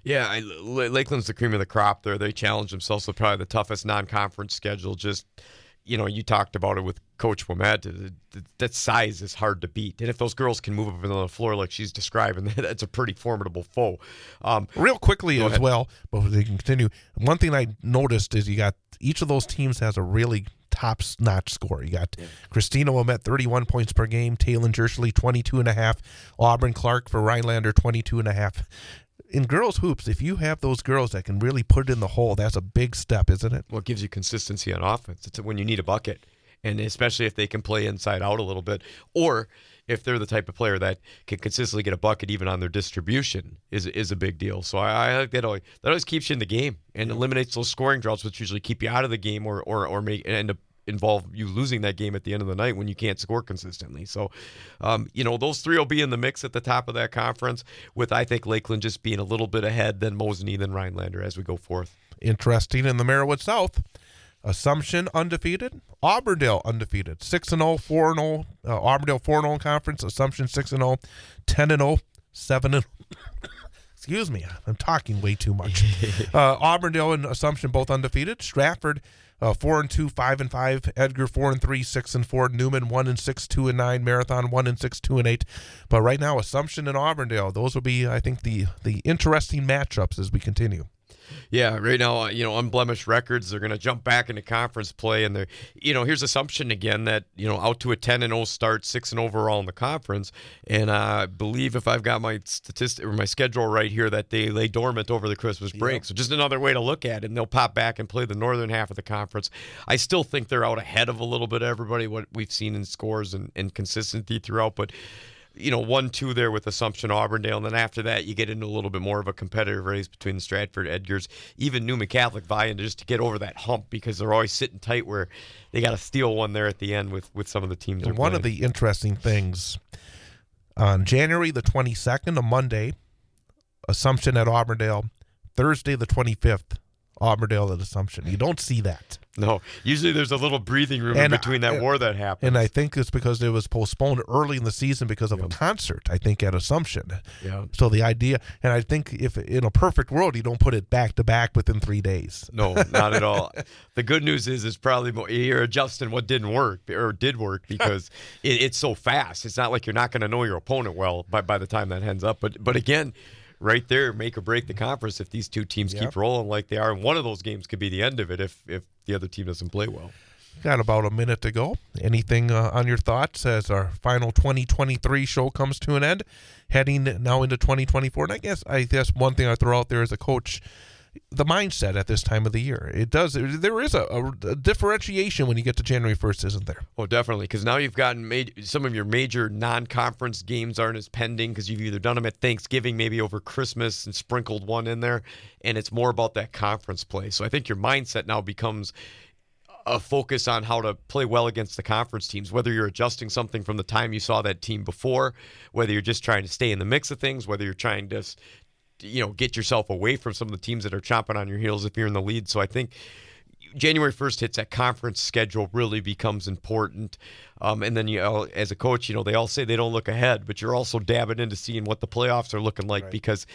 Yeah, Lakeland's the cream of the crop there. They challenged themselves with probably the toughest non-conference schedule. Just, you talked about it with Coach Ouimette. That size is hard to beat. And if those girls can move up on the floor like she's describing, that's a pretty formidable foe. Real quickly as well, but they can continue. One thing I noticed is you got each of those teams has a really top-notch score. You got Christina Ouimette, 31 points per game. Taylor Jersley, 22.5. Auburn Clark for Rhinelander, 22.5. In girls hoops, if you have those girls that can really put it in the hole, that's a big step, isn't it? Well, it gives you consistency on offense. It's when you need a bucket, and especially if they can play inside out a little bit, or if they're the type of player that can consistently get a bucket even on their distribution is a big deal. So I think that always keeps you in the game and eliminates those scoring droughts, which usually keep you out of the game or make end up involve you losing that game at the end of the night when you can't score consistently. So, those three will be in the mix at the top of that conference, with, I think, Lakeland just being a little bit ahead, then Mosinee, then Rhinelander as we go forth. Interesting. In the Merriwood South, Assumption undefeated, Auburndale undefeated, 6-0, 4-0, Auburndale 4-0 in conference, Assumption 6-0, 10-0, 7-0. Excuse me, I'm talking way too much. Auburndale and Assumption both undefeated. Stratford 4-2, 5-5. Edgar 4-3, 6-4. Newman 1-6, 2-9. Marathon 1-6, 2-8. But right now, Assumption and Auburndale, those will be, I think, the interesting matchups as we continue. Yeah, right now, unblemished records. They're going to jump back into conference play, and they're, here's assumption again that out to a 10-0 start, 6-0 overall in the conference, and I believe if I've got my statistic or my schedule right here, that they lay dormant over the Christmas break. Yep. So just another way to look at it, and they'll pop back and play the northern half of the conference. I still think they're out ahead of a little bit of everybody, what we've seen in scores and consistency throughout, but 1-2 there with Assumption, Auburndale, and then after that you get into a little bit more of a competitive race between the Stratford, Edgars, even Newman Catholic vying just to get over that hump because they're always sitting tight where they got to steal one there at the end with some of the teams. And one of the interesting things, on January the 22nd, a Monday, Assumption at Auburndale, Thursday the 25th, Auburndale at Assumption. You don't see that. No, usually there's a little breathing room in between that war that happens. And I think it's because it was postponed early in the season because of a concert, I think, at Assumption. Yeah. So the idea, and I think if in a perfect world, you don't put it back-to-back within 3 days. No, not at all. The good news is it's probably more, you're adjusting what didn't work or did work because it's so fast. It's not like you're not going to know your opponent well by the time that ends up. But again, right there, make or break the conference if these two teams keep rolling like they are. And one of those games could be the end of it if the other team doesn't play well. Got about a minute to go. Anything on your thoughts as our final 2023 show comes to an end, heading now into 2024? And I guess one thing I throw out there as a coach, the mindset at this time of the year. There is a differentiation when you get to January 1st, isn't there? Oh, definitely, because now you've gotten some of your major non-conference games aren't as pending because you've either done them at Thanksgiving, maybe over Christmas, and sprinkled one in there, and it's more about that conference play. So I think your mindset now becomes a focus on how to play well against the conference teams, whether you're adjusting something from the time you saw that team before, whether you're just trying to stay in the mix of things, whether you're trying to get yourself away from some of the teams that are chomping on your heels if you're in the lead. So I think January 1st hits, that conference schedule really becomes important. And then, as a coach, they all say they don't look ahead, but you're also dabbing into seeing what the playoffs are looking like because,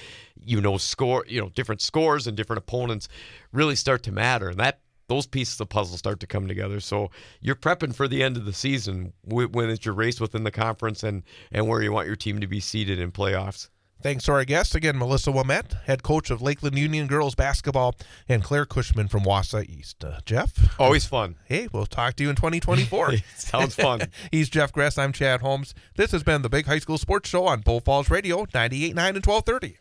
different scores and different opponents really start to matter. And those pieces of the puzzle start to come together. So you're prepping for the end of the season when it's your race within the conference and where you want your team to be seated in playoffs. Thanks to our guests again, Melissa Ouimette, head coach of Lakeland Union girls basketball, and Claire Cushman from Wausau East. Jeff? Always fun. Hey, we'll talk to you in 2024. Sounds fun. He's Jeff Gress. I'm Chad Holmes. This has been the Big High School Sports Show on Bull Falls Radio, 98.9 and 1230.